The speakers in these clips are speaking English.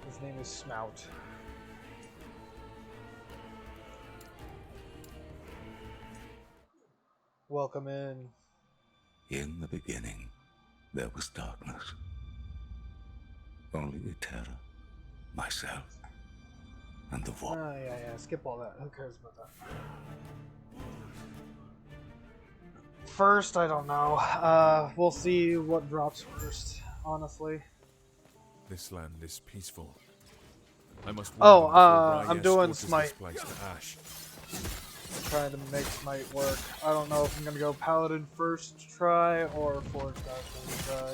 His name is Smite. Welcome in. In the beginning, there was darkness. Only the terror, myself, and the void. Yeah. Skip all that. Who cares about that? First, I don't know. We'll see what drops first, honestly. This land is peaceful. I must Oh, warn them before I'm Reyes doing scorches Smite. this place to ash. Trying to make Smite work. I don't know if I'm gonna go Paladin first try or Forge God first try.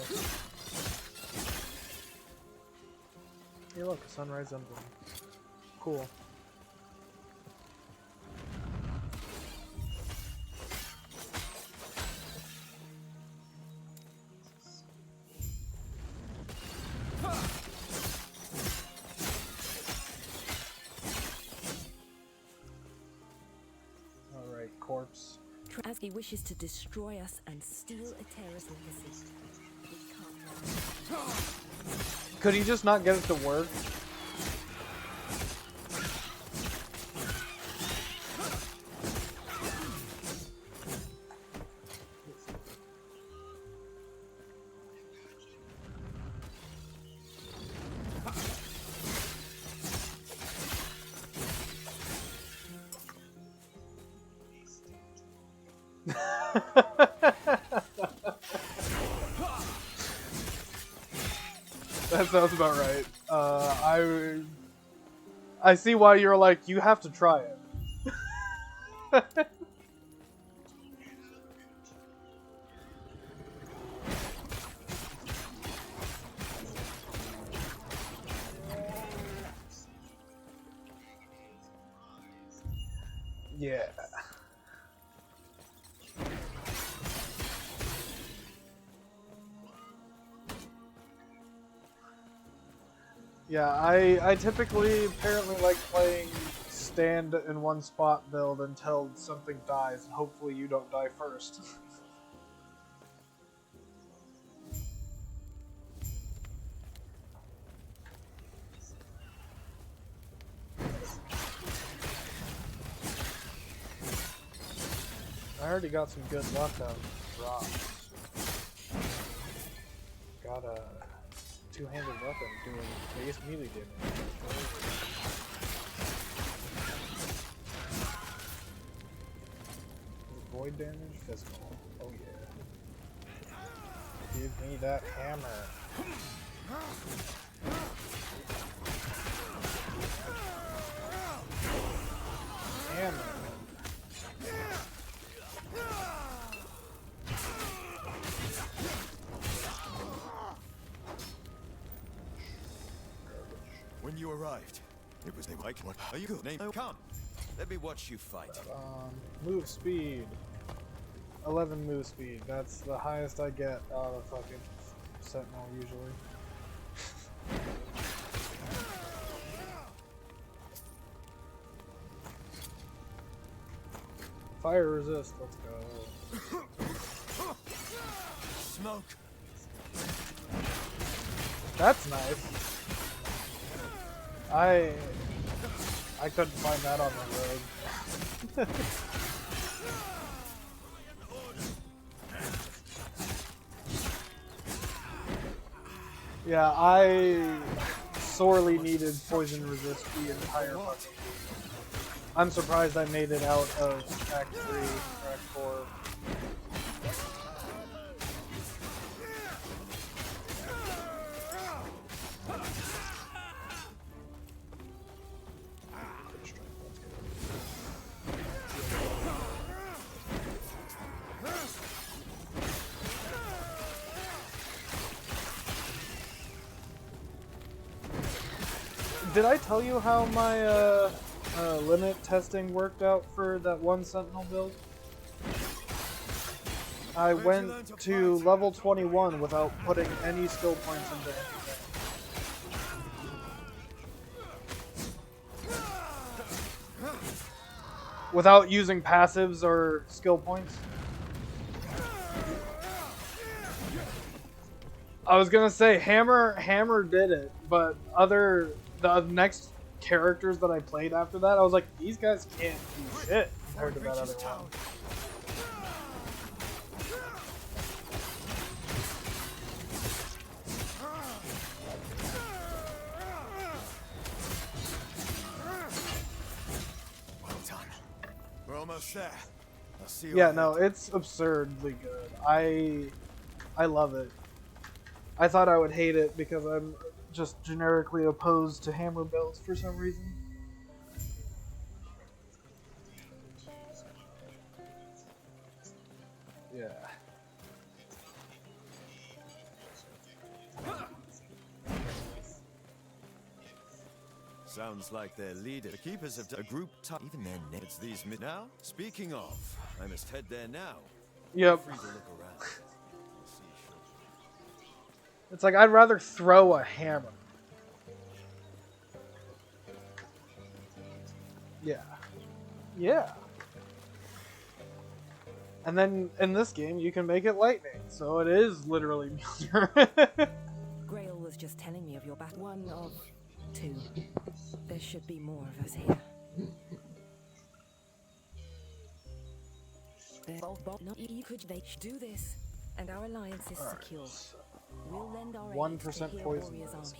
Hey look, a sunrise emblem. Cool. Alright, corpse. As he wishes to destroy us and steal Atera's legacy. We can't. Could he just not get it to work? That sounds about right. I see why you're like, you have to try it. Yeah. Yeah, I typically apparently like playing stand in one spot build until something dies, and hopefully you don't die first. I already got some good luck on drops. Got a two-handed weapon doing base melee damage. Void damage? Physical. Oh yeah. Give me that hammer. Hammer. When you arrived, it was like, what are you good name? Come, let me watch you fight. Move speed. 11 move speed. That's the highest I get out of fucking Sentinel usually. Fire resist. Let's go. Smoke. That's nice. I couldn't find that on the road. Yeah, I sorely needed poison resist the entire fucking game. I'm surprised I made it out of Act 3 or Act 4. Did I tell you how my limit testing worked out for that one Sentinel build? I went to level 21 without putting any skill points into anything. Without using passives or skill points. I was gonna say Hammer did it, but the next characters that I played after that, I was like, these guys can't do shit compared to that other one. Well done. We're almost there. I'll see you Yeah, ahead. no, it's absurdly good. I love it. I thought I would hate it because I'm just generically opposed to hammer builds for some reason. Yeah. Sounds like their leader. The keepers have a group even their names. It's these now. Speaking of, I must head there now. Yep. Free to look around. We'll see you shortly. It's like I'd rather throw a hammer. Yeah. Yeah. And then in this game you can make it lightning, so it is literally Mjolnir. Grail was just telling me of your back. One of two. There should be more of us here. No, you could they do this, and our alliance is secure. We'll lend our aid to 1% heal poison. Warrior's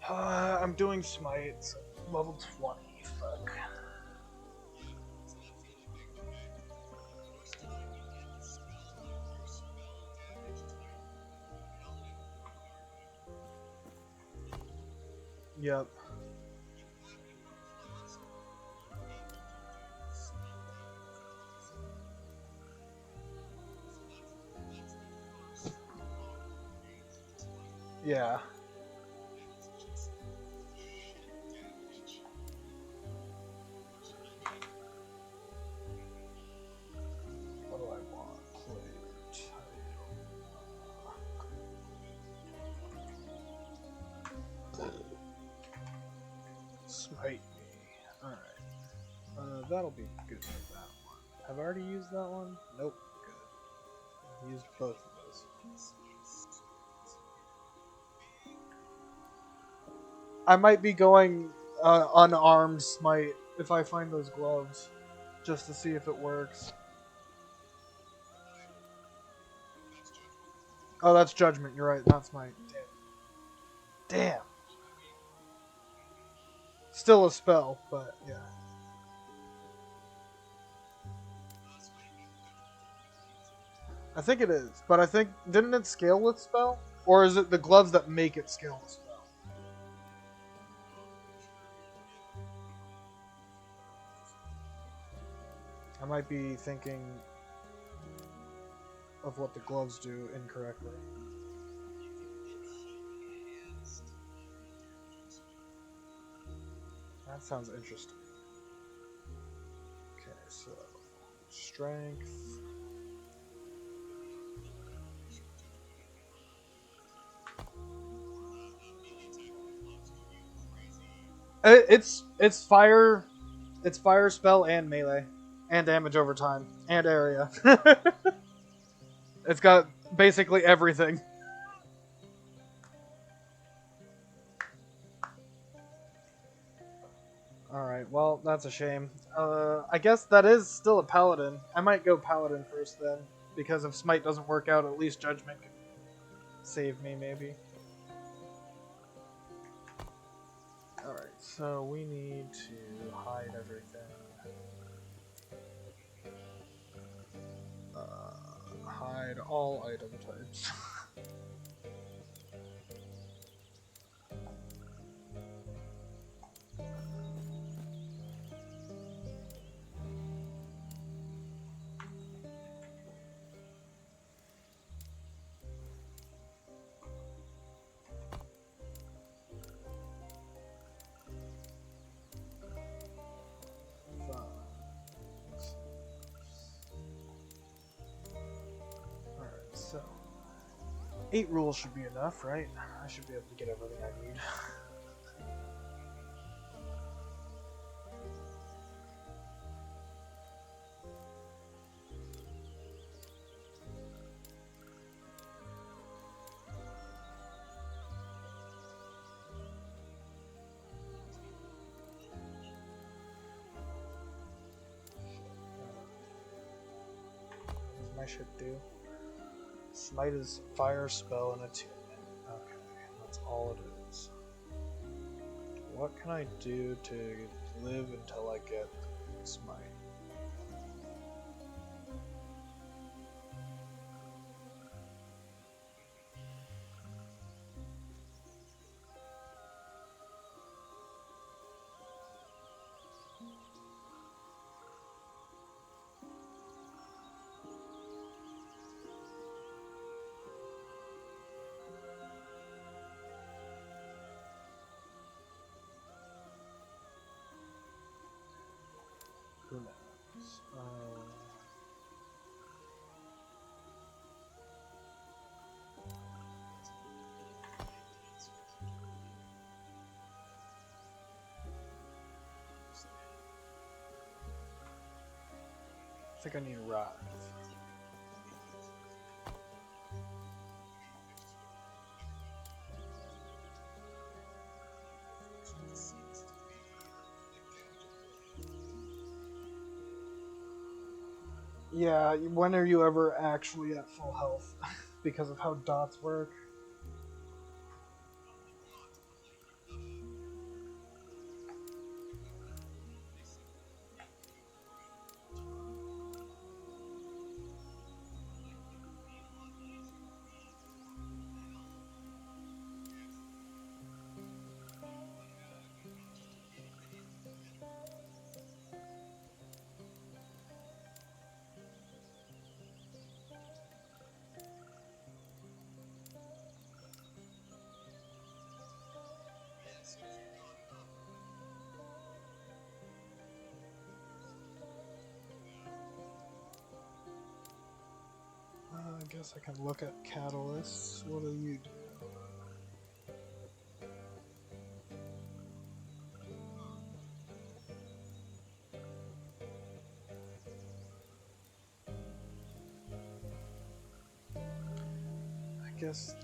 army. I'm doing Smite, so level 20. Fuck. Yep. Yeah. What do I want? Player title. Smite me. Alright. That'll be good for that one. Have I already used that one? Nope. Good. I've used both of those. I might be going unarmed Smite if I find those gloves, just to see if it works. Oh, that's Judgment. You're right. Not Smite. Damn. Still a spell, but yeah. I think it is, but I think didn't it scale with spell, or is it the gloves that make it scale with spell? I might be thinking of what the gloves do incorrectly. That sounds interesting. Okay, so strength. It's fire spell and melee and damage over time and area. It's got basically everything. Alright, well, that's a shame. I guess that is still a Paladin. I might go Paladin first then, because if Smite doesn't work out, at least Judgment can save me, maybe. Alright, so we need to hide everything. Hide all item types. Alright, so 8 rules should be enough, right? I should be able to get everything I need. I should do. Smite is fire spell and attunement. Okay, that's all it is. What can I do to live until I get Smite? Who knows? I think I need Wrath. Yeah, when are you ever actually at full health? Because of how dots work. I guess I can look at catalysts. What do you do? I guess.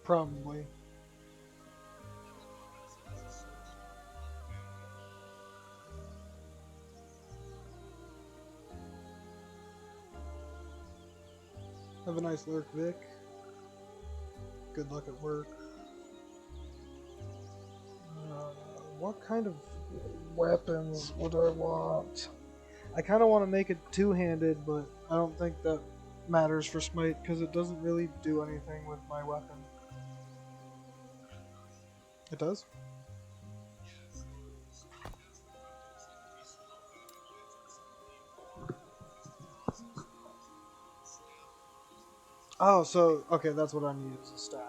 Probably. Have a nice lurk, Vic. Good luck at work. What kind of weapons would I want? I kind of want to make it two-handed, but I don't think that matters for Smite because it doesn't really do anything with my weapon. It does? Oh, so, okay, that's what I need is a staff.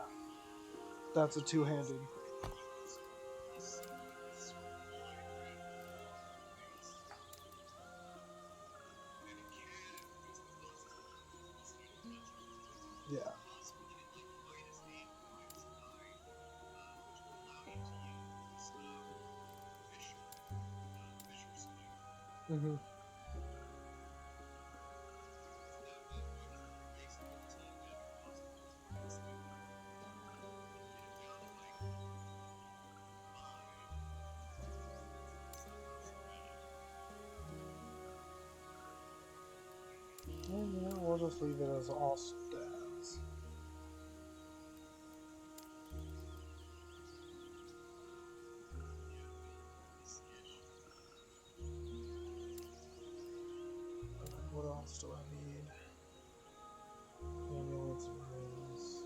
That's a two-handed. Yeah. Mm-hmm. Yeah, we'll just leave it as all stats. What else do I need? Amulets and rings.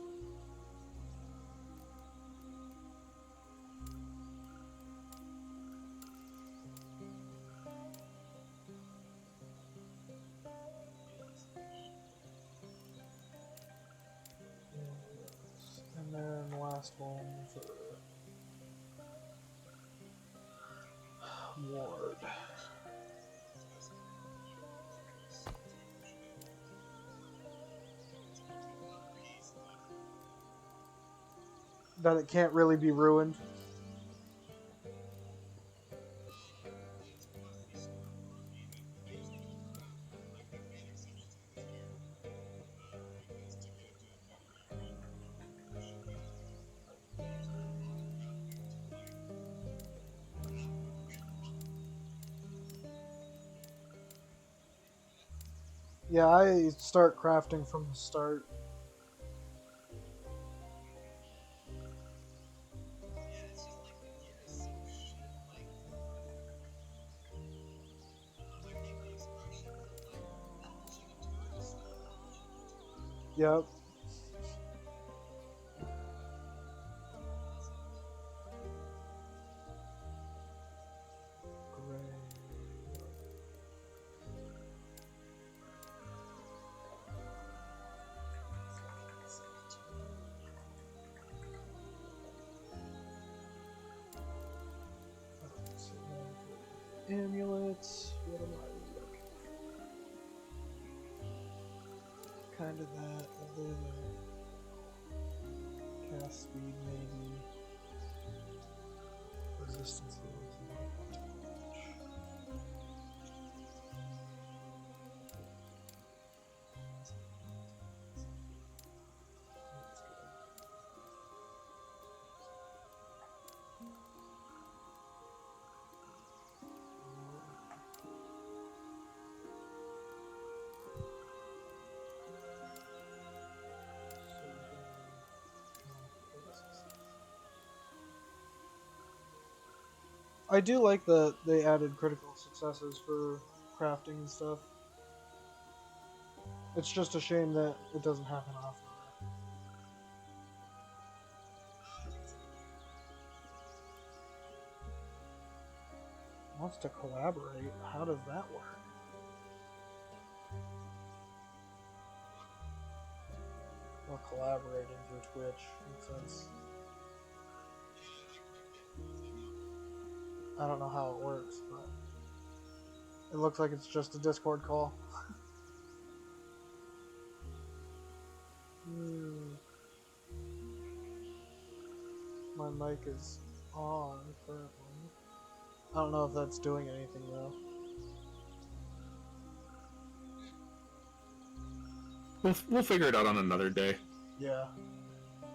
And then last one for Ward. that it can't really be ruined. Yeah, I start crafting from the start. Yep. Amulets. What am I looking for? Kind of that. A little cast speed, maybe. Resistance levels, not too much. I do like that they added critical successes for crafting and stuff. It's just a shame that it doesn't happen often. Wants to collaborate. How does that work? Well, collaborating through Twitch makes sense. I don't know how it works, but it looks like it's just a Discord call. My mic is on currently. I don't know if that's doing anything though. We'll figure it out on another day. Yeah.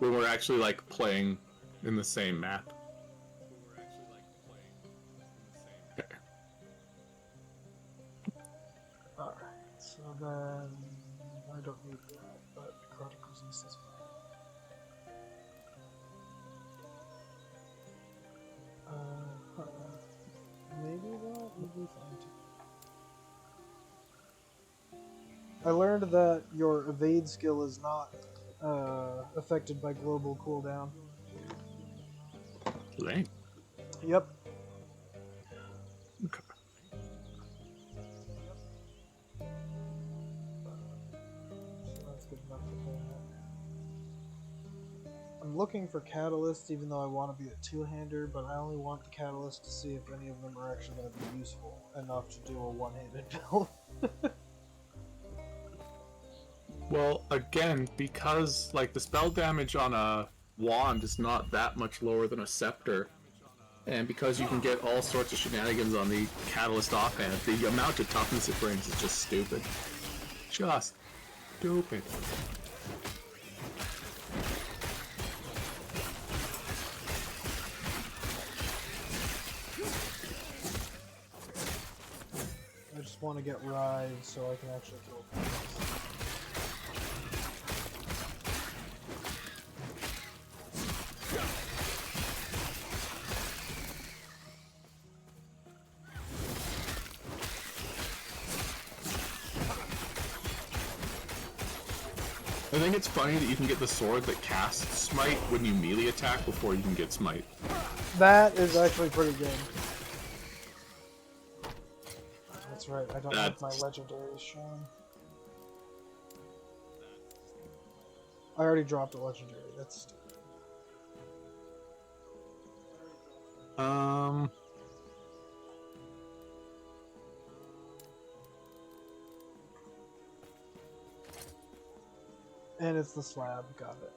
When we're actually like playing in the same map. Okay. Alright, so then I don't need that, but necrotic resist is fine. Maybe that would be fine too. I learned that your evade skill is not affected by global cooldown. Lame. Yep. Okay. So that's good enough for that. I'm looking for catalysts, even though I want to be a two-hander, but I only want the catalyst to see if any of them are actually going to be useful enough to do a one-handed build. Well, again, because like the spell damage on a wand is not that much lower than a scepter, and because you can get all sorts of shenanigans on the catalyst offhand, the amount of toughness it brings is just stupid. Just stupid. I just want to get Rise so I can actually kill things. I think it's funny that you can get the sword that casts Smite when you melee attack before you can get Smite. That is actually pretty good. That's right, I don't have my legendaries shown. I already dropped a legendary, that's stupid. And it's the slab, got it.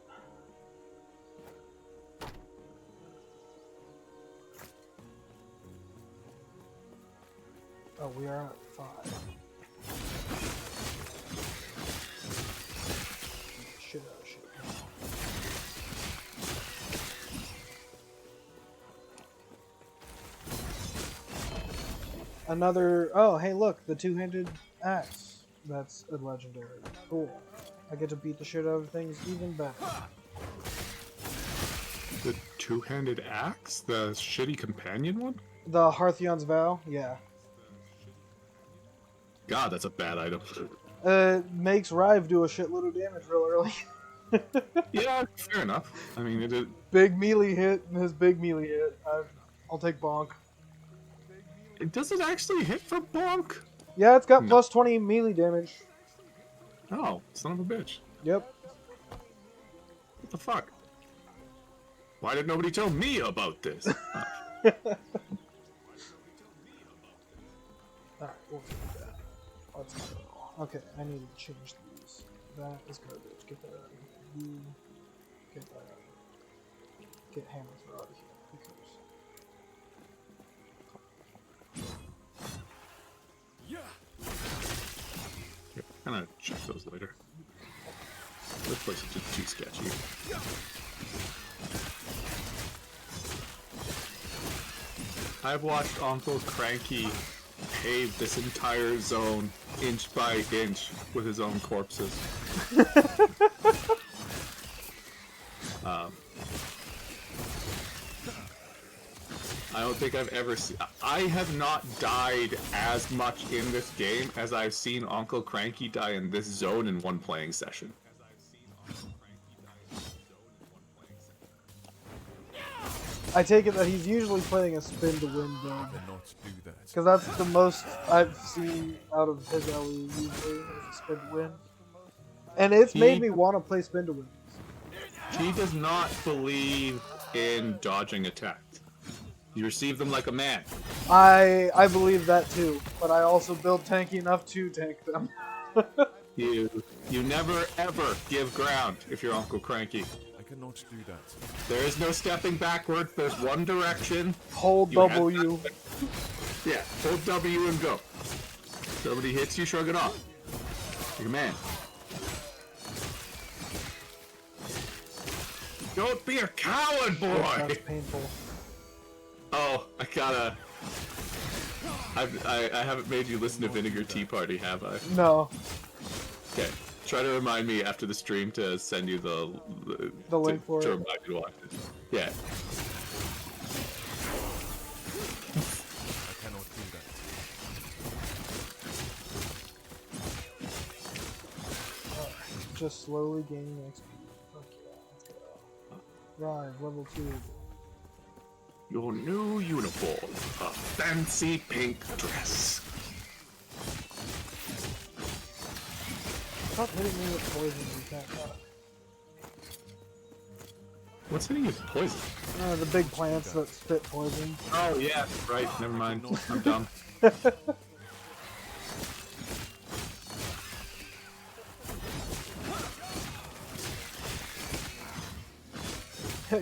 Oh, we are at 5. Shit out of shit. Another. Oh, hey, look, the two-handed axe. That's a legendary. Cool. I get to beat the shit out of things even better. The two-handed axe? The shitty companion one? The Hearthion's Vow? Yeah. God, that's a bad item. Makes Rive do a shitload of damage real early. Yeah, fair enough. I mean, it is... Big melee hit, and his big melee hit. I'll take Bonk. Does it actually hit for Bonk? Yeah, it's got No. plus 20 melee damage. Oh, son of a bitch. Yep. What the fuck? Why did nobody tell me about this? Alright, we'll do that. Let's go. Okay, I need to change these. That is garbage. Get that out of here. You get that out of here. Get hammers out of here. I'm gonna check those later. This place is just too sketchy. I've watched Uncle Cranky pave this entire zone inch by inch with his own corpses. I don't think I've ever seen... I have not died as much in this game as I've seen Uncle Cranky die in this zone in one playing session. I take it that he's usually playing a spin to win build. Cannot do that. Because that's the most I've seen out of his LE usually, is a spin to win. And it's made me want to play spin to win. He does not believe in dodging attacks. You receive them like a man. I believe that too, but I also build tanky enough to tank them. You never ever give ground if you're Uncle Cranky. I cannot do that. There is no stepping backwards. There's one direction. Hold You have W. Yeah, hold W and go. Somebody hits you, shrug it off. Like a man. Don't be a coward, boy! That's painful. Oh, I gotta... I haven't made you listen to Vinegar Tea Party, have I? No. Okay. Try to remind me after the stream to send you the link for to it. remind you to watch it. Yeah. I cannot do that. Just slowly gaining XP. Fuck yeah, let's go. Rive, level 2. Your new uniform, a fancy pink dress. Stop hitting me with poison, you can't talk. What's hitting you with poison? The big plants that spit poison. Oh yeah, right. Never mind. I'm dumb.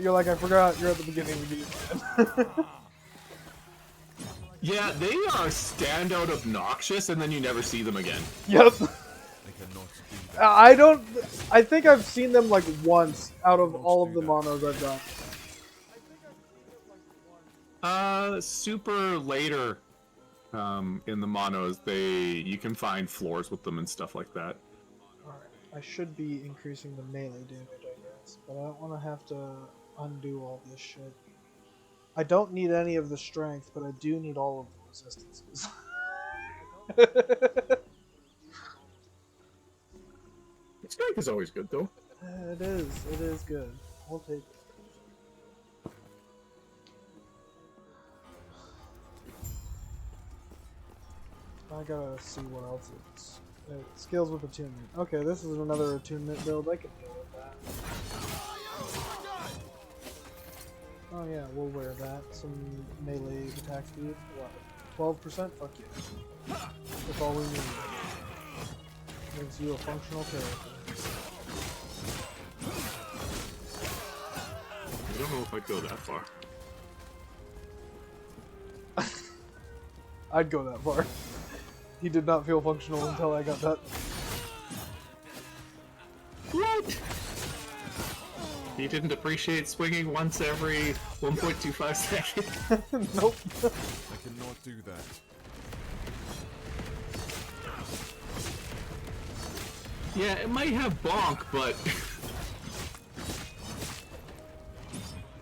You're like, I forgot you're at the beginning of the game. Yeah, they are standout obnoxious, and then you never see them again. Yep. I cannot do that. I think I've seen them like once out of all of the monos I've done. Super later, in the monos, you can find floors with them and stuff like that. Alright, I should be increasing the melee damage, I guess, but I don't want to have to undo all this shit. I don't need any of the strength, but I do need all of the resistances. Strength is always good, though. It is good. We'll take it. I gotta see what else it's... skills with attunement. Okay, this is another attunement build. I can deal with that. Oh yeah, we'll wear that. Some melee attack speed. What? 12%? Fuck yeah. That's all we need. Makes you a functional character. I don't know if I'd go that far. I'd go that far. He did not feel functional until I got that. What? You didn't appreciate swinging once every 1.25 seconds? Nope. I cannot do that. Yeah, it might have bonk, but...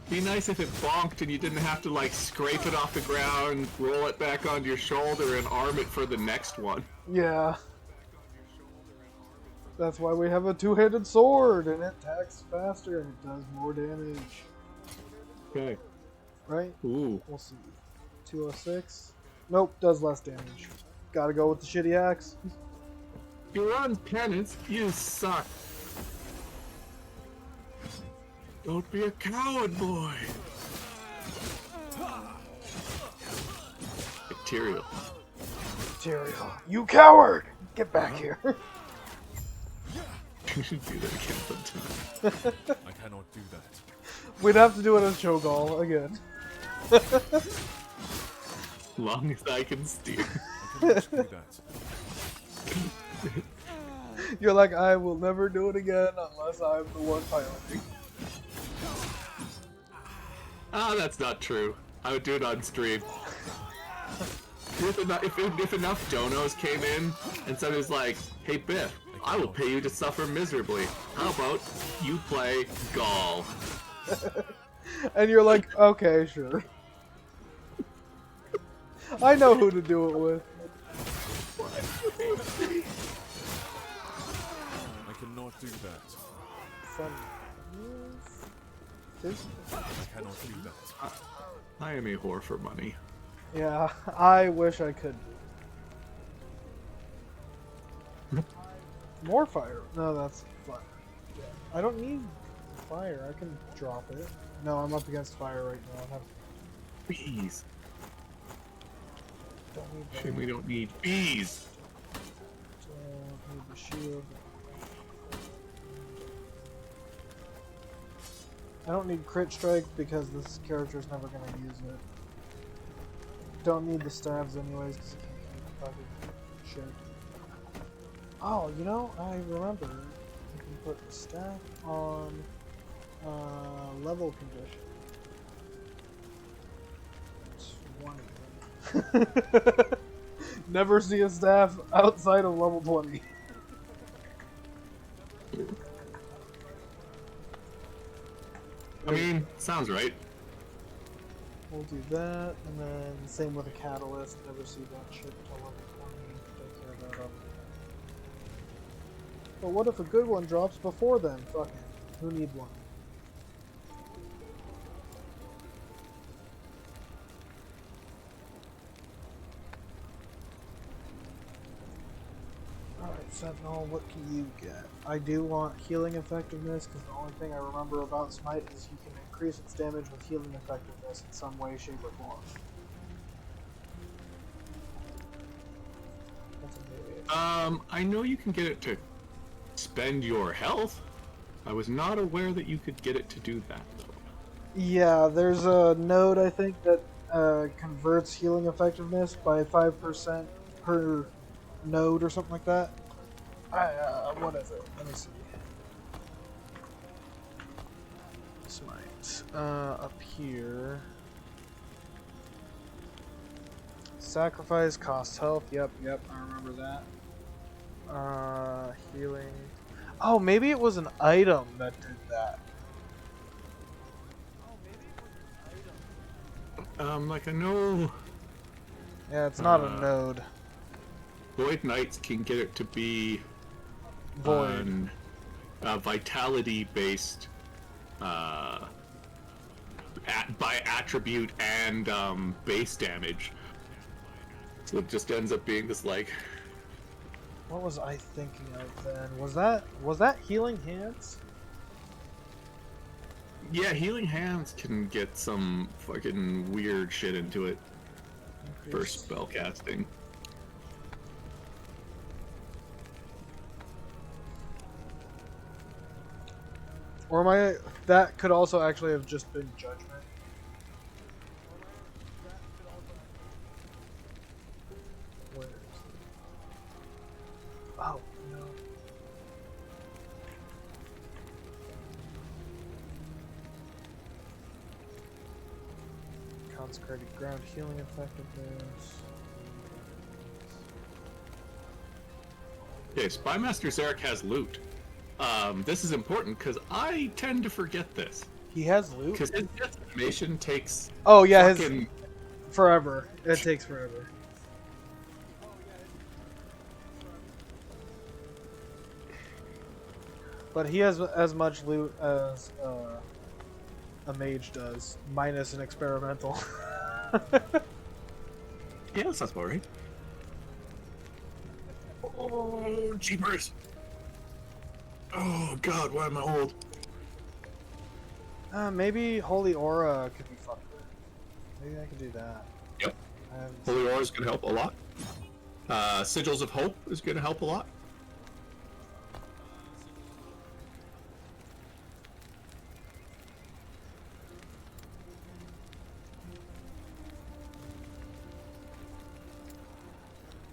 Be nice if it bonked and you didn't have to, like, scrape it off the ground, roll it back onto your shoulder, and arm it for the next one. Yeah. That's why we have a two-handed sword, and it attacks faster and it does more damage. Okay. Right? Ooh. We'll see. 206. Nope, does less damage. Gotta go with the shitty axe. You're on penance, you suck. Don't be a coward, boy. Material. Material. You coward! Get back here. You should do that again sometime. I cannot do that. We'd have to do it as Cho'Gall again. Long as I can steer. I cannot do that. You're like, I will never do it again unless I'm the one piloting. Ah, that's not true. I would do it on stream. If enough donos came in and somebody's like, hey Biff, I will pay you to suffer miserably. How about you play Gaul? And you're like, okay, sure. I know who to do it with. I cannot do that. I cannot do that. I am a whore for money. Yeah, I wish I could. More fire. No, that's fire. Yeah. I don't need fire. I can drop it. No, I'm up against fire right now. I have... Bees. Don't need that. Shame we don't need bees. Don't need the shield. I don't need crit strike because this character's never gonna use it. Don't need the stabs anyways because you can't keep fucking shit. Oh, you know, I remember. You can put staff on level condition. 20. Never see a staff outside of level 20. I mean, sounds right. We'll do that, and then same with a catalyst. Never see that shit until level 20. Take care of that up. But what if a good one drops before then? Fuck it. Who needs one? Alright, Sentinel, what can you get? I do want healing effectiveness, because the only thing I remember about Smite is you can increase its damage with healing effectiveness in some way, shape, or form. That's a maybe. I know you can get it to spend your health. I was not aware that you could get it to do that, though. Yeah, there's a node, I think, that converts healing effectiveness by 5% per node or something like that. What is it? Let me see. Smite. Up here. Sacrifice costs health. Yep, I remember that. Healing. Oh, maybe it was an item that did that. Like I know Yeah, it's not a node. Void Knights can get it to be Void. Vitality-based by attribute and base damage. So it just ends up being this like... What was I thinking of then? Was that Healing Hands? Yeah, Healing Hands can get some fucking weird shit into it for spell casting. Or am I... That could also actually have just been Judgment. Where is it? Oh, no. Consecrated ground healing effectiveness. Okay, Spymaster Zarek has loot. This is important because I tend to forget this. He has loot? Because his death animation takes Oh, yeah, fucking... forever. It takes forever. But he has as much loot as a mage does, minus an experimental. Yeah, that sounds about right. Oh, jeepers! Oh god, why am I old? Maybe Holy Aura could be fucked with. Maybe I could do that. Yep. And Holy Aura is going to help a lot. Sigils of Hope is going to help a lot.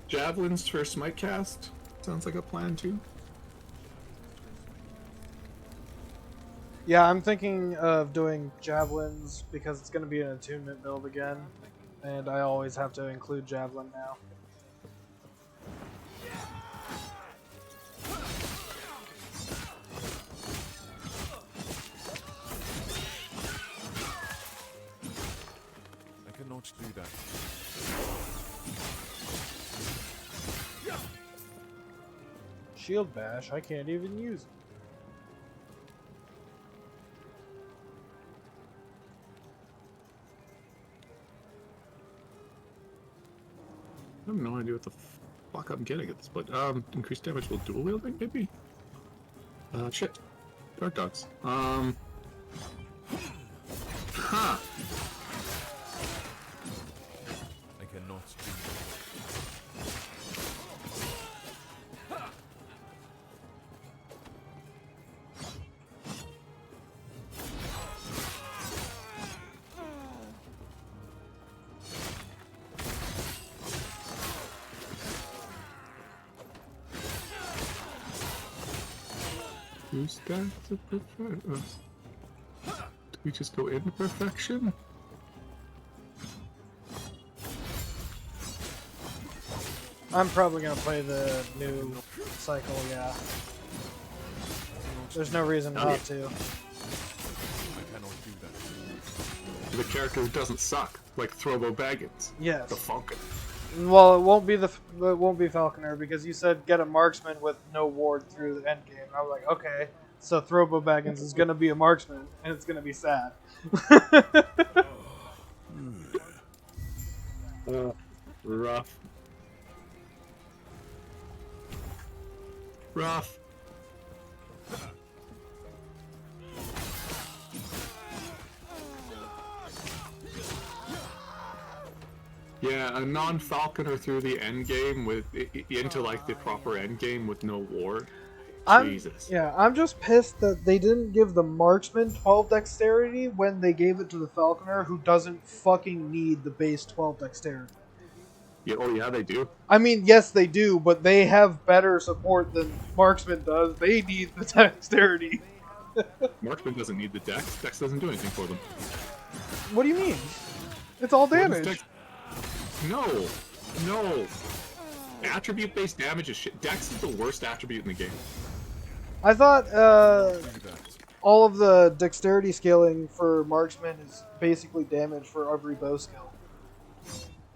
Javelins for Smite cast sounds like a plan too. yeah, I'm thinking of doing javelins because it's going to be an attunement build again, and I always have to include javelin now. I cannot do that. Shield bash, I can't even use it. I have no idea what the fuck I'm getting at this point. Increased damage while dual wielding, maybe? Shit. Dark dogs. Huh. I cannot do that. Who's that to perfect? Do we just go into perfection? I'm probably going to play the new cycle, yeah. There's no reason not to. I cannot do that. The character who doesn't suck, like Throbo Baggins. Yes. The Falcon. Well, it won't be Falconer because you said get a marksman with no ward through the end game. I was like, okay, so Throbo Baggins is gonna be a marksman, and it's gonna be sad. Rough. Rough. Yeah, a non-Falconer through the end game with into like the proper end game with no ward. Jesus. Yeah, I'm just pissed that they didn't give the marksman 12 dexterity when they gave it to the Falconer, who doesn't fucking need the base 12 dexterity. Yeah, oh yeah, they do. I mean, yes, they do, but they have better support than marksman does. They need the dexterity. Marksman doesn't need the dex. Dex doesn't do anything for them. What do you mean? It's all damage. No. No. Attribute-based damage is shit. Dex is the worst attribute in the game. I thought all of the dexterity scaling for marksman is basically damage for every bow skill.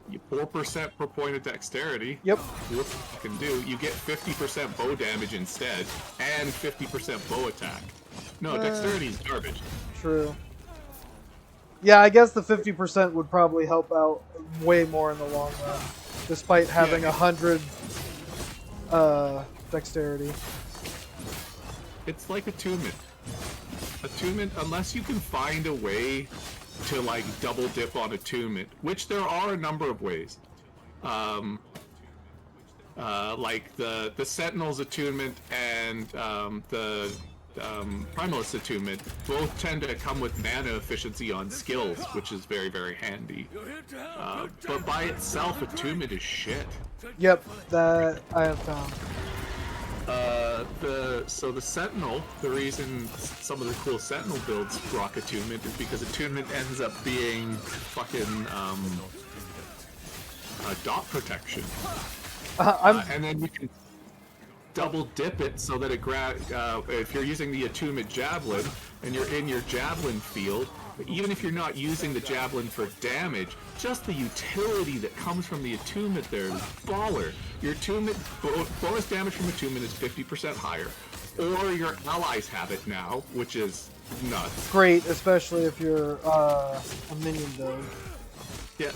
You 4% per point of dexterity. Yep. What you can do, you get 50% bow damage instead, and 50% bow attack. No, dexterity is garbage. True. Yeah, I guess the 50% would probably help out way more in the long run, despite having 100 dexterity. It's like attunement. Attunement, unless you can find a way to like double dip on attunement, which there are a number of ways. Like the Sentinel's attunement and the Primalist attunement both tend to come with mana efficiency on skills, which is very, very handy. But by itself, attunement is shit. Yep, that I have found. So the Sentinel, the reason some of the cool Sentinel builds rock attunement is because attunement ends up being fucking dot protection, and then you can double dip it so that it if you're using the attunement javelin and you're in your javelin field, even if you're not using the javelin for damage, just the utility that comes from the attunement there is baller. Your attunement bonus damage from attunement is 50% higher, or your allies have it now, which is nuts. Great, especially if you're a minion build. Yeah.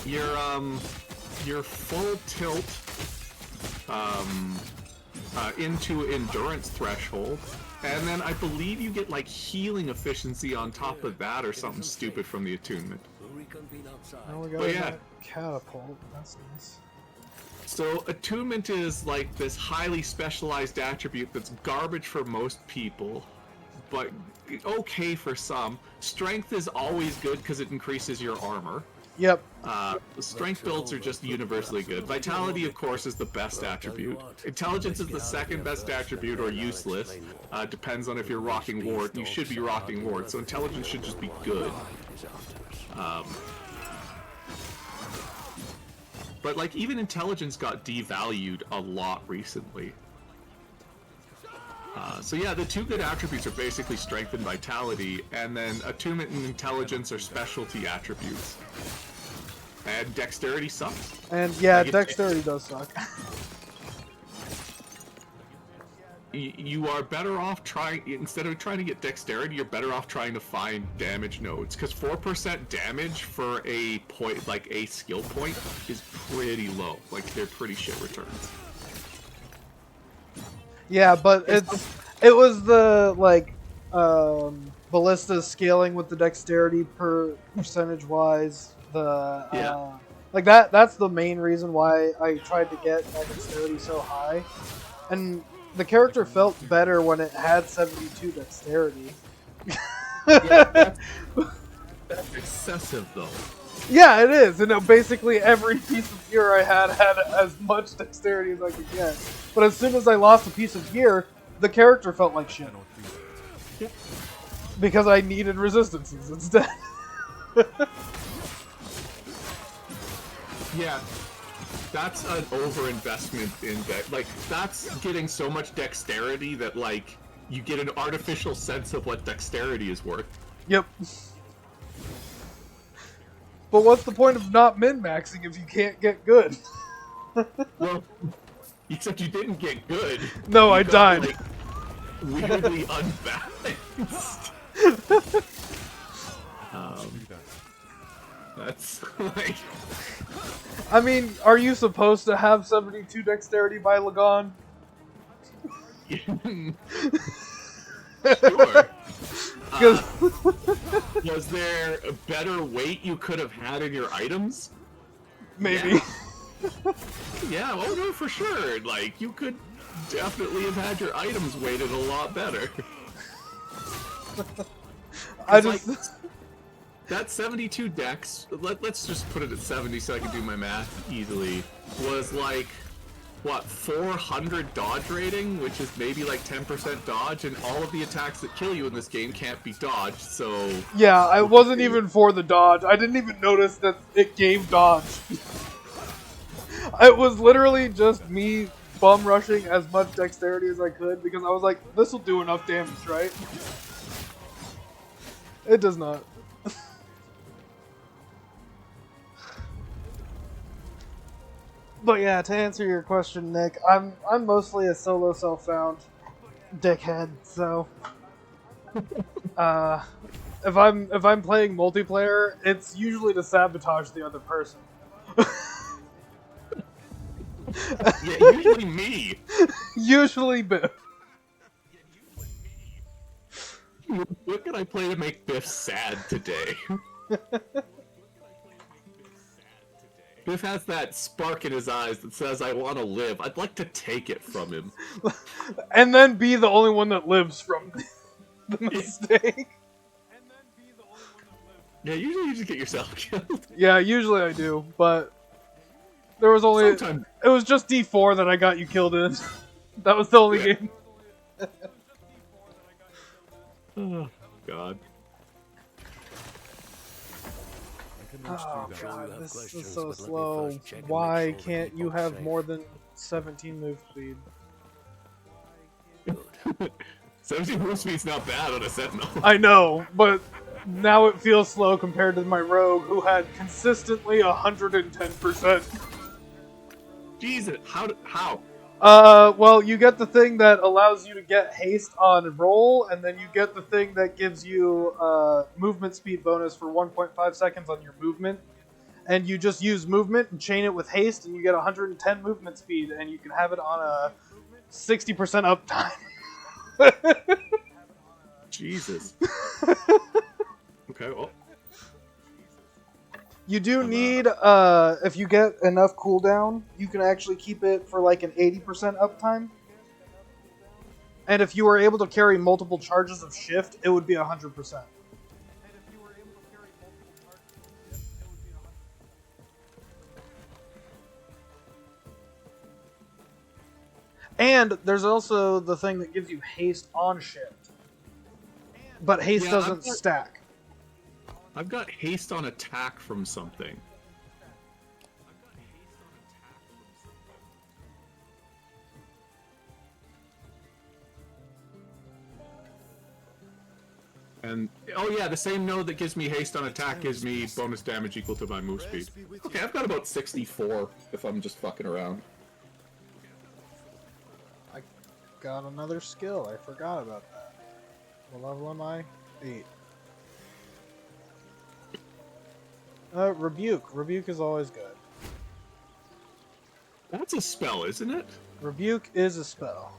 Your full tilt into endurance threshold, and then I believe you get like healing efficiency on top of that or something stupid from the attunement. Now we got that catapult. That's nice. So attunement is like this highly specialized attribute that's garbage for most people, but okay for some. Strength is always good because it increases your armor. Yep. Strength builds are just universally good. Vitality, of course, is the best attribute. Intelligence is the second best attribute, or useless. Depends on if you're rocking ward. You should be rocking ward, so intelligence should just be good. But like even intelligence got devalued a lot recently. So yeah, the two good attributes are basically strength and vitality, and then attunement and intelligence are specialty attributes. And dexterity sucks. And yeah, dexterity does suck. You are better off trying, instead of trying to get dexterity, you're better off trying to find damage nodes, because 4% damage for a point, like a skill point, is pretty low. Like, they're pretty shit returns. Yeah, but it was the like ballista scaling with the dexterity percentage wise. Like that's the main reason why I tried to get my dexterity so high, and the character felt better when it had 72 dexterity. Yeah, that's excessive though. Yeah, it is. And basically every piece of gear I had as much dexterity as I could get. But as soon as I lost a piece of gear, the character felt like shit. Yep. Because I needed resistances instead. Yeah, that's an overinvestment in dex. Like, that's getting so much dexterity that, like, you get an artificial sense of what dexterity is worth. Yep. But what's the point of not min-maxing if you can't get good? Well, except you didn't get good. No, I died. Like, weirdly unbalanced. That's like... I mean, are you supposed to have 72 dexterity by Lagon? Sure. Was there a better weight you could have had in your items? Maybe. Yeah, oh no, for sure. Like, you could definitely have had your items weighted a lot better. That 72 dex, let's just put it at 70 so I can do my math easily, was like, what, 400 dodge rating, which is maybe like 10% dodge, and all of the attacks that kill you in this game can't be dodged, so... Yeah, I wasn't even for the dodge. I didn't even notice that it gave dodge. It was literally just me bum rushing as much dexterity as I could, because I was like, this will do enough damage, right? It does not. But yeah, to answer your question, Nick, I'm mostly a solo self-found dickhead, so if I'm playing multiplayer, it's usually to sabotage the other person. Yeah, usually me. Usually Biff. What can I play to make Biff sad today? Biff has that spark in his eyes that says, I want to live. I'd like to take it from him. And then be the only one that lives from the mistake. Yeah, usually you just get yourself killed. Yeah, usually I do, but there was only... Sometimes. It was just D4 that I got you killed in. That was the only game. Oh, God. Oh Sure you god, have this is questions, so but let me slow. first check and Why make sure the can't you people are have safe. more than 17 move speed? 17 move speed's not bad on a Sentinel. I know, but now it feels slow compared to my rogue who had consistently 110%. Jesus, how? Well, you get the thing that allows you to get haste on roll, and then you get the thing that gives you movement speed bonus for 1.5 seconds on your movement. And you just use movement and chain it with haste, and you get 110 movement speed, and you can have it on a 60% uptime. Jesus. Okay, well. You do need, if you get enough cooldown, you can actually keep it for like an 80% uptime. And if you were able to carry multiple charges of shift, it would be 100%. And there's also the thing that gives you haste on shift. But haste doesn't stack. I've got haste on attack from something. And, oh yeah, the same node that gives me haste on attack gives me bonus damage equal to my move speed. Okay, I've got about 64 if I'm just fucking around. I got another skill. I forgot about that. What level am I? 8. Rebuke. Rebuke is always good. That's a spell, isn't it? Rebuke is a spell.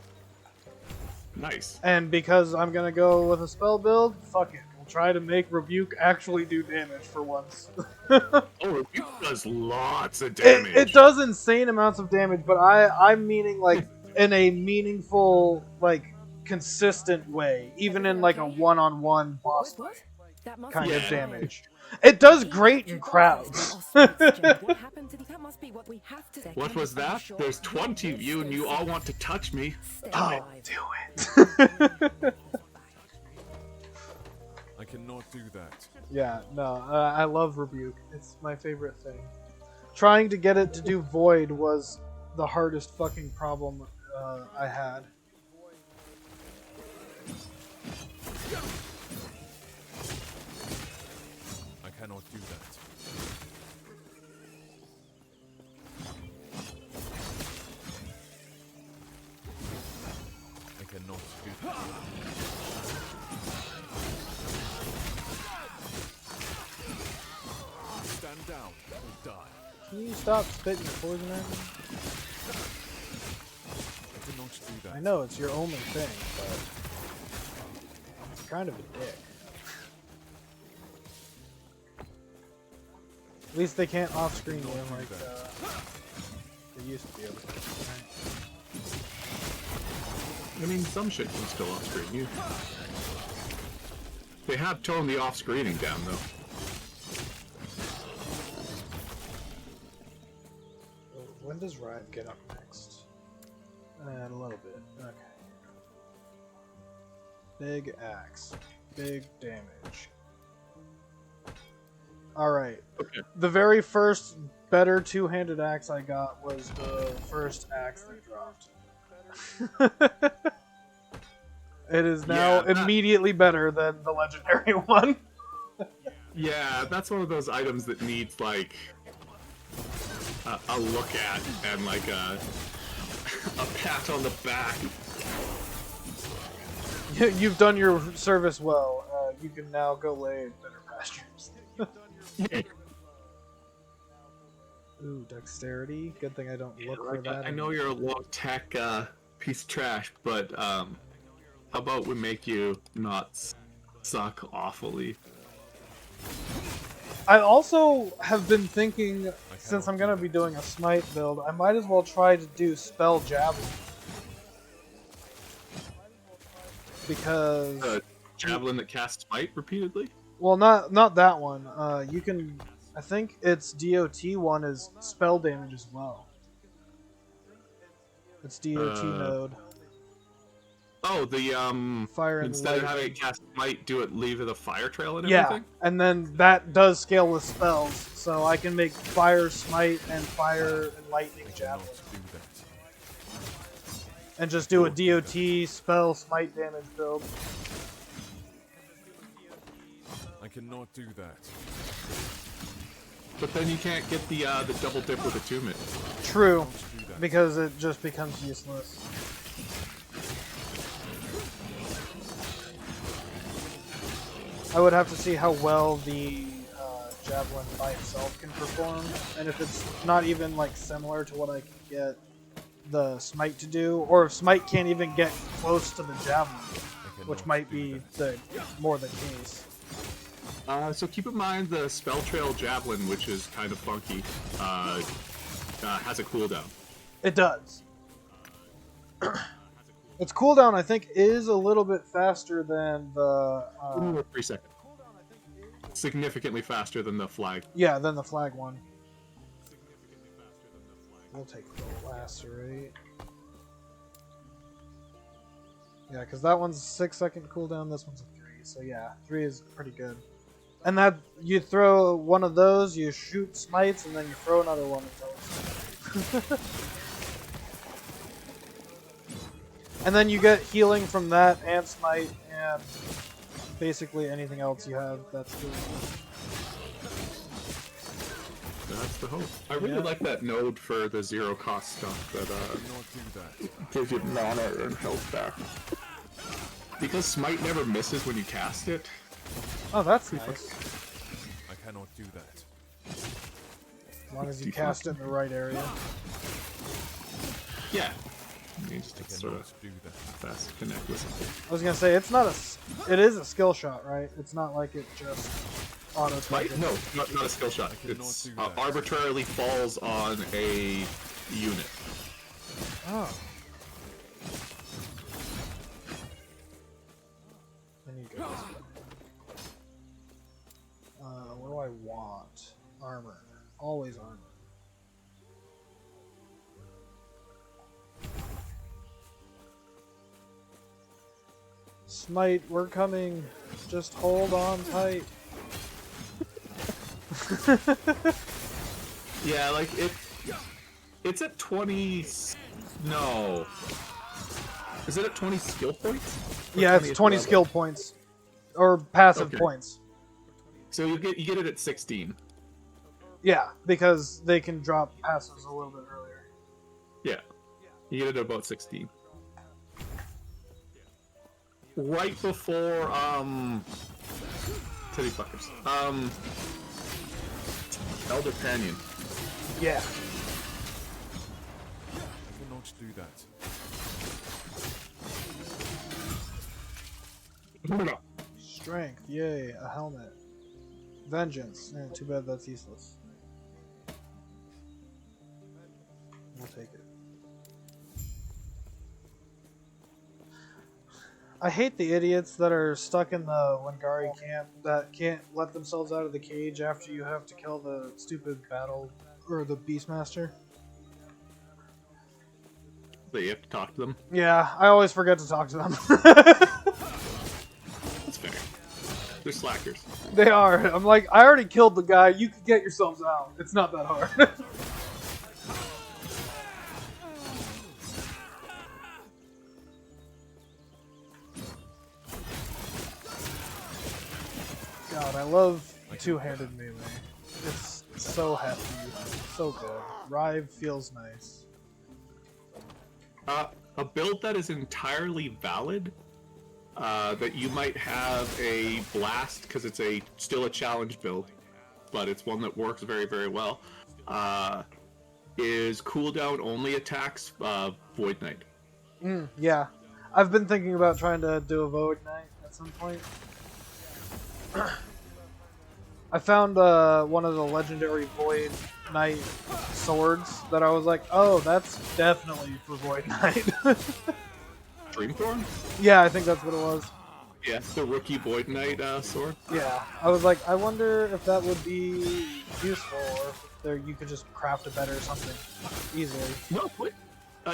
Nice. And because I'm gonna go with a spell build, fuck it. We'll try to make Rebuke actually do damage for once. Oh, Rebuke does lots of damage. It does insane amounts of damage, but I'm meaning like in a meaningful, like consistent way, even in like a one-on-one boss fight kind of damage. It does great in crowds. What was that? There's 20 of you and you all want to touch me. Oh, do it. I cannot do that. Yeah, no, I love Rebuke. It's my favorite thing. Trying to get it to do Void was the hardest fucking problem I had. I cannot do that. I cannot do that. Stand down or die. Can you stop spitting poison at me? I cannot do that. I know it's your only thing, but you're kind of a dick. At least they can't off-screen you like they used to be able to. Right? I mean, some shit can still off-screen you. They have toned the off-screening down, though. When does Riot get up next? A little bit. Okay. Big axe. Big damage. Alright. Okay. The very first better two-handed axe I got was the first axe they dropped. It is now immediately better than the legendary one. Yeah, that's one of those items that needs, like, a look at and, like, a pat on the back. You've done your service well. You can now go lay in better pastures. Ooh, dexterity. Good thing I don't look for that. I know you're a low tech piece of trash, but how about we make you not suck awfully? I also have been thinking, since I'm gonna be doing a Smite build, I might as well try to do Spell Javelin. Because Javelin that casts Smite repeatedly? well, not that one. You can, I think its DOT one is spell damage as well. It's DOT node. Oh, the Fire and instead of having lightning. it cast Smite, leave it a fire trail and Yeah, everything? and then that does scale with spells, so I can make Fire Smite and Fire and Lightning Javelin. Do that. And just do a DOT spell Smite damage build. I cannot do that. But then you can't get the double dip with attunement. True, Do that. because it just becomes useless. I would have to see how well the Javelin by itself can perform, and if it's not even like similar to what I can get the Smite to do, or if Smite can't even get close to the Javelin, which might be more the case. So keep in mind the Spell Trail Javelin, which is kind of funky, has a cooldown. It does. Its cooldown, I think, is a little bit faster than the... 3 seconds. Significantly faster than the flag. yeah, than the flag one. We'll take the Lacerate. Yeah, because that one's a 6-second cooldown, this one's a 3. So yeah, 3 is pretty good. And that, you throw one of those, you shoot Smites, and then you throw another one of those. And then you get healing from that, and Smite, and basically anything else you have that's good. That's the hope. I really like that node for the zero cost stuff that Cannot do that. gives you mana and health back. Because Smite never misses when you cast it. Oh, that's nice. I cannot do that. As long as you cast it in the right area. Yeah. You just I sort of cannot do that. fast connect with something. I was gonna say, it's not it is a skill shot, right? It's not like it just auto Smite? No, not a skill shot. It's do that. arbitrarily falls on a unit. Oh. Then you go this way. What do I want? Armor. Always armor. Smite, we're coming. Just hold on tight. Yeah, like it's at 20. No. Is it at 20 skill points? Or Yeah, it's 20 level? skill points. Or passive Okay. points. So you get it at 16. Yeah, because they can drop passives a little bit earlier. Yeah. You get it at about 16. Right before titty fuckers. Elder Canyon. Yeah. I cannot do that. Strength, yay, a helmet. Vengeance, too bad that's useless. We'll take it. I hate the idiots that are stuck in the Wangari camp that can't let themselves out of the cage after you have to kill the stupid battle, or the Beastmaster. But you have to talk to them. Yeah, I always forget to talk to them. That's fair. They're slackers. They are. I'm like, I already killed the guy, you can get yourselves out. It's not that hard. God, I love two-handed melee. It's so hefty, so good. Rive feels nice. A build that is entirely valid, that you might have a blast because it's still a challenge build, but it's one that works very, very well. Is cooldown only attacks Void Knight. Yeah, I've been thinking about trying to do a Void Knight at some point. I found one of the legendary Void Knight swords that I was like, oh, that's definitely for Void Knight. Dreamthorn? Yeah, I think that's what it was. Yeah, the rookie Void Knight sword. Yeah, I was like, I wonder if that would be useful, or if you could just craft a better something easily. No,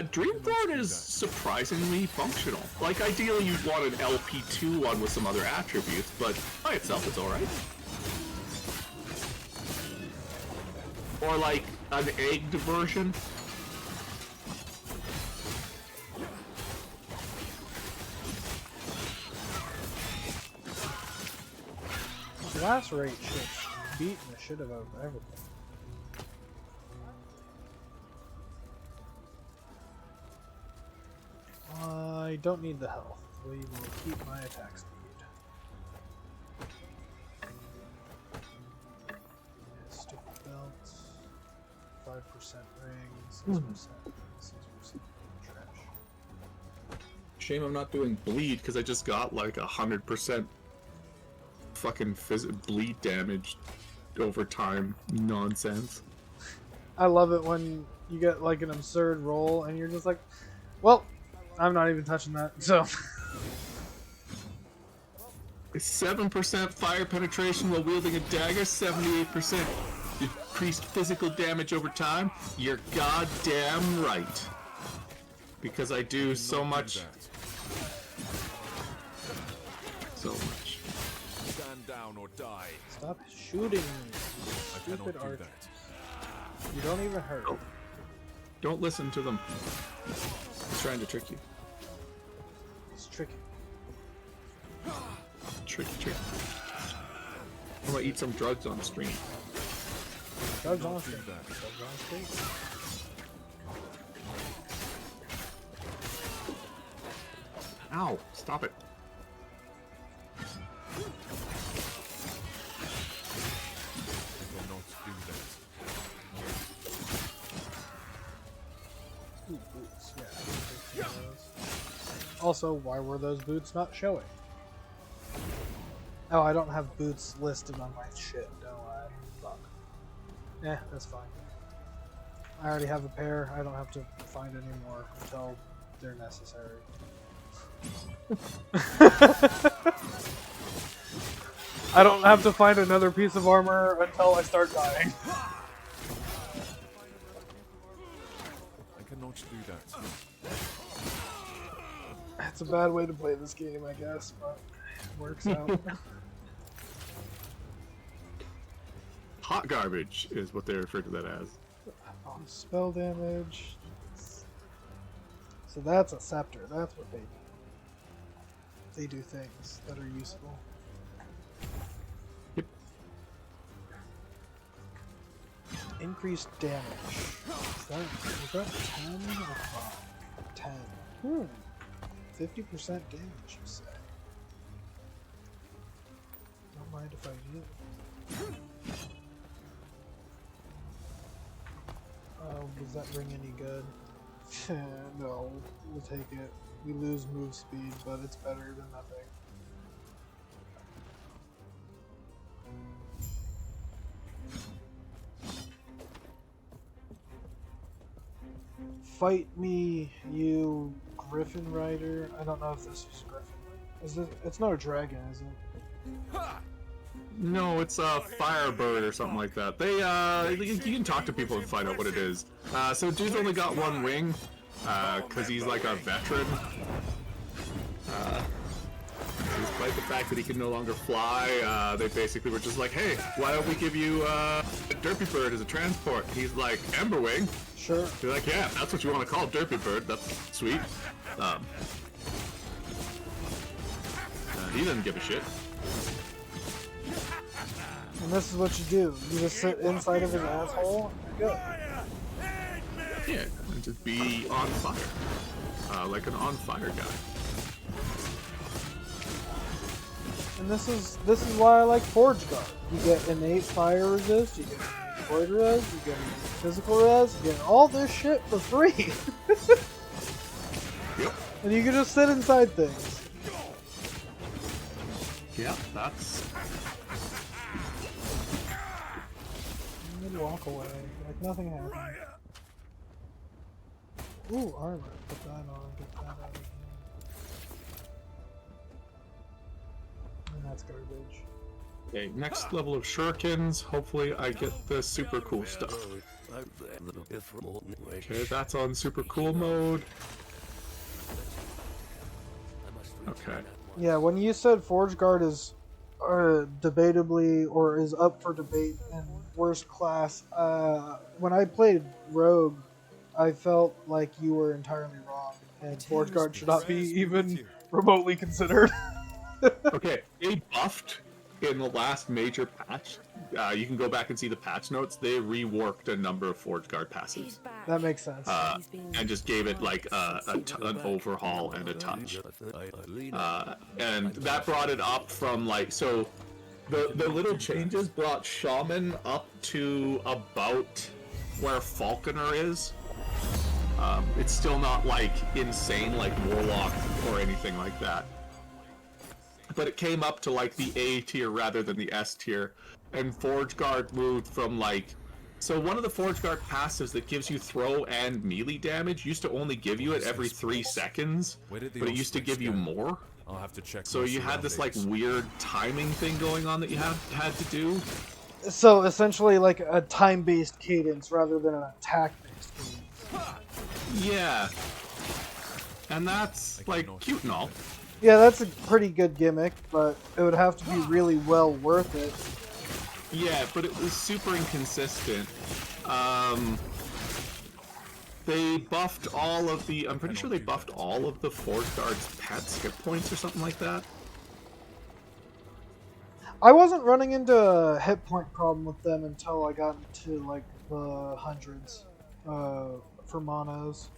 Dreamthorn is surprisingly functional. Like, ideally you'd want an LP2 one with some other attributes, but by itself it's alright. Or like, an egged version. Blast rate shit's beating the shit out of everything. I don't need the health. We will keep my attack speed. Stupid belts. 5% ring, 6%, 6% trash. Shame I'm not doing bleed, because I just got like 100% fucking bleed damage over time nonsense. I love it when you get like an absurd roll and you're just like, well, I'm not even touching that, so. 7% fire penetration while wielding a dagger, 78% increased physical damage over time. You're goddamn right. Because I do so much. So much. Stand down or die. Stop shooting me, stupid archers. You don't even hurt. Oh. Don't listen to them. He's trying to trick you. It's tricky. Tricky. I'm gonna eat some drugs on stream. Drugs on stream. Drugs on stream. Ow! Stop it. Ooh, boots. Yeah. Also, why were those boots not showing? Oh, I don't have boots listed on my shit, don't I? Fuck. Eh, that's fine. I already have a pair. I don't have to find any more until they're necessary. I don't have to find another piece of armor until I start dying. I cannot do that. It's a bad way to play this game, I guess, but it works out. Hot garbage is what they refer to that as. Spell damage. So that's a scepter. That's what they do. They do things that are useful. Yep. Increased damage. Is that 10 or 5? 10. 50% damage, you say? Don't mind if I do. Does that bring any good? No, we'll take it. We lose move speed, but it's better than nothing. Fight me, you Griffin Rider. I don't know if this is Griffin. Is this? It's not a dragon, is it? No, it's a Firebird or something like that. They, you can talk to people and find out what it is. So dude's only got one wing, cause he's like a veteran. Despite the fact that he can no longer fly, they basically were just like, hey, why don't we give you, a Derpy Bird as a transport? He's like, Emberwing. Sure. They're like, yeah, that's what you want to call Derpy Bird, that's sweet. He doesn't give a shit. And this is what you do. You just sit inside of his asshole and go. Yeah, and just be on fire. Like an on fire guy. And this is why I like Forge Guard. You get innate fire resist, you get void res, you get physical res, you get all this shit for free. Yep. And you can just sit inside things. Yeah, that's... And then walk away, like nothing happened. Ooh, armor. Put that on, get that out of here. And that's garbage. Okay, next level of shurikens. Hopefully I get the super cool stuff. Okay, that's on super cool mode. Okay. Yeah, when you said Forge Guard is debatably or is up for debate in worst class, when I played Rogue, I felt like you were entirely wrong, and Forge Guard should not be even remotely considered. Okay, they buffed in the last major patch. You can go back and see the patch notes. They reworked a number of Forge Guard He's passes back. That makes sense. and just gave it like an overhaul and a touch. And that brought it up from like so. The little changes brought Shaman up to about where Falconer is. It's still not like insane like Warlock or anything like that. But it came up to like the A tier rather than the S tier. And Forge Guard moved from like... So one of the Forge Guard passives that gives you throw and melee damage used to only give you it every 3 seconds. But it used to give you more. I'll have to check. So you had this like weird timing thing going on that you had to do. So essentially like a time-based cadence rather than an attack-based cadence. Yeah. And that's like cute and all. Yeah, that's a pretty good gimmick, but it would have to be really well worth it. Yeah, but it was super inconsistent. They buffed all of the... I'm pretty sure they buffed all of the Forge Guard's pets hit points or something like that. I wasn't running into a hit point problem with them until I got into like the hundreds for monos.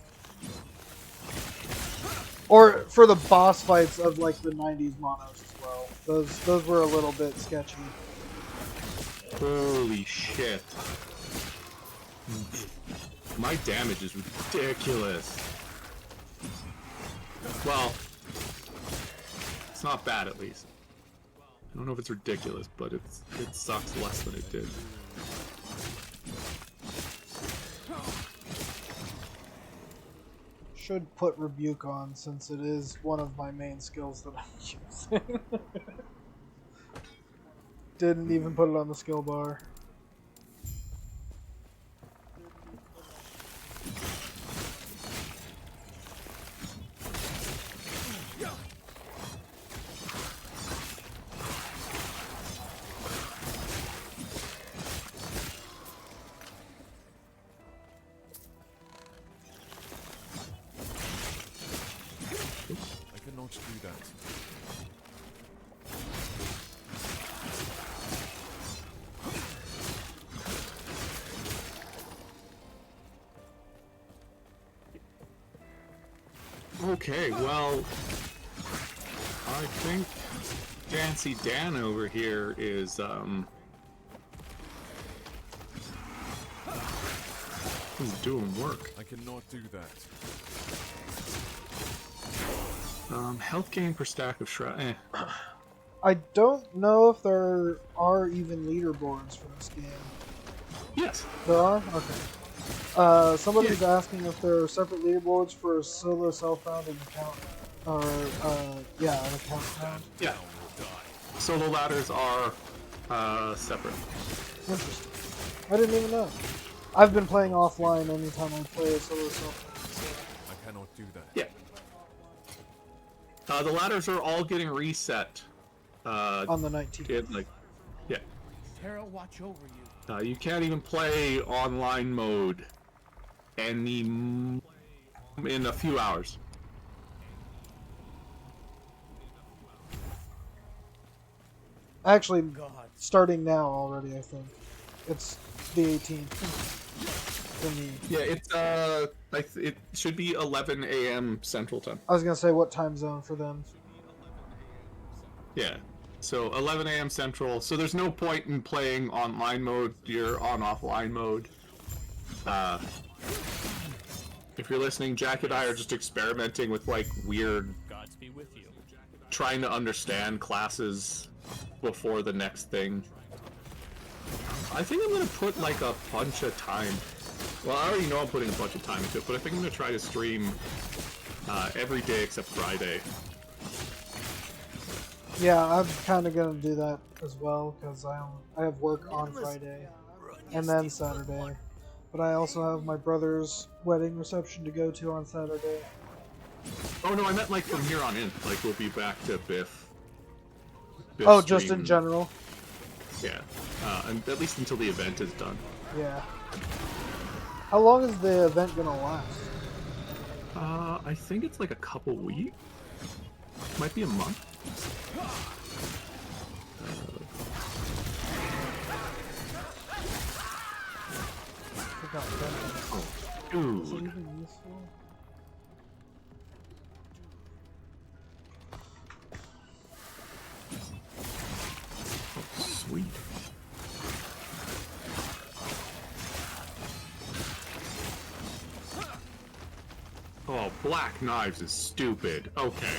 Or for the boss fights of like the 90s monos as well. Those were a little bit sketchy. Holy shit. My damage is ridiculous. Well, it's not bad at least. I don't know if it's ridiculous, but it sucks less than it did. Should put Rebuke on since it is one of my main skills that I'm using. Didn't even put it on the skill bar. I cannot do that. Okay, well, I think Dancy Dan over here is, he's doing work. I cannot do that. Health gain per stack of shroud. I don't know if there are even leaderboards for this game. Yes. There are? Okay. Somebody's asking if there are separate leaderboards for solo self-found and account, or yeah, an account found. Yeah. Solo ladders are separate. Interesting. I didn't even know. I've been playing offline anytime I play a solo self-found. I cannot do that. Yeah. The ladders are all getting reset. On the 19th. Yeah. Terra watch over you. You can't even play online mode in a few hours. Actually, starting now already, I think. It's the 18th. For me. Yeah, it's it should be 11 a.m. Central Time. I was gonna say what time zone for them. Yeah, so 11 a.m. Central. So there's no point in playing online mode. You're on offline mode. If you're listening, Jack and I are just experimenting with like weird, Gods be with you. trying to understand classes before the next thing. I think I'm gonna put like a bunch of time. Well, I already know I'm putting a bunch of time into it, but I think I'm gonna try to stream every day except Friday. Yeah, I'm kind of gonna do that as well because I have work on Friday and then Saturday, but I also have my brother's wedding reception to go to on Saturday. Oh no, I meant like from here on in. Like we'll be back to Biff. Oh, just stream. in general. Yeah, and at least until the event is done. Yeah. How long is the event gonna last? I think it's like a couple weeks. Might be a month. Oh, dude. Is it even useful? Sweet. Oh, black knives is stupid. Okay.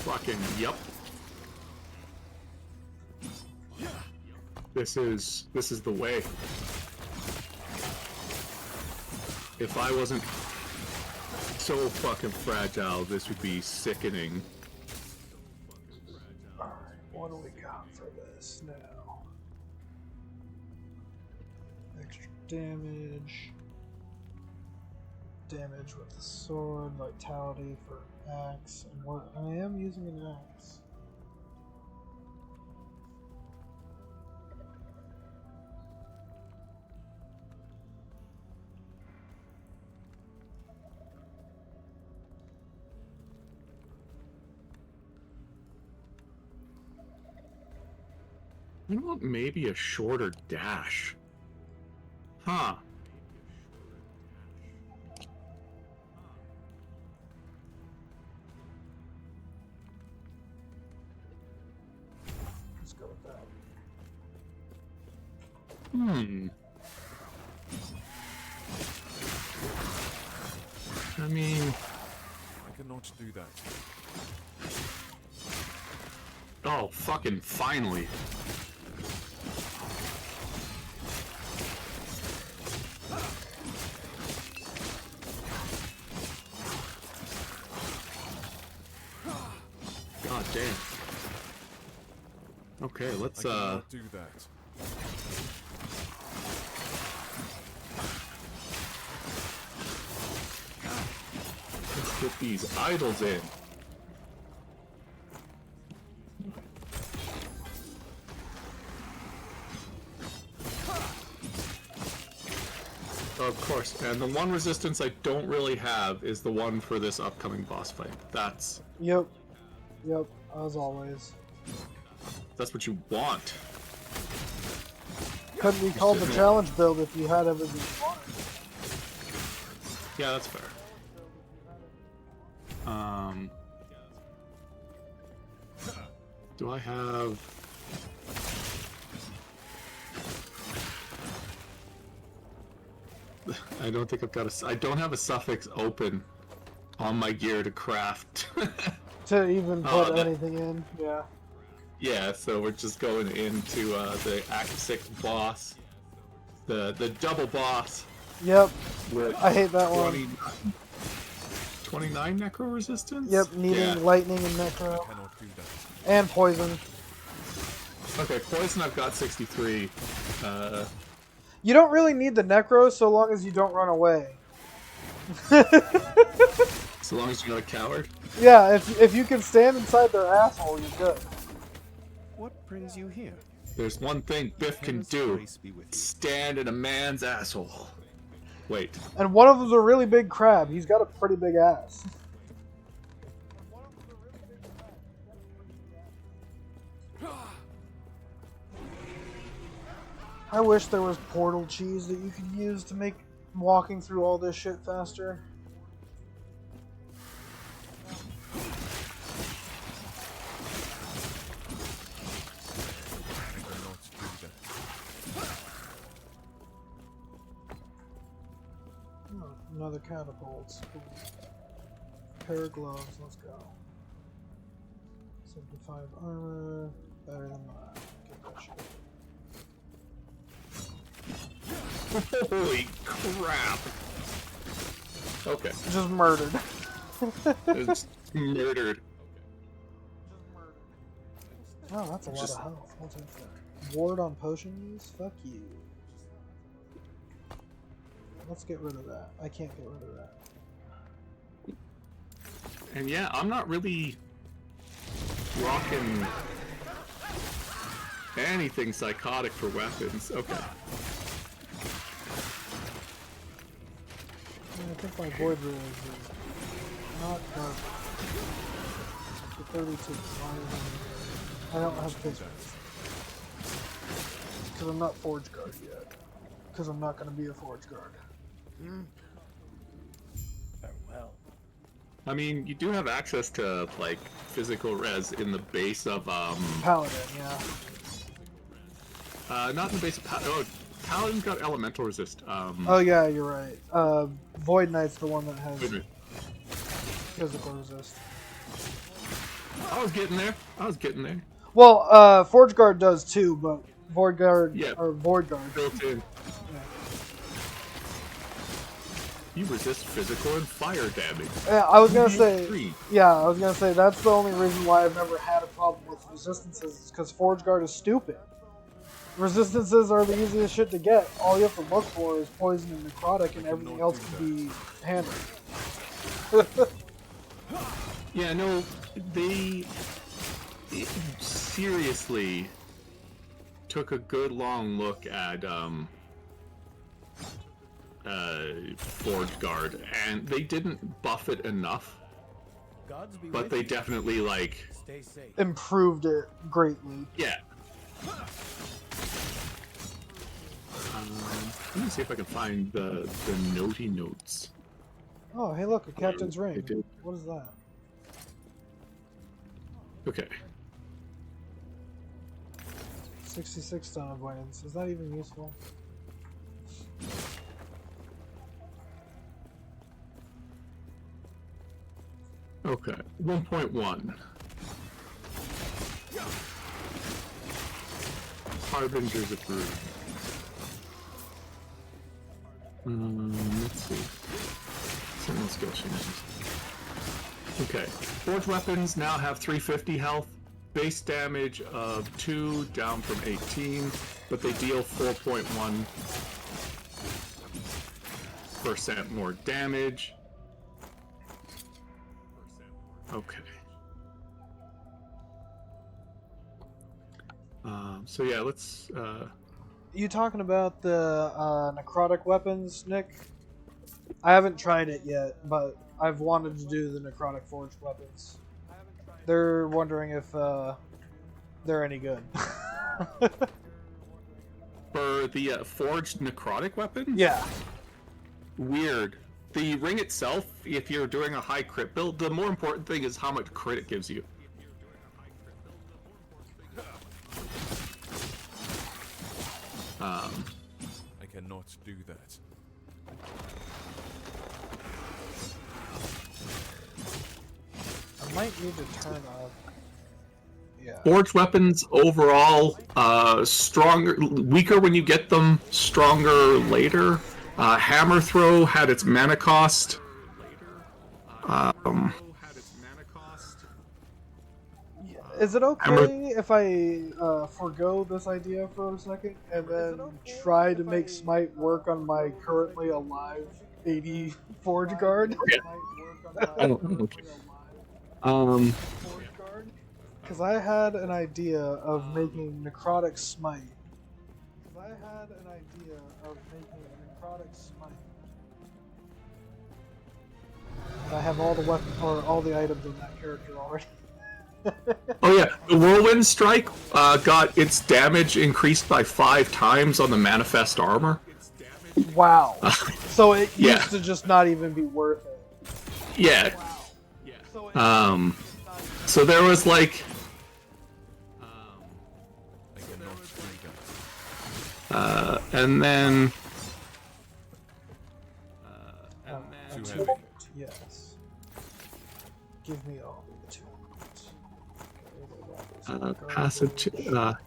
Fucking yup. This is the way. If I wasn't so fucking fragile, this would be sickening. Alright, what do we got for this now? Extra damage. Damage with the sword, vitality for axe, and what I am using an axe. You know what? Maybe a shorter dash. Huh. Let's go with that. I mean, I cannot do that. oh, fucking finally. God damn. Okay, let's I cannot do that. let's get these idols in. Of course, and the one resistance I don't really have is the one for this upcoming boss fight. That's Yep, as always. what you want. Couldn't be called the challenge build if you had everything you wanted. Yeah, that's fair. Do I have... I don't think I've got a... I don't have a suffix open on my gear to craft. To even put that- anything in, yeah. Yeah, so we're just going into the Act 6 boss. The double boss. Yep, With I hate that one. 29 necro resistance? Yep, needing Yeah. lightning and necro. Cannot do that. And poison. Okay, poison I've got 63. You don't really need the necro so long as you don't run away. So long as you're not a coward. Yeah, if you can stand inside their asshole, you're good. What brings you here? There's one thing Biff can Heaven's do. grace be with you. Stand in a man's asshole. Wait. And one of them's a really big crab. He's got a pretty big ass. I wish there was portal cheese that you could use to make walking through all this shit faster. I cannot do that. Oh, another catapult. Cool. Pair of gloves, let's go. 75 armor, better than mine. Get that shit. Holy crap. Okay. Just murdered. It's murdered. Just murdered. Oh, that's a lot of health. I'll take that. Ward on potion use? Fuck you. Let's get rid of that. I can't get rid of that. And yeah, I'm not really rocking anything psychotic for weapons. Okay. I think my void rules is not garbage. The 32 is I don't have patience. Because I'm not Forge Guard yet. Because I'm not going to be a Forge Guard. Farewell. I mean, you do have access to, like, physical res in the base of, Paladin, yeah. not in the base of Paladin's got elemental resist. Oh yeah, you're right. Void Knight's the one that has physical resist. I was getting there. Well, Forge Guard does too, but Void Guard or Void Guard. Built in. Yeah. You resist physical and fire damage. Yeah, I was gonna say. Yeah, I was gonna say that's the only reason why I've never had a problem with resistances, is because Forge Guard is stupid. Resistances are the easiest shit to get. All you have to look for is poison and necrotic, and everything else can be handled. Yeah, no, they seriously took a good long look at Forge Guard, and they didn't buff it enough, but they definitely, like, Stay safe. Improved it greatly. yeah. Let me see if I can find the notey notes. Oh, hey look, a captain's ring. They did. What is that? Okay. 66 stun avoidance. Is that even useful? Okay. 1.1. Harbingers of Brood. Let's see. Single skill changes. Okay. Forge weapons now have 350 health, base damage of 2 down from 18, but they deal 4.1% more damage. Okay. So yeah, let's. You talking about the necrotic weapons, Nick? I haven't tried it yet, but I've wanted to do the necrotic forged weapons. They're wondering if they're any good. For the forged necrotic weapons? Yeah. Weird. The ring itself, if you're doing a high crit build, the more important thing is how much crit it gives you. I cannot do that. I might need to turn off. Yeah. Forged weapons overall, stronger, weaker when you get them, stronger later. Hammer throw had its mana cost. Is it okay if I forego this idea for a second and then try to make Smite work on my currently alive 80 Forge Guard? Because I had an idea of making Necrotic Smite. I have all the weapon or all the items in that character already. Oh yeah, the Whirlwind Strike got its damage increased by 5 times on the Manifest Armor. Wow. So it Yeah. used to just not even be worth it. Yeah. So there was like... I cannot do that. and then... Too heavy. Yes. Give me all the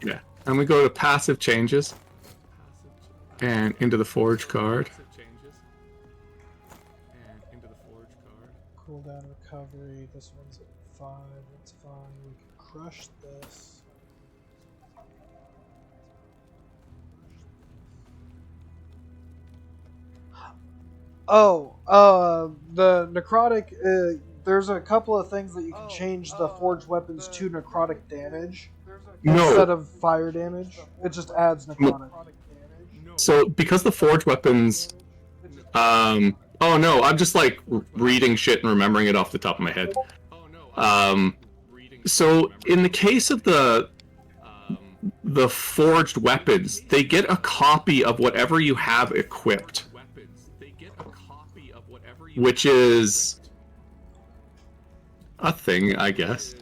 yeah. And we go to passive changes. And into the Forge card. Cooldown recovery. This one's at 5. That's fine. We can crush this. The necrotic. There's a couple of things that you can change the forged weapons to necrotic damage instead of fire damage. It just adds necrotic. So because the forged weapons, oh no, I'm just like reading shit and remembering it off the top of my head. So in the case of the forged weapons, they get a copy of whatever you have equipped, which is a thing, I guess.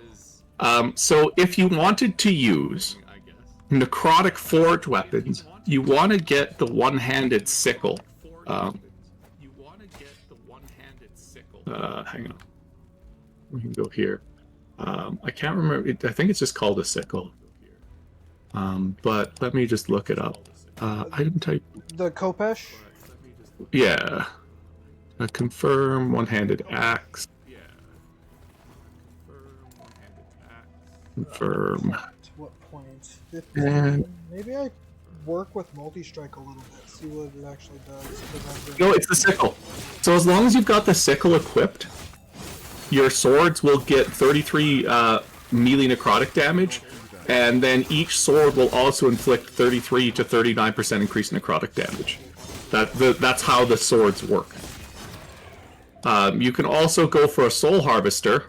So if you wanted to use necrotic forged weapons, you want to get the one-handed sickle. Hang on. We can go here. I can't remember. I think it's just called a sickle. But let me just look it up. Item type. The Kopesh? Yeah. Confirm one-handed axe. Confirm. To what point? 15? And Maybe I work with multi-strike a little bit, see what it actually does. no, it's the sickle. So as long as you've got the sickle equipped, your swords will get 33 melee necrotic damage, and then each sword will also inflict 33 to 39% increased necrotic damage. That's how the swords work. You can also go for a Soul Harvester,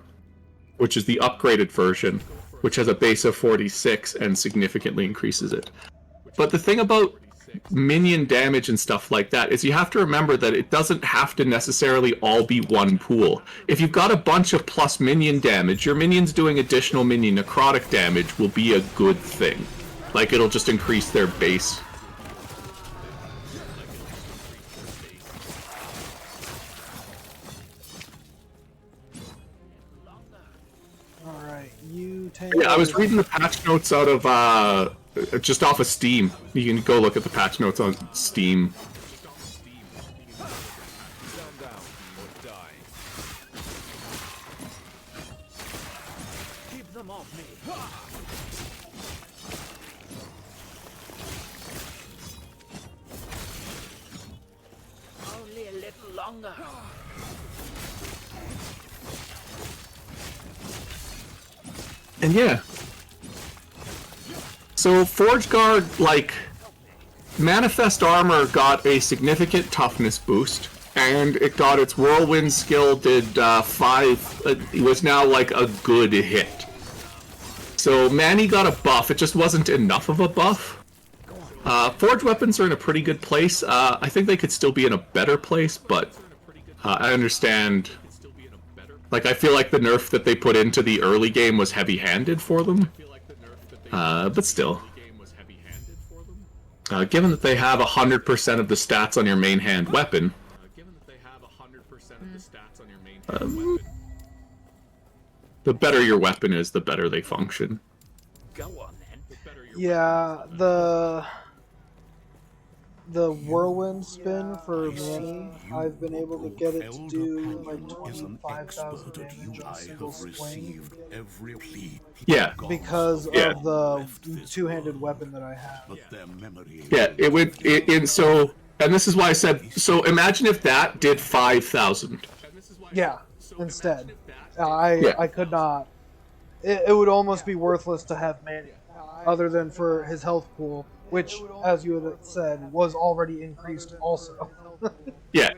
which is the upgraded version, which has a base of 46 and significantly increases it. But the thing about minion damage and stuff like that is you have to remember that it doesn't have to necessarily all be one pool. If you've got a bunch of plus minion damage, your minions doing additional minion necrotic damage will be a good thing. Like, it'll just increase their base. Alright, you take... Yeah, I was reading the patch notes out of, just off of Steam. You can go look at the patch notes on Steam. Stand down or die. Keep them off me. Only a little longer. And yeah. So Forge Guard, like, Manifest Armor got a significant toughness boost, and it got its Whirlwind skill did 5, it was now like a good hit. So Manny got a buff, it just wasn't enough of a buff. Forge weapons are in a pretty good place. I think they could still be in a better place, but I understand. Like, I feel like the nerf that they put into the early game was heavy-handed for them. But still. Given that they have 100% of the stats on your main hand weapon, the better your weapon is, the better they function. Go on then. Yeah, the whirlwind spin for Manny, I've been able to get it to do like 25,000 damage on a single swing Yeah. because of the two-handed weapon that I have. Yeah, it would, so, and this is why I said, so imagine if that did 5,000. Yeah, instead. I could not. It would almost be worthless to have Manny, other than for his health pool, which, as you had said, was already increased also. Yeah.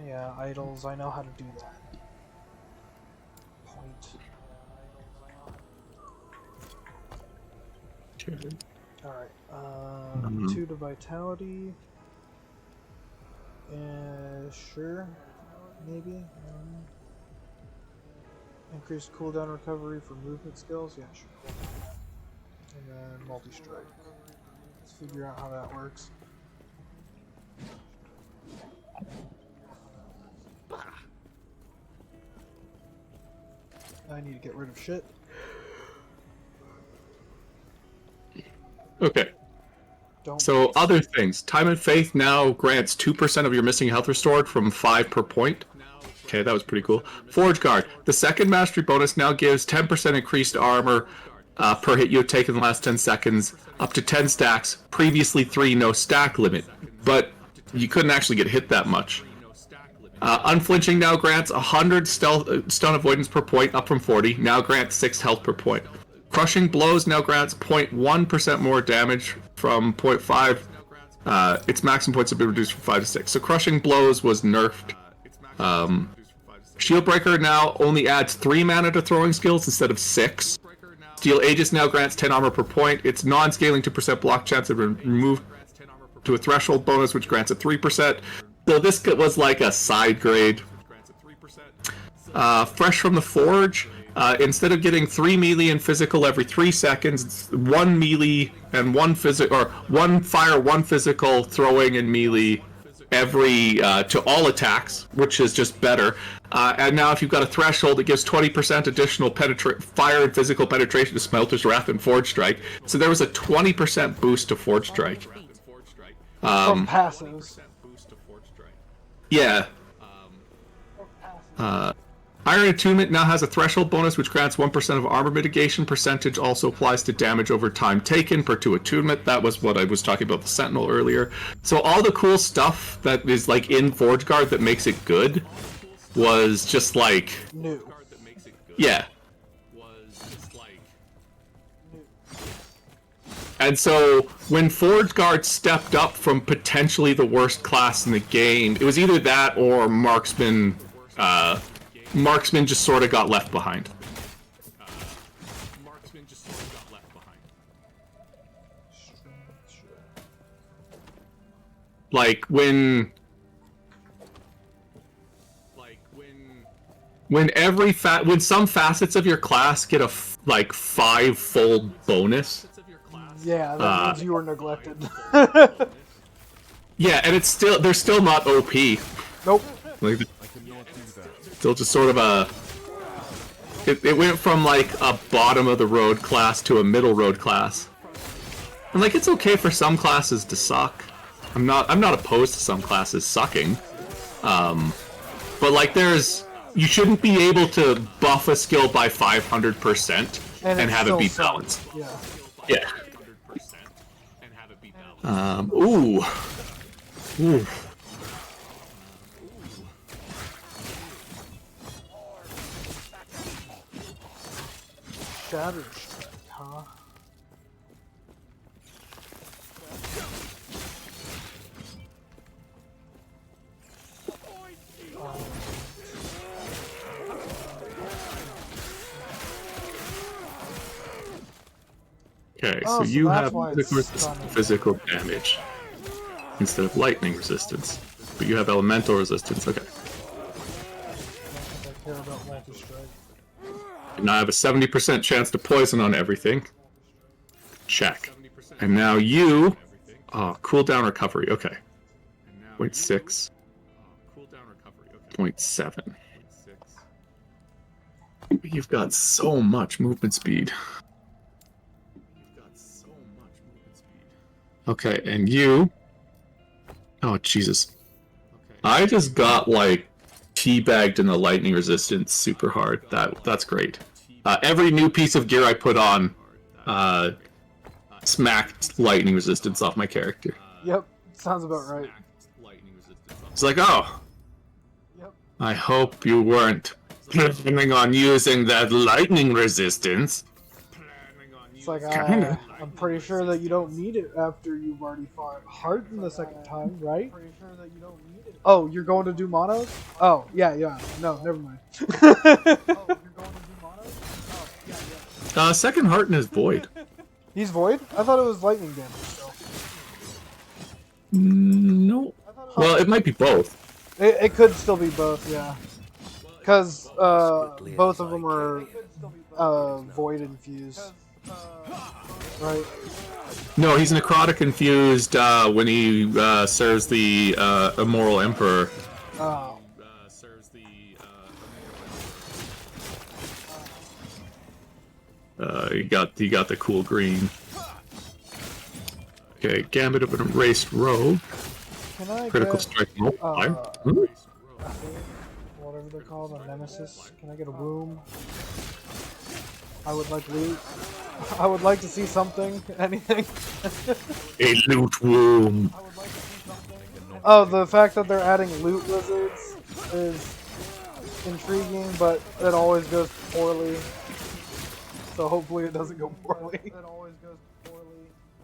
Yeah, idols, I know how to do that. Point. Alright, 2 to vitality. Sure. Maybe. Increased cooldown recovery for movement skills? Yeah, sure. And then multi-strike. Let's figure out how that works. I need to get rid of shit. Okay. So, other things. Time and Faith now grants 2% of your missing health restored from 5 per point. Okay, that was pretty cool. Forge Guard. The second mastery bonus now gives 10% increased armor per hit you have taken in the last 10 seconds, up to 10 stacks, previously 3 no stack limit. But you couldn't actually get hit that much. Unflinching now grants 100 stun avoidance per point, up from 40. Now grants 6 health per point. Crushing blows now grants 0.1% more damage from 0.5. Its maximum points have been reduced from 5 to 6. So crushing blows was nerfed. Shieldbreaker now only adds 3 mana to throwing skills instead of 6. Steel Aegis now grants 10 armor per point. Its non-scaling 2% block chance has been removed to a threshold bonus, which grants a 3%. So this was like a side grade. Fresh from the Forge, instead of getting 3 melee and physical every 3 seconds, it's 1 melee and 1 physical, or 1 fire, 1 physical, throwing and melee every to all attacks, which is just better. And now if you've got a threshold, it gives 20% additional fire and physical penetration to Smelter's Wrath and Forge Strike. So there was a 20% boost to Forge Strike. From passives. Yeah. Iron Attunement now has a threshold bonus which grants 1% of armor mitigation. Percentage also applies to damage over time taken per 2 attunement. That was what I was talking about the Sentinel earlier. So all the cool stuff that is like in Forge Guard that makes it good was just like New. Yeah. And so when Forge Guard stepped up from potentially the worst class in the game, it was either that or Marksman. Marksman just sort of got left behind. Like when when some facets of your class get a 5-fold bonus. Yeah, that means you were neglected. Yeah, and they're still not OP. Nope. Like, still just sort of it went from like a bottom of the road class to a middle road class. And like it's okay for some classes to suck. I'm not opposed to some classes sucking. But like you shouldn't be able to buff a skill by 500% and have it be balanced. Yeah. Yeah. Ooh. Shattered Strike, huh? Okay, Oh, so so you that's have why it's physical damage instead of lightning resistance, but you have elemental resistance. Okay. I care about multi-strike. Now I have a 70% chance to poison on everything. Check. And now you... Oh, cooldown recovery. Okay. 0.6. 0.7. You've got so much movement speed. Okay, and you... Oh, Jesus. I just got, like, teabagged in the lightning resistance super hard. That's great. Every new piece of gear I put on smacked lightning resistance off my character. Yep, sounds about right. It's like, oh, Yep. I hope you weren't planning on using that lightning resistance. It's like, I'm pretty sure that you don't need it after you've already fought Harden the second time, right? Oh, you're going to do monos? Oh, yeah. No, never mind. Second Hearten is Void. He's Void? I thought it was lightning damage, so. No. Well, it might be both. It could still be both, yeah. Because both of them are Void infused. Right? No, he's necrotic infused when he serves the Immoral Emperor. Oh. He got the cool green. Okay, Gambit of an Erased Rogue. Can I Critical get, Strike multiplier. whatever they're called, a Nemesis? Can I get a Womb? I would like loot. I would like to see something. Anything. A loot room. Oh, the fact that they're adding loot lizards is intriguing, but it always goes poorly. So hopefully it doesn't go poorly.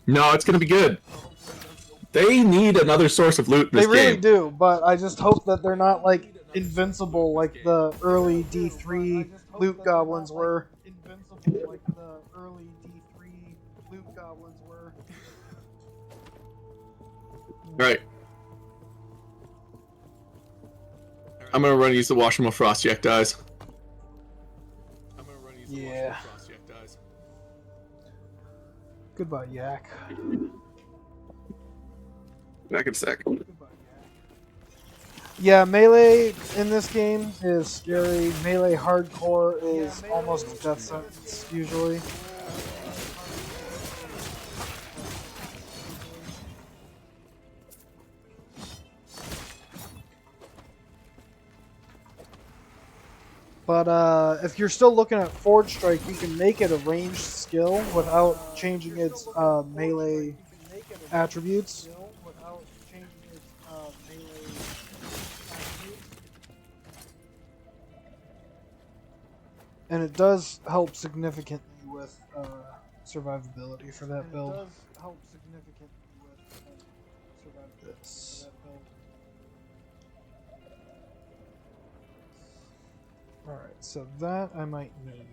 No, it's gonna be good. They need another source of loot in this They really game. do, but I just hope that they're not like invincible like the early D3 loot goblins were. Right. I'm gonna run use the Washable Frost Yak dies. Yeah. Goodbye, Yak. Back in a sec. Yeah, melee in this game is scary. Melee hardcore is almost a death sentence, usually. But if you're still looking at Forge Strike, you can make it a ranged skill without changing its melee attributes. And it does help significantly with survivability for that build. This. Alright, so that I might need.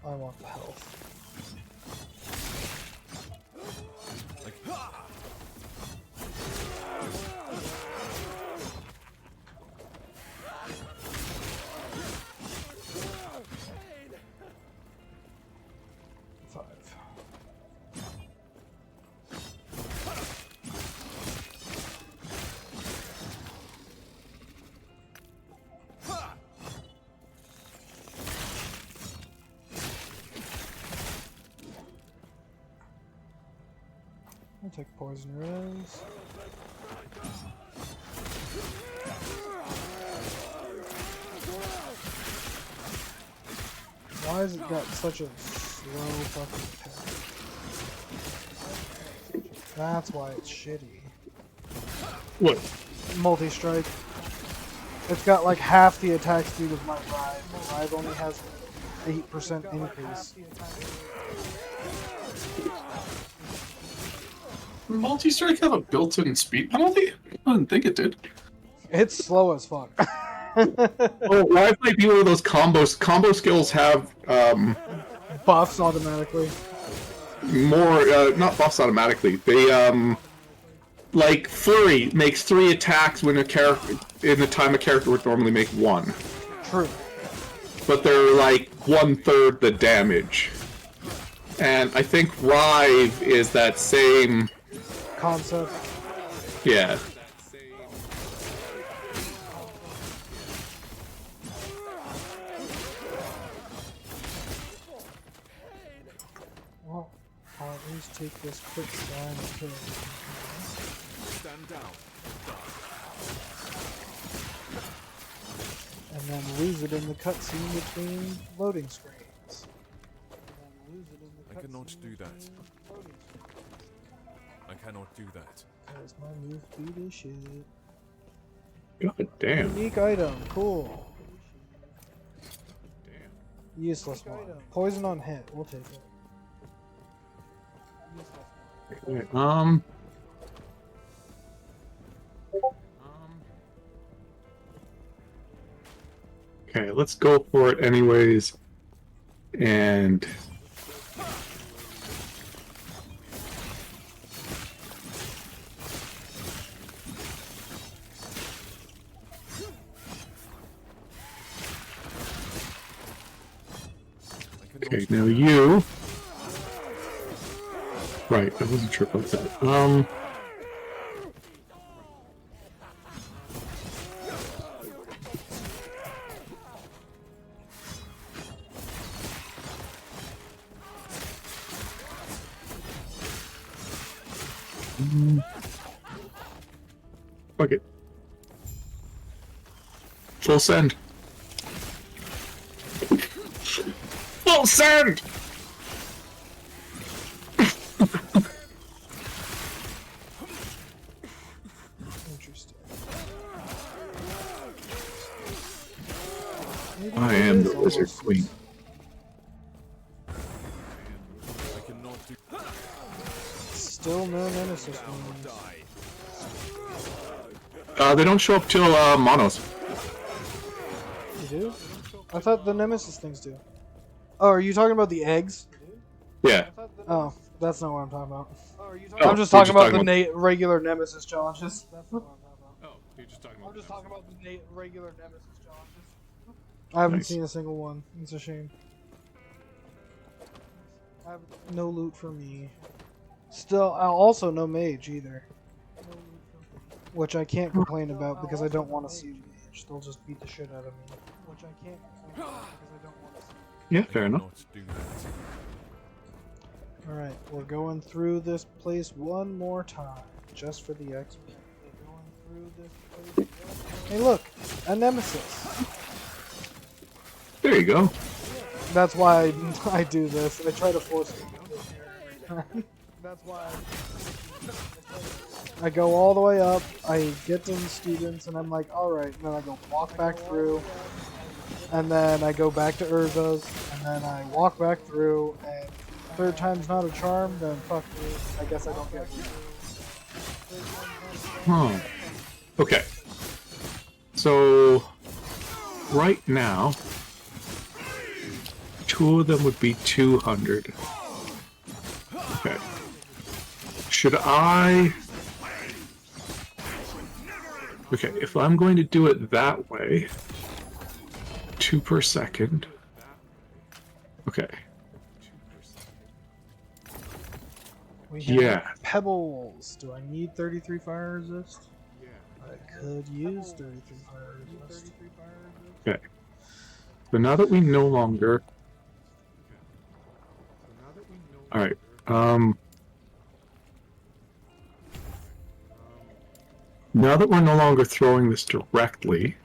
I want the health. I'll take poison res. Why has it got such a slow fucking attack? That's why it's shitty. What? Multi-strike. It's got like half the attack speed of my Rive. My Rive only has an 8% increase. Multi-strike have a built-in speed penalty? I didn't think it did. It's slow as fuck. Oh, Rive might be one of those combos. Combo skills have Buffs automatically. more, not buffs automatically. They like Flurry makes 3 attacks when a character in the time a character would normally make 1. True. But they're like 1/3 the damage. And I think Rive is that same Concept. yeah. Well, I'll at least take this quick slime and kill it. Stand down. And then lose it in the cutscene between loading screens. I cannot do that. I cannot do that. Because my move speed is shit. God damn. Unique item, cool. Damn. Useless one. Poison on hit, we'll take it. Okay, okay, let's go for it anyways. And okay, now you. Right, I wasn't sure about that. Fuck it. Full send. Full send! Interesting. I am the Wizard Queen. I cannot do. Still no nemesis ones. They don't show up till monos. You do? I thought the nemesis things do. Oh, are you talking about the eggs? Yeah. Oh, that's not what I'm talking about. Oh, I'm just talking about the regular nemesis challenges. That's not what I'm talking about. Oh, you're just talking about. I'm just talking about the regular nemesis challenges. I haven't Nice. seen a single one. It's a shame. I have no loot for me. Still, also no mage either. Which I can't complain about because I don't want to see mage. They'll just beat the shit out of me. Which I can't complain about because I don't want to see. Yeah, fair enough. Not do that. Alright, we're going through this place one more time. Just for the XP. We're going through this place. Hey look! A nemesis! There you go. That's why I do this. I try to force it. That's why I go all the way up, I get to the students, and I'm like, alright, and then I go walk back through, and then I go back to Urza's, and then I walk back through, and third time's not a charm, then fuck me. I guess I don't get it. Huh. Okay. So, right now, 2 of them would be 200. Okay. Should I... Okay, if I'm going to do it that way, 2 per second. Okay. We have Yeah. pebbles. Do I need 33 fire resist? I could use 33 fire resist. Okay. So now that we no longer... Alright, now that we're no longer throwing this directly...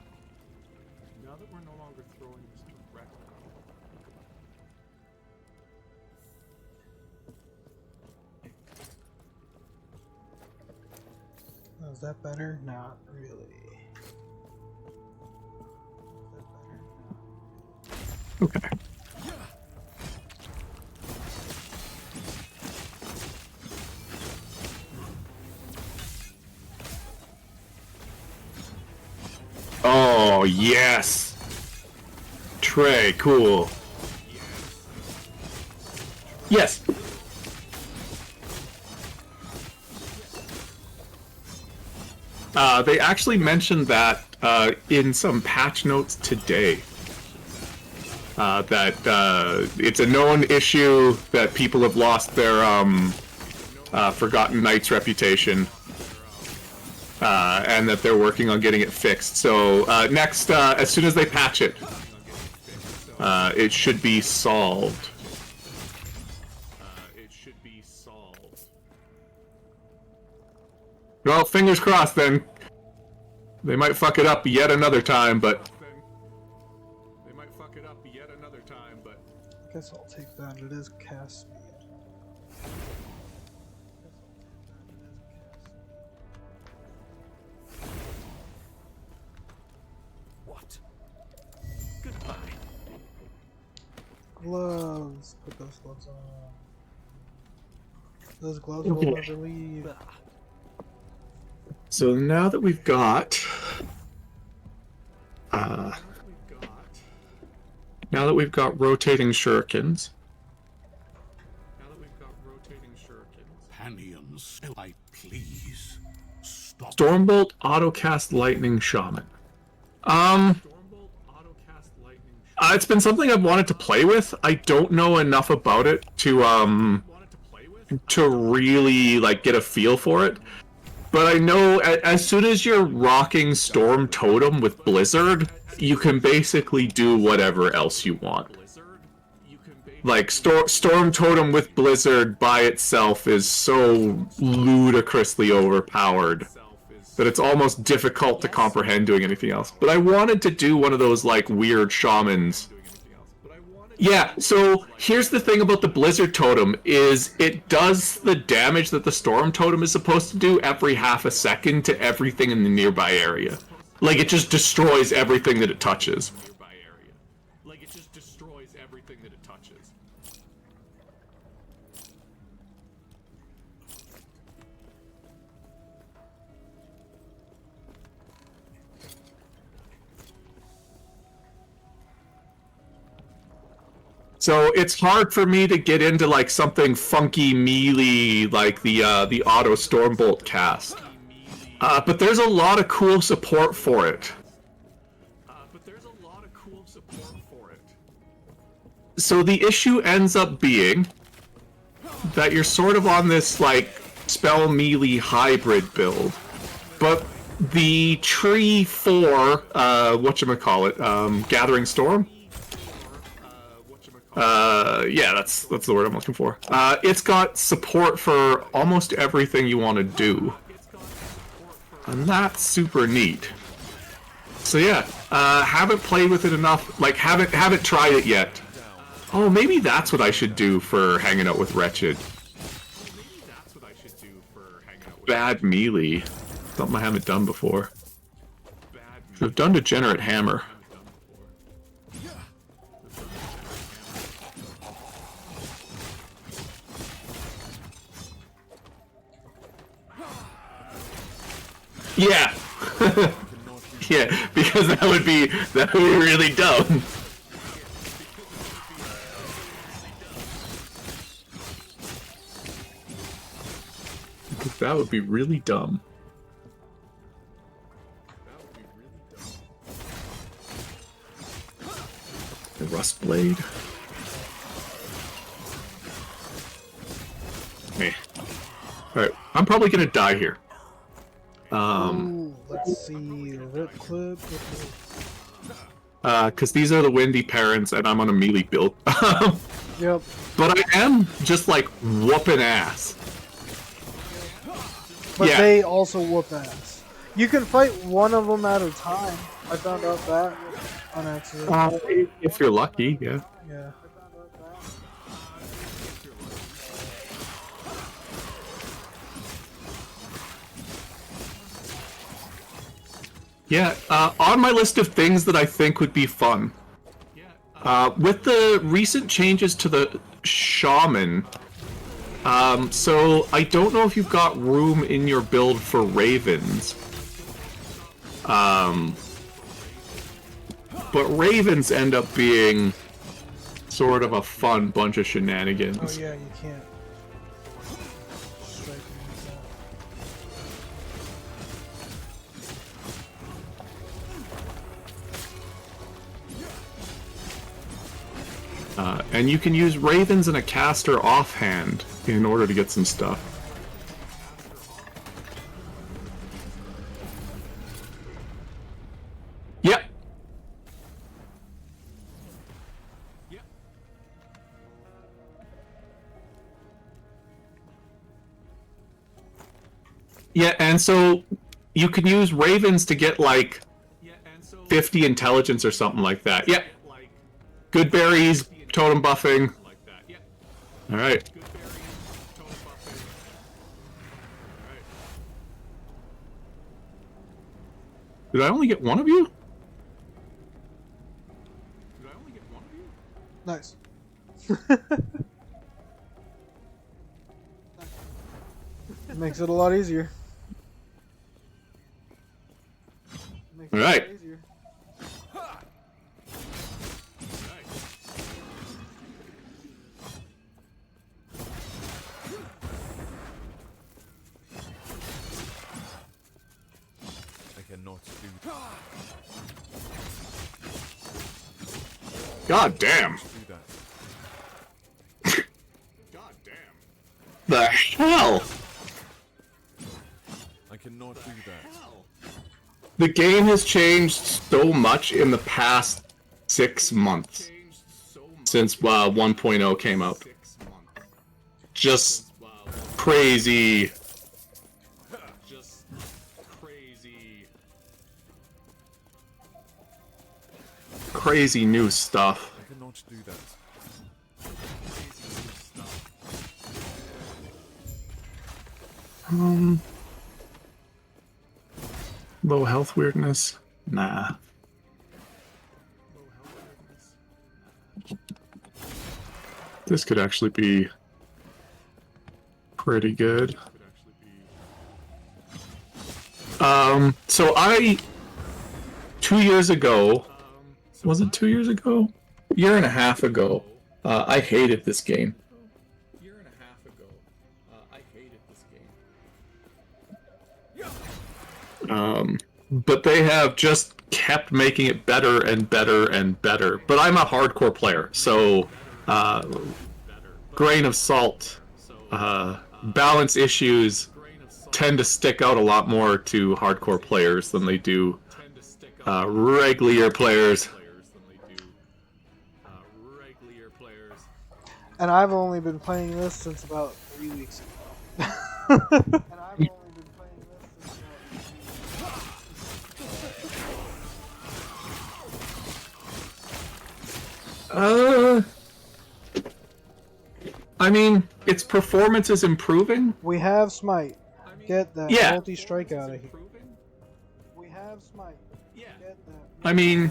Oh, is that better? Not really. Okay. Oh, yes! Trey, cool. Yes! They actually mentioned that in some patch notes today. That it's a known issue that people have lost their Forgotten Knights reputation. And that they're working on getting it fixed. So next, as soon as they patch it, it should be solved. Well, fingers crossed then. They might fuck it up yet another time, but... I guess I'll take that. It is cast speed. What? Goodbye. Gloves. Put those gloves on. Those gloves will never leave. So now that we've got... now that we've got rotating shurikens... Companions, I please stop. Stormbolt, Autocast, Lightning, Shaman. It's been something I've wanted to play with. I don't know enough about it to really, like, get a feel for it. But I know as soon as you're rocking Storm Totem with Blizzard, you can basically do whatever else you want. Like, Storm Totem with Blizzard by itself is so ludicrously overpowered that it's almost difficult to comprehend doing anything else. But I wanted to do one of those, like, weird shamans. Yeah, so here's the thing about the Blizzard Totem, is it does the damage that the Storm Totem is supposed to do every half a second to everything in the nearby area. Like, it just destroys everything that it touches. So it's hard for me to get into like something funky melee like the auto Stormbolt cast. But there's a lot of cool support for it. So the issue ends up being that you're sort of on this like spell melee hybrid build, but the tree for whatchamacallit, Gathering Storm. Yeah, that's the word I'm looking for. It's got support for almost everything you want to do. And that's super neat. So yeah, haven't played with it enough, like haven't tried it yet. Oh, maybe that's what I should do for hanging out with Wretched. Bad melee. Something I haven't done before. Should have done Degenerate Hammer. Yeah. Yeah, because that would be really dumb. That would be really dumb. The Rust Blade. Hey. Alright, I'm probably gonna die here. Ooh, let's see. Rip clip. Because these are the Windy Parents, and I'm on a melee build. Yep. But I am just like whooping ass. But yeah. They also whoop ass. You can fight one of them at a time. I found out that on accident. If you're lucky, yeah. Yeah. Yeah, on my list of things that I think would be fun. With the recent changes to the Shaman, so I don't know if you've got room in your build for Ravens. But Ravens end up being sort of a fun bunch of shenanigans. Oh yeah, you can't. Strike them with that. And you can use Ravens and a caster offhand in order to get some stuff. Yep. Yeah, and so you can use Ravens to get like 50 intelligence or something like that. Yeah. Good berries, totem buffing. Alright. Did I only get one of you? Nice. Makes it a lot easier. All right. I cannot do God damn. that. God damn. The hell? I cannot do that. The game has changed so much in the past 6 months since 1.0 came out. Just crazy. crazy new stuff. I cannot do that. Low health weirdness? Nah. This could actually be pretty good. So 2 years ago, was it 2 years ago? Year and a half ago, I hated this game. But they have just kept making it better and better and better. But I'm a hardcore player, so grain of salt, balance issues tend to stick out a lot more to hardcore players than they do regular players. And I've only been playing this since about 3 weeks ago. And I've only been playing this since about 3 weeks. I mean, its performance is improving. We have Smite. Get that Yeah. multi-strike out of here. We have Smite. Get that. I mean,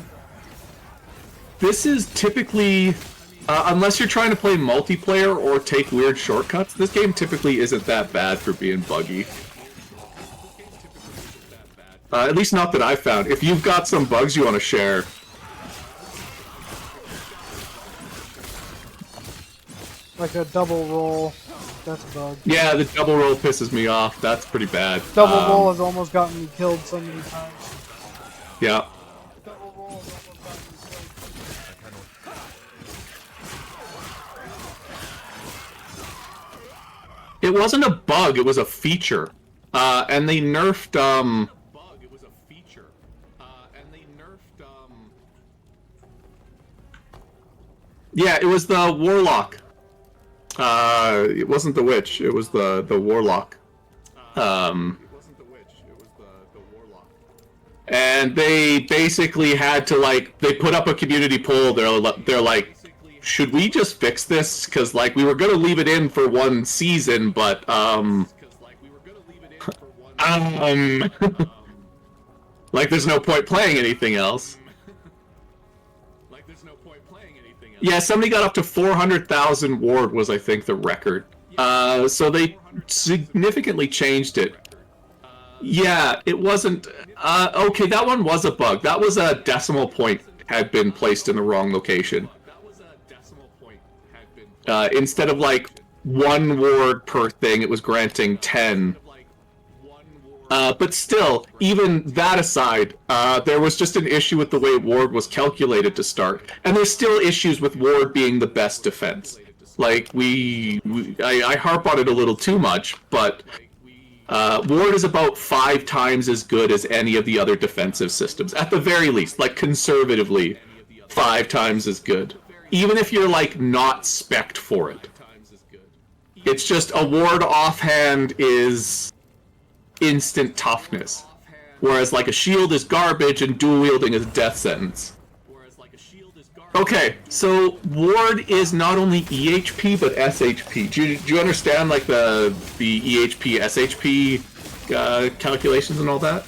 this is typically, unless you're trying to play multiplayer or take weird shortcuts, this game typically isn't that bad for being buggy. At least not that I've found. If you've got some bugs you want to share. Like a double roll. That's a bug. Yeah, the double roll pisses me off. That's pretty bad. Double roll has almost gotten me killed so many times. Yeah. Double roll has almost gotten me killed. It wasn't a bug, it was a feature. And they nerfed, Yeah, it was the Warlock. It wasn't the Witch, it was the Warlock. And they basically had to, like, they put up a community poll, they're like, should we just fix this? Because, like, we were gonna leave it in for one season, but, like, there's no point playing anything else. Yeah, somebody got up to 400,000 ward was, I think, the record. So they significantly changed it. Yeah, it wasn't... okay, that one was a bug. That was a decimal point had been placed in the wrong location. Instead of, like, 1 ward per thing, it was granting 10. But still, even that aside, there was just an issue with the way ward was calculated to start. And there's still issues with ward being the best defense. Like, I harp on it a little too much, but ward is about 5 times as good as any of the other defensive systems. At the very least, like, conservatively, 5 times as good. Even if you're, like, not spec'd for it. It's just a ward offhand is instant toughness. Whereas, like, a shield is garbage and dual wielding is a death sentence. Okay, so ward is not only EHP but SHP. Do you understand, like, the EHP, SHP calculations and all that?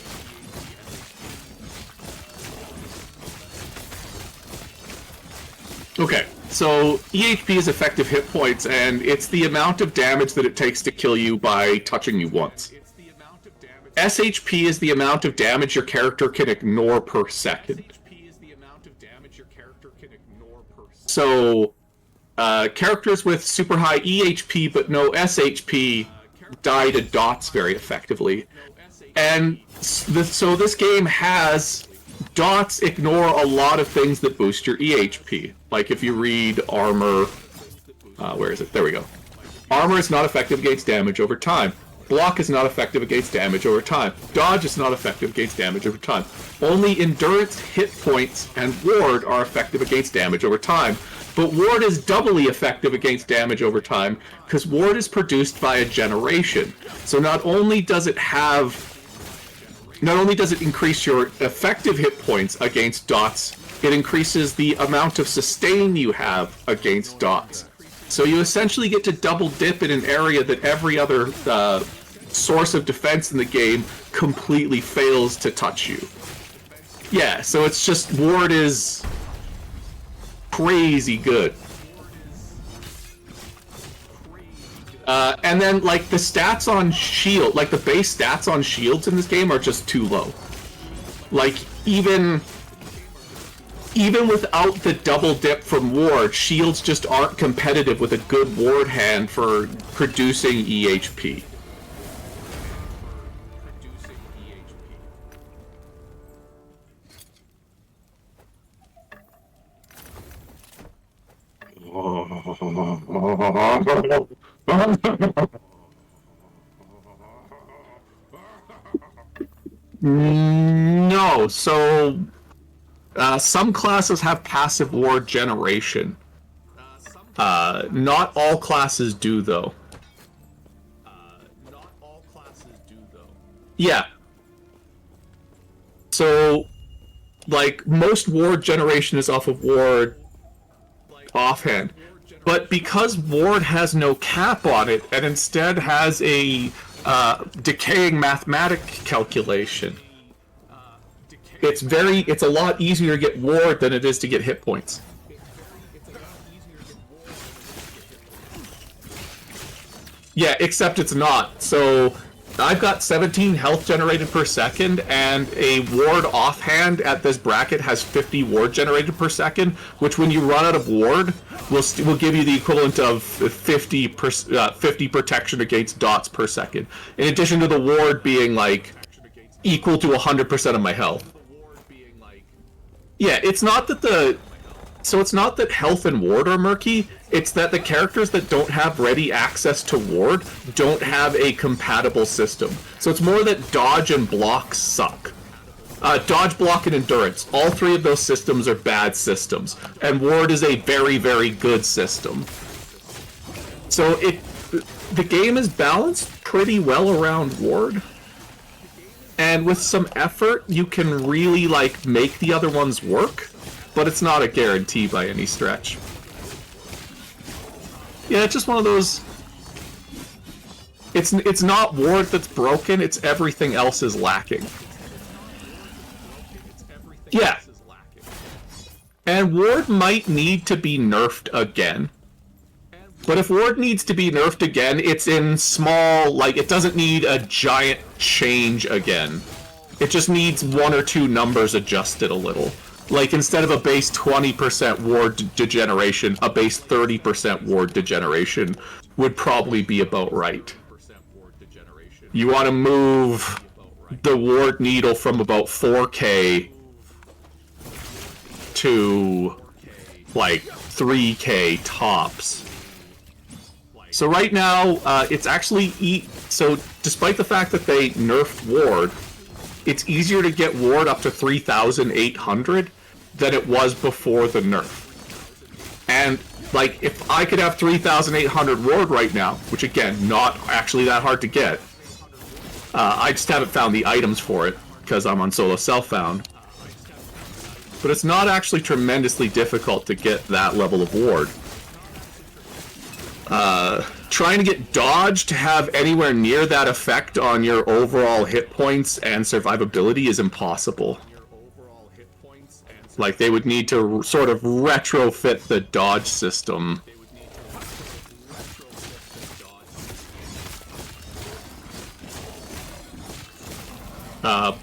Okay, so EHP is effective hit points, and it's the amount of damage that it takes to kill you by touching you once. SHP is the amount of damage your character can ignore per second. So, characters with super high EHP but no SHP die to dots very effectively. And so this game has dots ignore a lot of things that boost your EHP. Like if you read armor, where is it? There we go. Armor is not effective against damage over time. Block is not effective against damage over time. Dodge is not effective against damage over time. Only endurance, hit points, and ward are effective against damage over time. But ward is doubly effective against damage over time, because ward is produced via generation. So not only does it have not only does it increase your effective hit points against dots, it increases the amount of sustain you have against dots. So you essentially get to double dip in an area that every other source of defense in the game completely fails to touch you. Yeah, so it's just, ward is crazy good. And then, like, the stats on shield, like, the base stats on shields in this game are just too low. Like, even without the double dip from ward, shields just aren't competitive with a good ward hand for producing EHP. No, so some classes have passive ward generation. Not all classes do, though. Yeah. So, like, most ward generation is off of ward offhand. But because ward has no cap on it, and instead has a decaying mathematic calculation, it's a lot easier to get ward than it is to get hit points. Yeah, except it's not. So I've got 17 health generated per second, and a ward offhand at this bracket has 50 ward generated per second, which when you run out of ward, will give you the equivalent of 50 protection against dots per second. In addition to the ward being, like, equal to 100% of my health. Yeah, it's not that it's not that health and ward are murky, it's that the characters that don't have ready access to ward don't have a compatible system. So it's more that dodge and block suck. Dodge, block, and endurance. All three of those systems are bad systems. And ward is a very, very good system. So the game is balanced pretty well around ward. And with some effort, you can really, like, make the other ones work. But it's not a guarantee by any stretch. Yeah, it's just one of those... It's not ward that's broken, it's everything else is lacking. Yeah. And ward might need to be nerfed again. But if ward needs to be nerfed again, it's in small, like, it doesn't need a giant change again. It just needs one or two numbers adjusted a little. Like, instead of a base 20% ward degeneration, a base 30% ward degeneration would probably be about right. You want to move the ward needle from about 4K to, like, 3K tops. So right now, it's actually... So, despite the fact that they nerfed ward, it's easier to get ward up to 3,800 than it was before the nerf. And, like, if I could have 3,800 ward right now, which, again, not actually that hard to get, I just haven't found the items for it, because I'm on solo self-found. But it's not actually tremendously difficult to get that level of ward. Trying to get dodge to have anywhere near that effect on your overall hit points and survivability is impossible. Like, they would need to sort of retrofit the dodge system.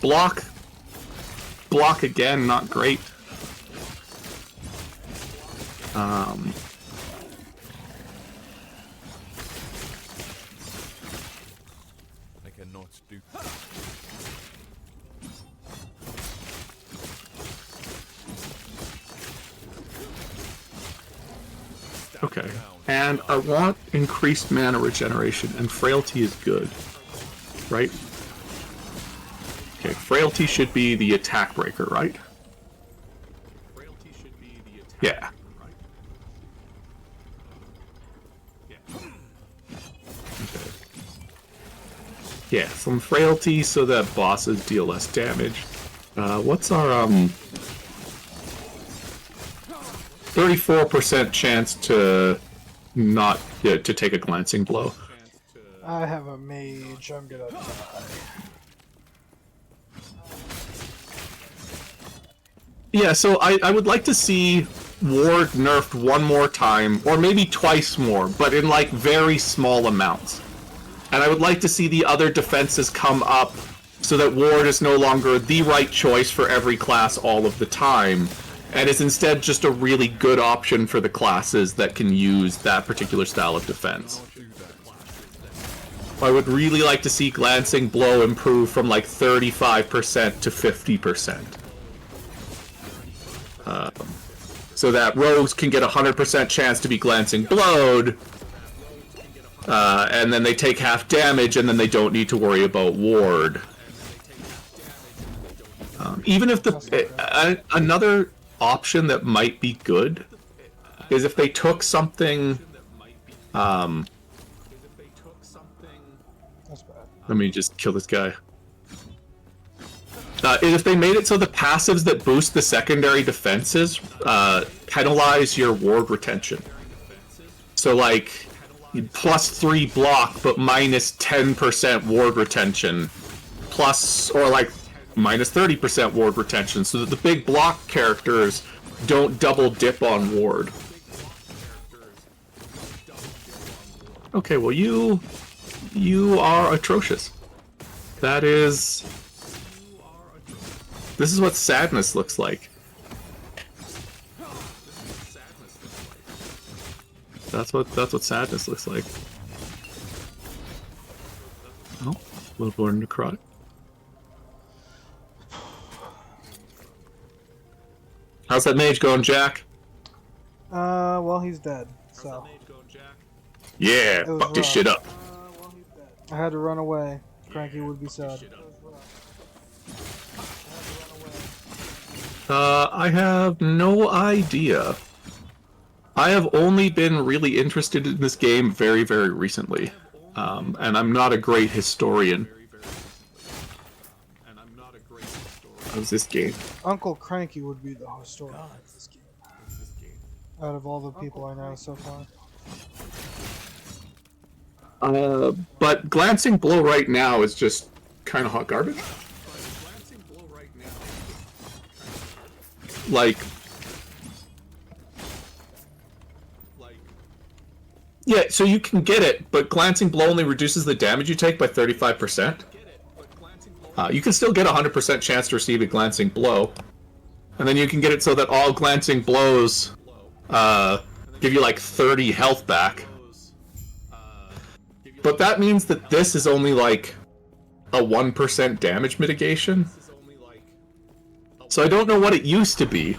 Block again, not great. Okay, and I want increased mana regeneration, and frailty is good, right? Okay, frailty should be the attack breaker, right? Yeah. Okay. Yeah, some frailty so that bosses deal less damage. What's our 34% chance to not to take a glancing blow? I have a mage. I'm gonna die. Yeah, so I would like to see Ward nerfed one more time, or maybe twice more, but in like very small amounts. And I would like to see the other defenses come up so that Ward is no longer the right choice for every class all of the time, and is instead just a really good option for the classes that can use that particular style of defense. I would really like to see Glancing Blow improve from like 35% to 50%. So that rogues can get a 100% chance to be Glancing Blowed, and then they take half damage, and then they don't need to worry about Ward. Even if another option that might be good is if they took something. That's bad. Let me just kill this guy. If they made it so the passives that boost the secondary defenses penalize your ward retention. So like +3 block but minus 10% ward retention, plus or like minus 30% ward retention, so that the big block characters don't double dip on ward. Okay, well you are atrocious. That is. This is what sadness looks like. That's what sadness looks like. Oh, Bloodborne Necrotic. How's that mage going, Jack? Well, he's dead, so. Yeah, was fuck this rough. shit up. I had to run away. Cranky would be sad. I have no idea. I have only been really interested in this game very, very recently. And I'm not a great historian of this game. Uncle Cranky would be the historian of this game. Out of all the people I know so far. But Glancing Blow right now is just kind of hot garbage. Like, yeah, so you can get it, but Glancing Blow only reduces the damage you take by 35%. You can still get a 100% chance to receive a Glancing Blow, and then you can get it so that all Glancing Blows give you like 30 health back. But that means that this is only like a 1% damage mitigation. So I don't know what it used to be.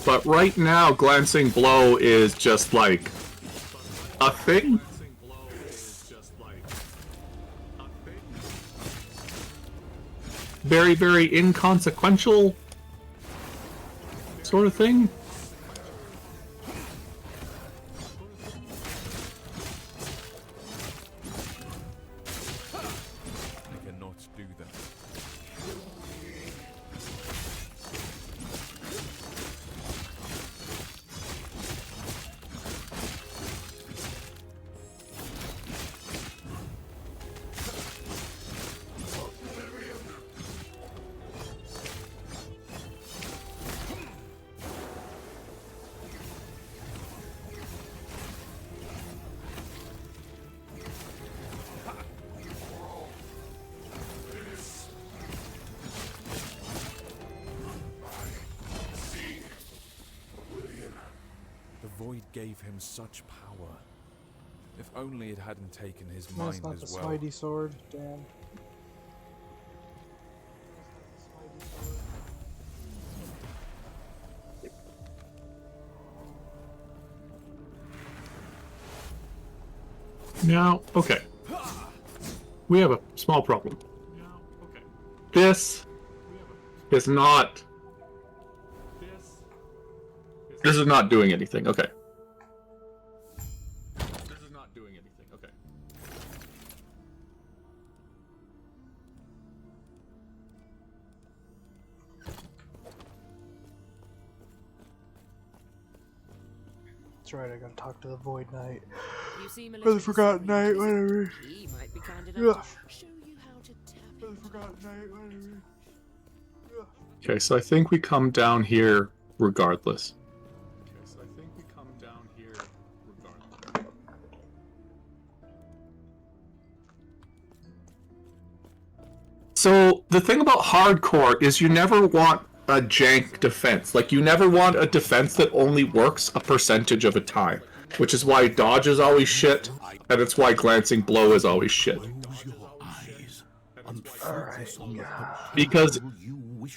But right now, Glancing Blow is just like a thing. Very, very inconsequential sort of thing. I cannot do that. The void gave him such power. If only it hadn't taken his That's mind not the as well. Smitey sword. Damn. Now, okay. We have a small problem. This is not... This is not doing anything, okay. This is not doing anything, okay. That's right, I gotta talk to the Void Knight. You seem a Or little the Forgotten Knight, disappointed. whatever. He might be kind Yeah. enough to show you how to tap Or the Forgotten Knight, whatever. Okay, so I think we come down here regardless. So the thing about hardcore is you never want a jank defense. Like, you never want a defense that only works a percentage of a time. Which is why dodge is always shit, and it's why glancing blow is always shit. Because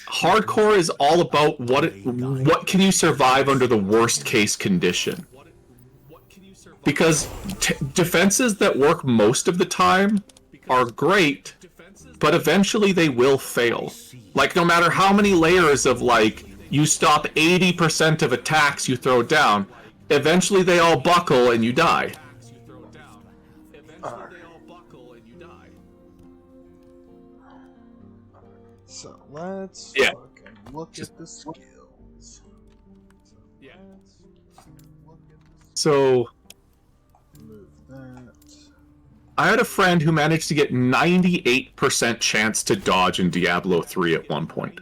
hardcore is all about what can you survive under the worst case condition. Because defenses that work most of the time are great, but eventually they will fail. Like, no matter how many layers of, like, you stop 80% of attacks you throw down, eventually they all buckle and you die. So let's Yeah. fucking look at the skills. Yeah. Look at the So, move that. I had a friend who managed to get 98% chance to dodge in Diablo 3 at one point.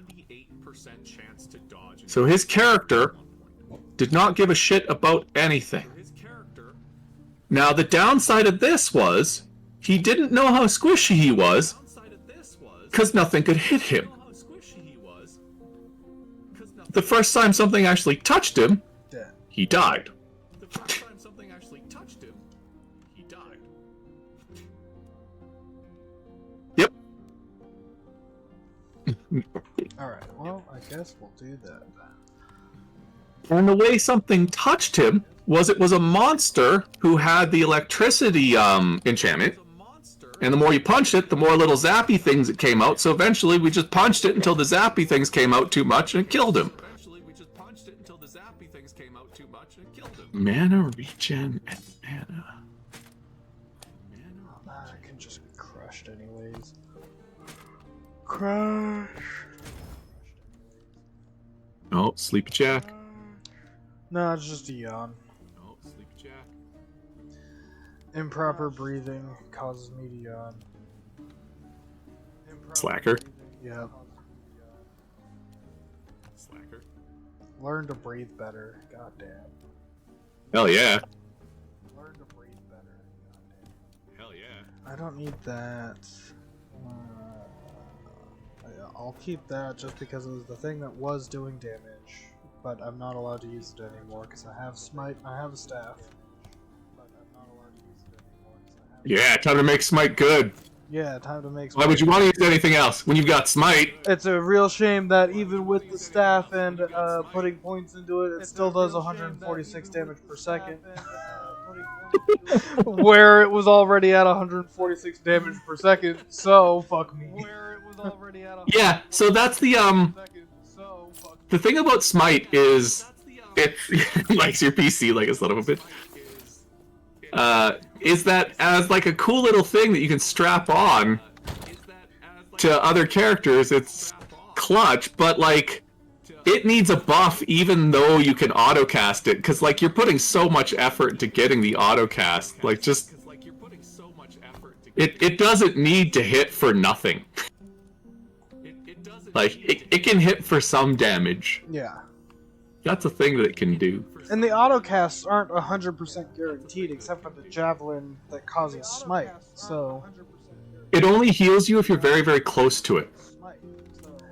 So his character did not give a shit about anything. Now, the downside of this was, he didn't know how squishy he was, because nothing could hit him. The first time something actually touched him, Dead. he died. Yep. Alright, well, I guess we'll do that. And the way something touched him was it was a monster who had the electricity enchantment. And the more you punched it, the more little zappy things that came out. So eventually we just punched it until the zappy things came out too much and it killed him. Mana regen and mana. I can just be crushed anyways. Crush. Oh, Sleepy Jack. No, it's just a yawn. Oh, Sleepy Jack. Improper breathing causes me to yawn. Slacker. Yep. Slacker. Learn to breathe better. Goddamn. Hell yeah. Learn to breathe better. Goddamn. Hell yeah. I don't need that. I'll keep that just because it was the thing that was doing damage. But I'm not allowed to use it anymore because I have Smite and I have a staff. But I'm not allowed to use it anymore because I have... Yeah, time to make Smite good. Yeah, time to make Why would you want to use anything else when you've got Smite? It's a real shame that even with the staff and putting points into it, it still does 146 damage per second. Where it was already at 146 damage per second, so fuck me. Yeah, so that's the thing about Smite is it likes your PC like a son of a bitch. Is that as like a cool little thing that you can strap on to other characters, it's clutch, but like it needs a buff even though you can autocast it, because like you're putting so much effort into getting the autocast, like just it doesn't need to hit for nothing. Like it can hit for some damage. Yeah. That's a thing that it can do. And the autocasts aren't 100% guaranteed except for the javelin that causes smite, so... It only heals you if you're very, very close to it.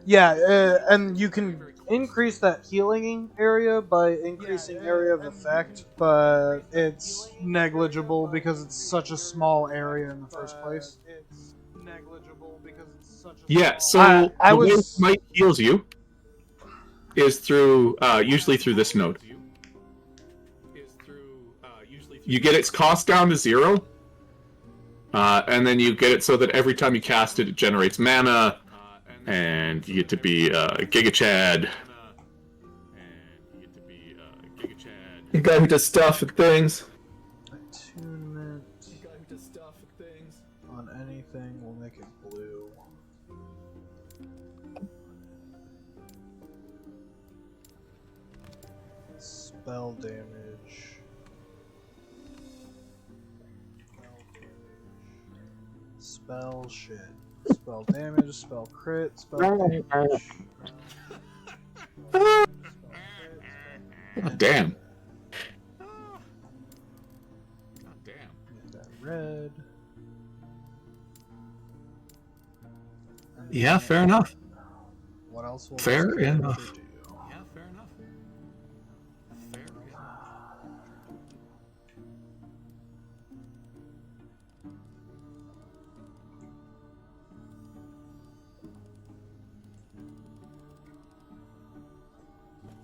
Yeah, and you can increase that healing area by increasing area of effect, but it's negligible because it's such a small area in the first place. Yeah, so I the way was... Smite heals you is through, usually through this node. You get its cost down to 0, And then you get it so that every time you cast it, it generates mana, and you get to be Giga Chad. The guy who does stuff and things. Attunement on anything will make it blue. Spell damage. Spell shit. Spell damage, spell crit, spell damage. Oh, damn. Get that red. And Yeah, fair enough. what else will Fair this character enough. do? Yeah, fair enough.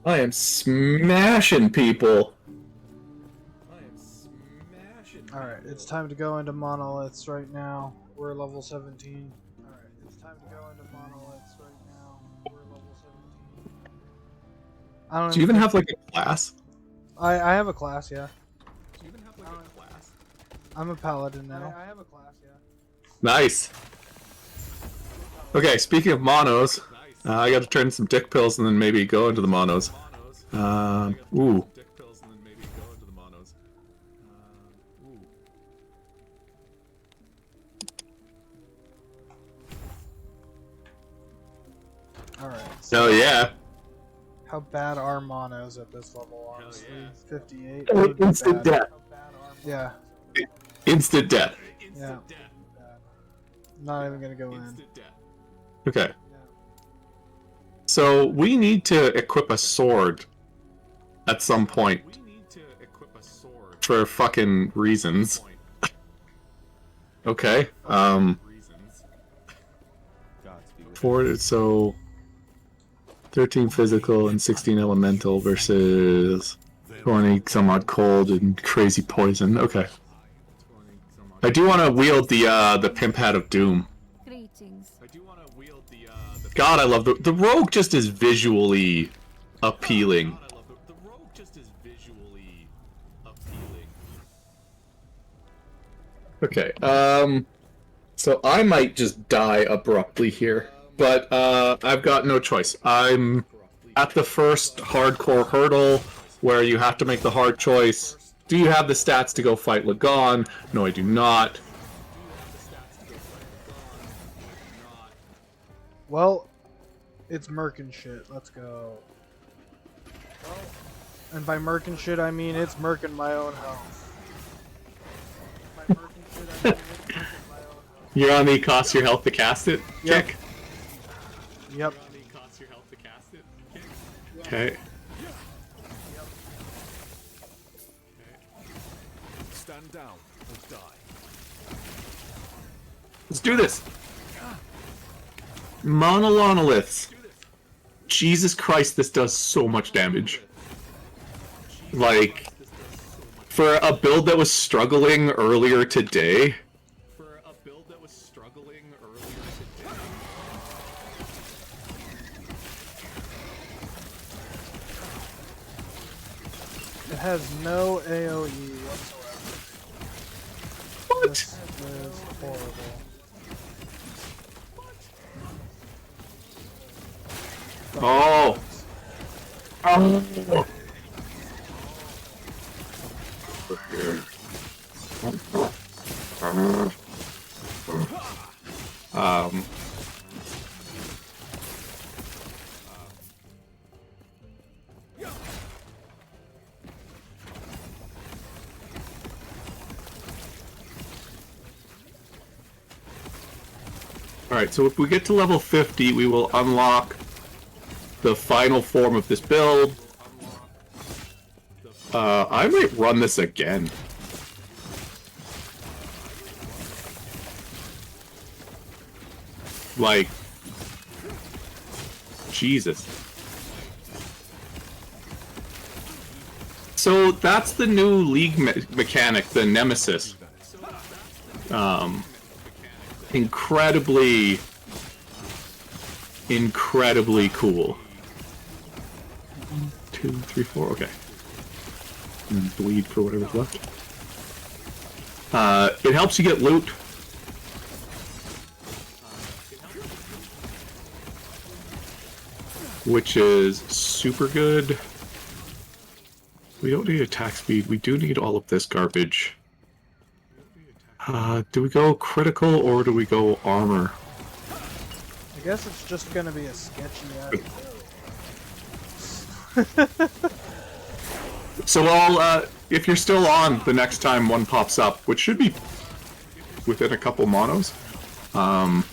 I am smashing people. Alright, it's time to go into monoliths right now. We're level 17. Alright, it's time to go into monoliths right now. We're level 17. I don't Do you even have like a class? I have a class, yeah. Do you even have like a class? I'm a paladin now. I have a class, yeah. Nice. Okay, speaking of monos, I got to turn some dick pills and then maybe go into the monos. Ooh. Alright. Oh yeah. How bad are monos at this level, honestly? 58? Instant Bad. death. Yeah, Instant death. yeah. Not even gonna go in. Okay. So we need to equip a sword at some point for fucking reasons. Okay. So 13 physical and 16 elemental versus 20 some odd cold and crazy poison. Okay. I do want to wield the pimp hat of doom. Greetings. God, I love the rogue. Just is visually appealing. Okay. So I might just die abruptly here, but I've got no choice. I'm at the first hardcore hurdle where you have to make the hard choice. Do you have the stats to go fight Lagon? No, I do not. Well, it's Merkin shit. Let's go. And by Merkin shit, I mean it's Merkin my own health. By Merkin shit, I mean it's Merkin my own health. You're on the cost your health to cast it Yep. kick? Yep. Okay. Stand down or die. Let's do this. Monolonoliths. Jesus Christ, this does so much damage. Like, for a build that was struggling earlier today. It has no AoE whatsoever. What? This is horrible. Oh. Oh. Alright, so if we get to level 50, we will unlock the final form of this build. I might run this again. Like, Jesus. So that's the new league mechanic, the Nemesis. Incredibly cool. 1, 2, 3, 4. Okay. And bleed for whatever's left. It helps you get loot. Which is super good. We don't need attack speed. We do need all of this garbage. Do we go critical or do we go armor? I guess it's just gonna be a sketchy So if you're still on the next time one pops up, which should be within a couple monos, I'll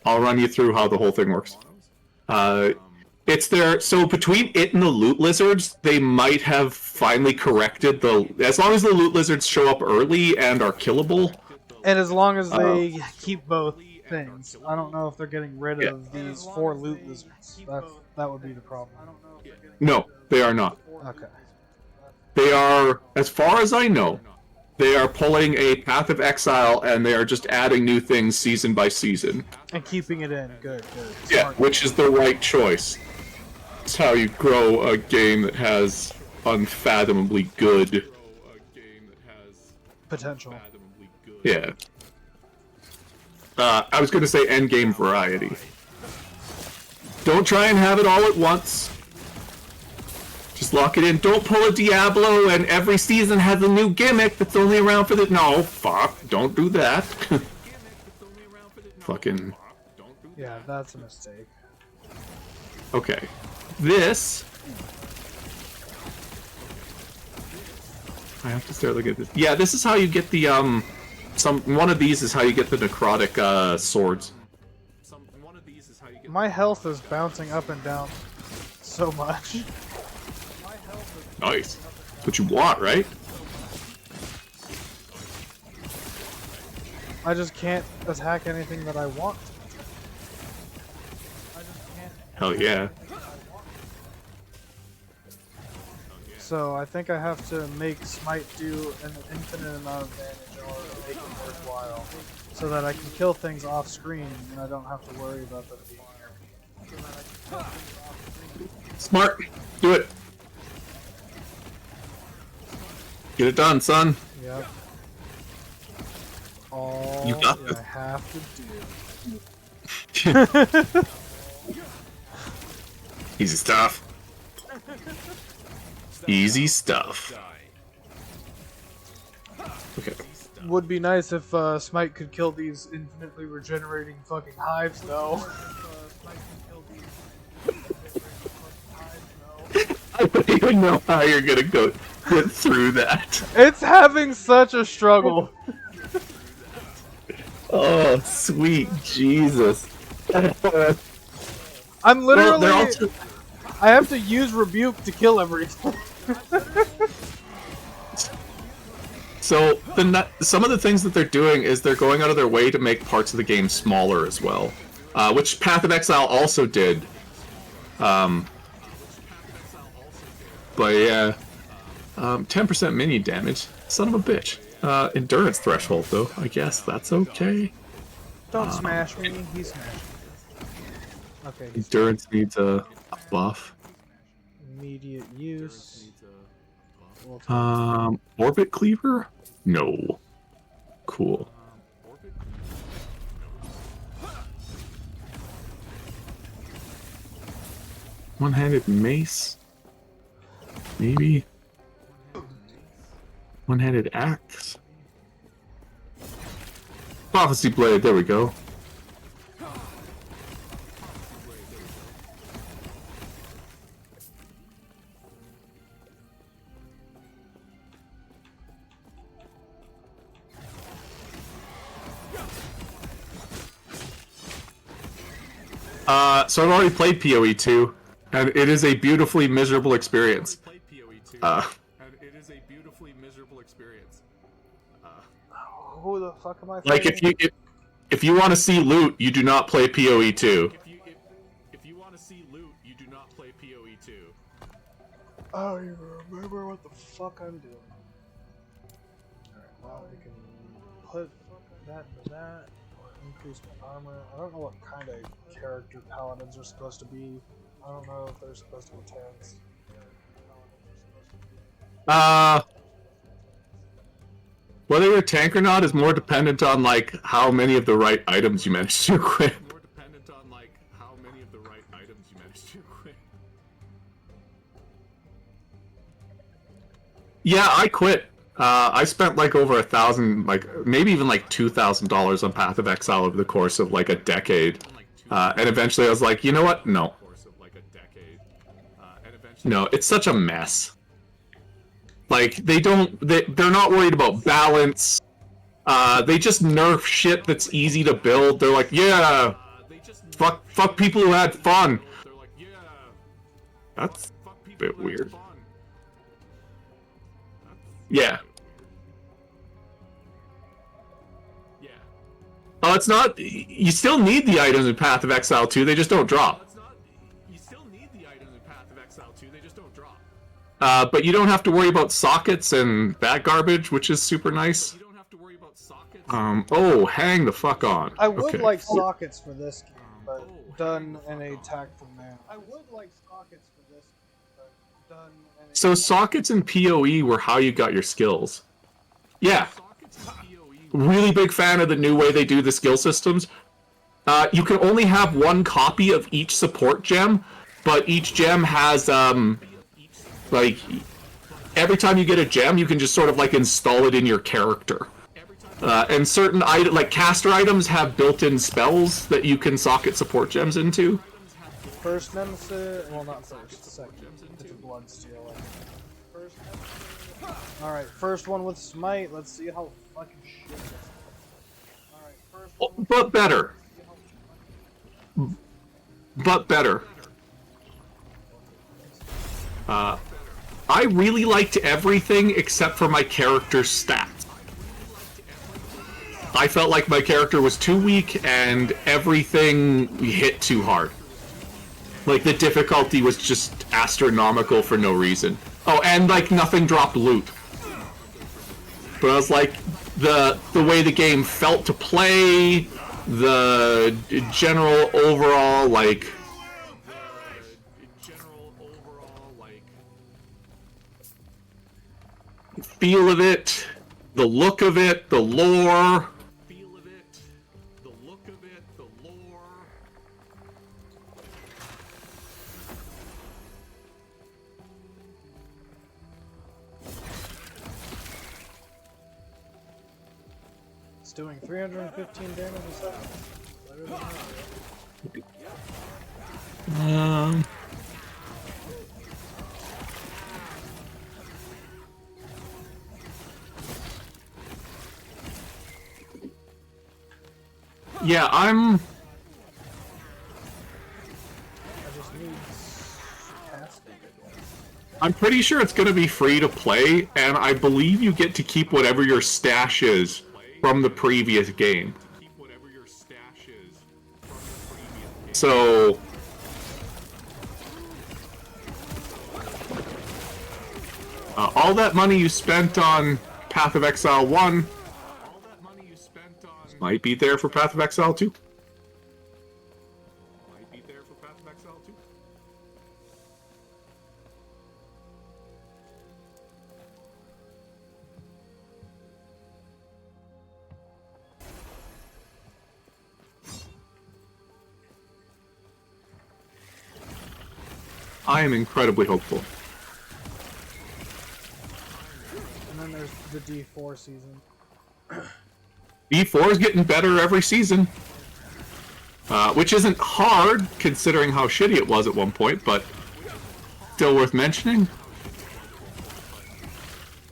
run you through how the whole thing works. It's there, so between it and the loot lizards, they might have finally corrected as long as the loot lizards show up early and are killable. And as long as they keep both things. I don't know if they're getting rid of these 4 loot lizards. That would be the problem. No, they are not. Okay. They are, as far as I know, they are pulling a Path of Exile and they are just adding new things season by season. And keeping it in. Good. Yeah, Smart. which is the right choice. It's how you grow a game that has unfathomably good Potential. Yeah. I was going to say endgame variety. Don't try and have it all at once. Just lock it in. Don't pull a Diablo and every season has a new gimmick that's only around for the... No, fuck. Don't do that. Fucking... Yeah, that's a mistake. Okay. This... I have to start looking at this. Yeah, this is how you get the, one of these is how you get the necrotic, swords. My health is bouncing up and down so much. Nice. That's what you want, right? I just can't attack anything that I want. Hell yeah. So I think I have to make Smite do an infinite amount of damage in order to make it worthwhile. So that I can kill things off screen and I don't have to worry about them being here. Smart. Do it. Get it done, son. Yep. All You got that this. I have to do. Easy stuff. Easy stuff. Okay. Would be nice if Smite could kill these infinitely regenerating fucking hives, though. I don't even know how you're gonna get through that. It's having such a struggle. Oh, sweet Jesus. I'm literally... Well, they're also... I have to use Rebuke to kill everything. So, some of the things that they're doing is they're going out of their way to make parts of the game smaller as well. Which Path of Exile also did. But yeah. 10% mini damage. Son of a bitch. Endurance threshold, though. I guess that's okay. Don't smash me. He smashed me. Okay. Endurance needs a buff. Immediate use. Orbit Cleaver? No. Cool. One-handed mace? Maybe? One-handed axe? Prophecy Blade, there we go. So I've already played PoE 2, and it is a beautifully miserable experience. Who the fuck am I? Like if you want to see loot, you do not play PoE 2. If you want to see loot, you do not play PoE 2. I don't even remember what the fuck I'm doing. Alright, now we can put that that. Increased armor. I don't know what kind of character paladins are supposed to be. I don't know if they're supposed to be tanks. Whether you're a tank or not is more dependent on like how many of the right items you manage to equip. Yeah, I quit. I spent like over $1,000, like maybe even like $2,000 on Path of Exile over the course of like a decade, and eventually I was like, you know what? No. No, it's such a mess. Like they're not worried about balance. They just nerf shit that's easy to build. They're like, yeah, fuck people who had fun. That's a bit weird. Yeah. Oh, it's not. You still need the items in Path of Exile 2. They just don't drop. But you don't have to worry about sockets and that garbage, which is super nice. Oh, hang the fuck on. I would Okay. like sockets for this game, but done in a tactful manner. I would like sockets for this game, but done in a... So sockets and PoE were how you got your skills. Yeah. Really big fan of the new way they do the skill systems. You can only have one copy of each support gem, but each gem has, like, every time you get a gem, you can just sort of, like, install it in your character. And certain like caster items have built-in spells that you can socket support gems into. First nemesis, well not first, second. It's a bloodsteel. First nemesis. Alright, first one with Smite, let's see how fucking shit this is. Alright, first one with But better. But better. I really liked everything except for my character's stats. I felt like my character was too weak and everything hit too hard. Like the difficulty was just astronomical for no reason. Oh, and like nothing dropped loot. But I was like, the way the game felt to play, the general overall like feel of it, the look of it, the lore. It's doing 315 damage a second. Better than that. Yeah, I just need casting. I'm pretty sure it's going to be free to play, and I believe you get to keep whatever your stash is from the previous game. So, all that money you spent on Path of Exile 1 might be there for Path of Exile 2. I am incredibly hopeful. And then there's the D4 season. D4 is getting better every season. Which isn't hard, considering how shitty it was at one point, but still worth mentioning.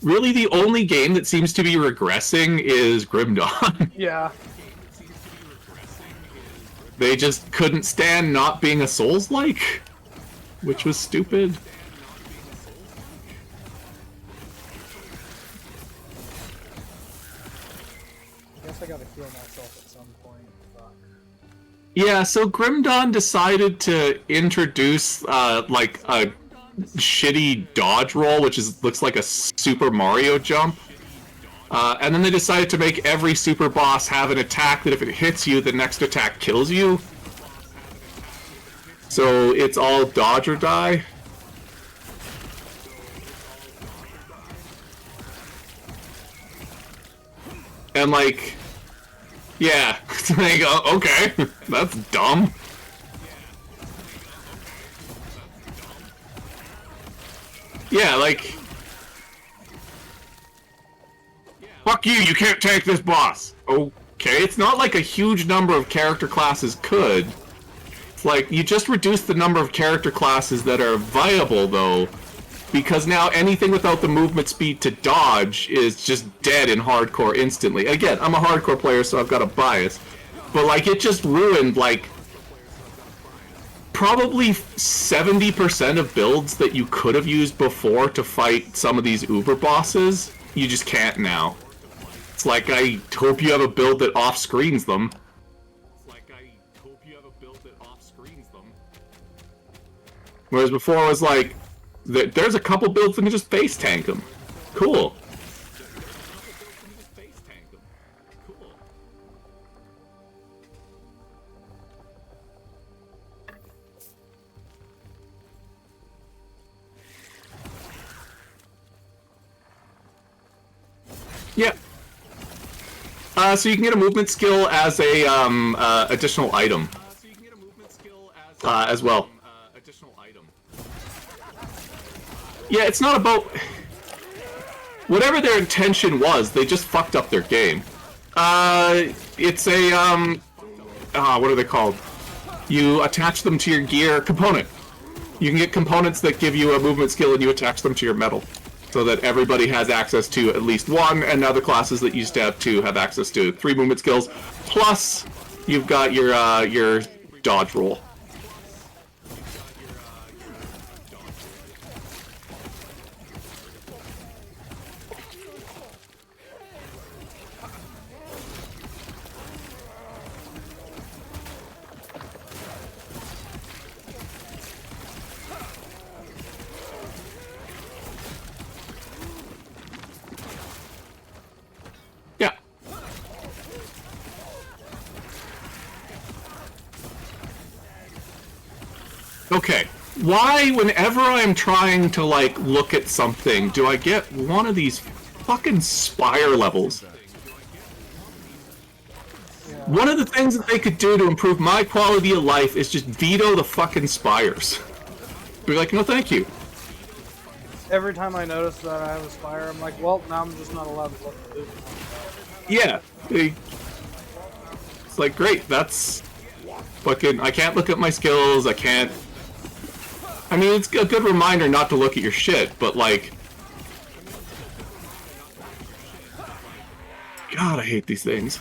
Really, the only game that seems to be regressing is Grim Dawn. Yeah. They just couldn't stand not being a Souls-like, which was stupid. I guess I gotta heal myself at some point. Fuck. Yeah, so Grim Dawn decided to introduce, like, a shitty dodge roll, which looks like a Super Mario jump. And then they decided to make every super boss have an attack that if it hits you, the next attack kills you. So it's all dodge or die. And like, yeah, like, okay, that's dumb. Yeah, like, fuck you, you can't tank this boss. Okay, it's not like a huge number of character classes could. It's like, you just reduce the number of character classes that are viable, though, because now anything without the movement speed to dodge is just dead in hardcore instantly. Again, I'm a hardcore player, so I've got a bias. But, like, it just ruined, like, probably 70% of builds that you could have used before to fight some of these uber bosses. You just can't now. It's like, I hope you have a build that off-screens them. Whereas before it was like, there's a couple builds that can just face tank them. Cool. Yeah. So you can get a movement skill as a additional item. As well. Yeah, it's not about... Whatever their intention was, they just fucked up their game. It's a, what are they called? You attach them to your gear component. You can get components that give you a movement skill and you attach them to your metal. So that everybody has access to at least one, and now the classes that used to have two have access to 3 movement skills. Plus, you've got your dodge roll. Okay, why, whenever I'm trying to, like, look at something, do I get one of these fucking spire levels? One of the things that they could do to improve my quality of life is just veto the fucking spires. Be like, no thank you. Every time I notice that I have a spire, I'm like, well, now I'm just not allowed to look at it. Yeah. It's like, great, that's... fucking, I can't look at my skills, I can't... I mean, it's a good reminder not to look at your shit, but like... God, I hate these things.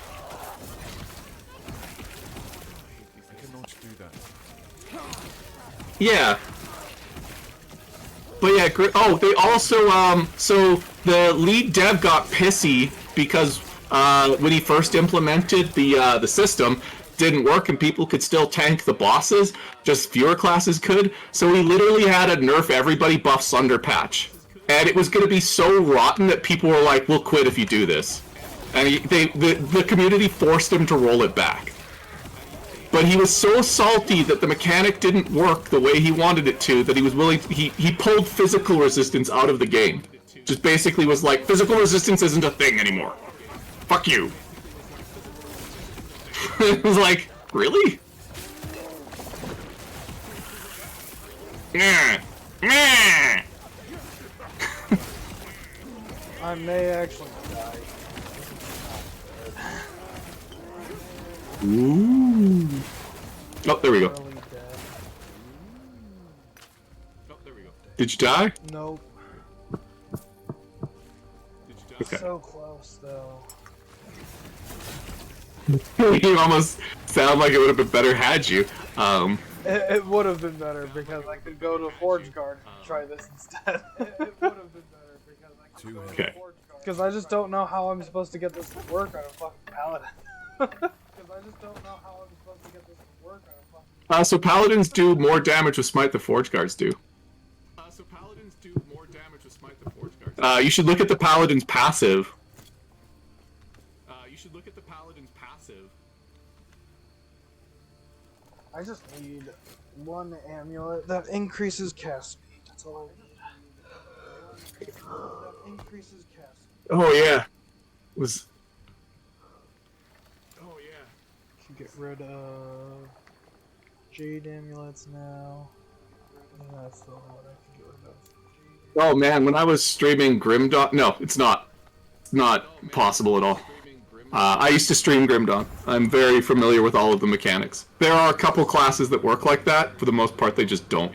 Yeah. But yeah, oh, they also, so the lead dev got pissy because, when he first implemented the system, didn't work and people could still tank the bosses, just fewer classes could, so he literally had a nerf everybody buff Sunder patch. And it was going to be so rotten that people were like, we'll quit if you do this. And the community forced him to roll it back. But he was so salty that the mechanic didn't work the way he wanted it to, that he was willing to, he pulled physical resistance out of the game. Just basically was like, physical resistance isn't a thing anymore. Fuck you. It was like, really? Nah. Nah. I may actually die. Ooh. Oh, there we go. Early death. Did you die? Nope. Okay. So close, though. You almost sound like it would have been better had you. It would have been better because I could go to Forge Guard and try this instead. It would have been better because I could go to Forge Guard. Because I just don't know how I'm supposed to get this to work on a fucking Paladin. So Paladins do more damage with Smite than Forge Guards do. You should look at the Paladin's passive. I just need one amulet that increases cast speed. That's all I need. That increases cast speed. Oh yeah. Was. Oh yeah. Can get rid of jade amulets now. Yeah, that's the only one I can get rid of. Oh man, when I was streaming Grim Dawn, no, it's not. It's not possible at all. I used to stream Grim Dawn. I'm very familiar with all of the mechanics. There are a couple classes that work like that. For the most part, they just don't.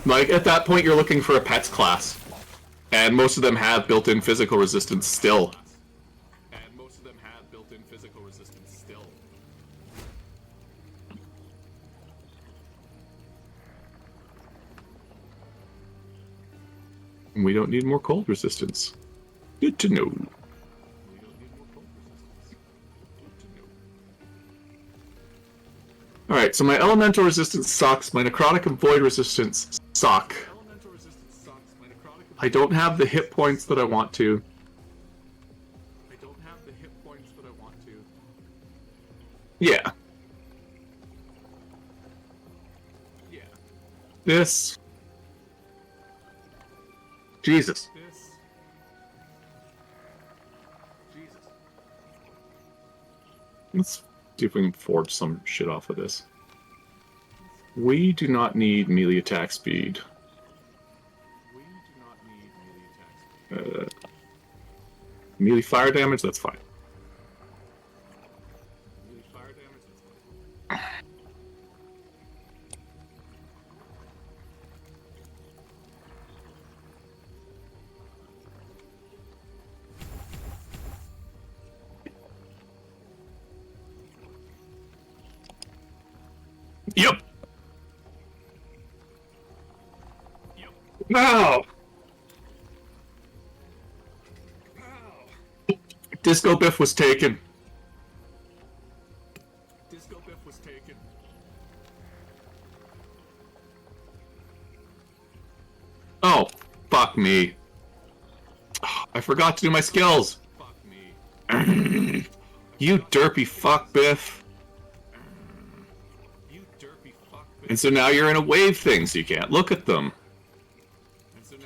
Like, at that point, you're looking for a pets class. And most of them have built-in physical resistance still. And we don't need more cold resistance. Good to know. Alright, so my elemental resistance sucks, my necrotic and void resistance suck. I don't have the hit points that I want to. Yeah. This. Jesus. Let's see if we can forge some shit off of this. We do not need melee attack speed. Melee fire damage, that's fine. Yep. No. Disco Biff was taken. Oh, fuck me. I forgot to do my skills. You derpy fuck, Biff. And so now you're in a wave thing, so you can't look at them.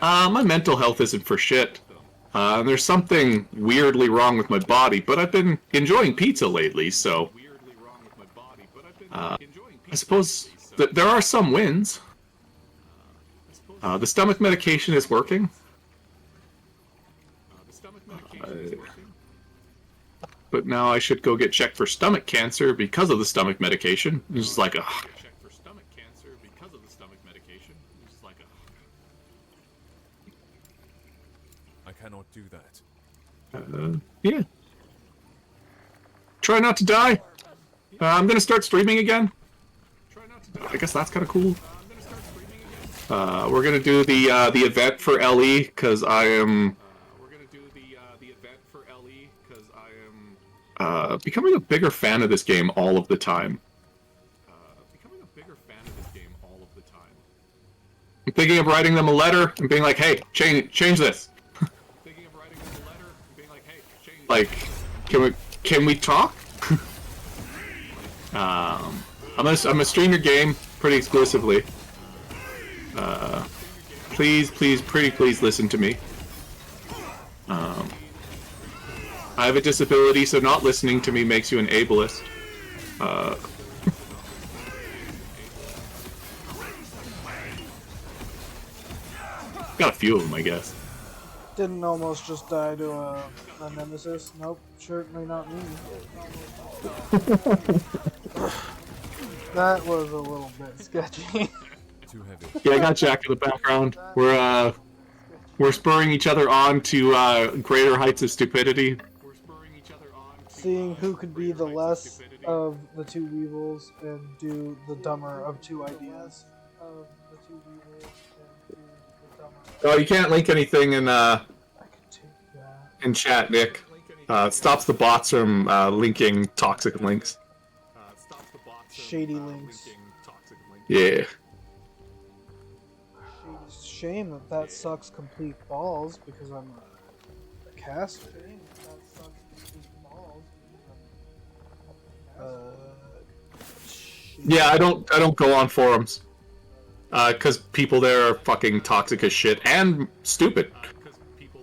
My mental health isn't for shit. There's something weirdly wrong with my body, but I've been enjoying pizza lately, so... I suppose that there are some wins. The stomach medication is working. But now I should go get checked for stomach cancer because of the stomach medication. It's just like, ugh. I cannot do that. Yeah. Try not to die. I'm gonna start streaming again. I guess that's kind of cool. We're gonna do the event for LE because I am. Becoming a bigger fan of this game all of the time. I'm thinking of writing them a letter and being like, "Hey, change this." Like, can we talk? I'm gonna stream your game pretty exclusively. Please, pretty please listen to me. I have a disability, so not listening to me makes you an ableist. Got a few of them, I guess. Didn't almost just die to a nemesis. Nope, certainly not me. That was a little bit sketchy. Too heavy. Yeah, I got Jack in the background. We're spurring each other on to greater heights of stupidity. Seeing who could be the less of the two weevils and do the dumber of two ideas. Oh, you can't link anything in I can take that. in chat, Nick. It stops the bots from linking toxic links. Shady links. Yeah. Shame that sucks complete balls because I'm a caster. That sucks complete balls because I'm Yeah, I don't go on forums. Because people there are fucking toxic as shit and stupid.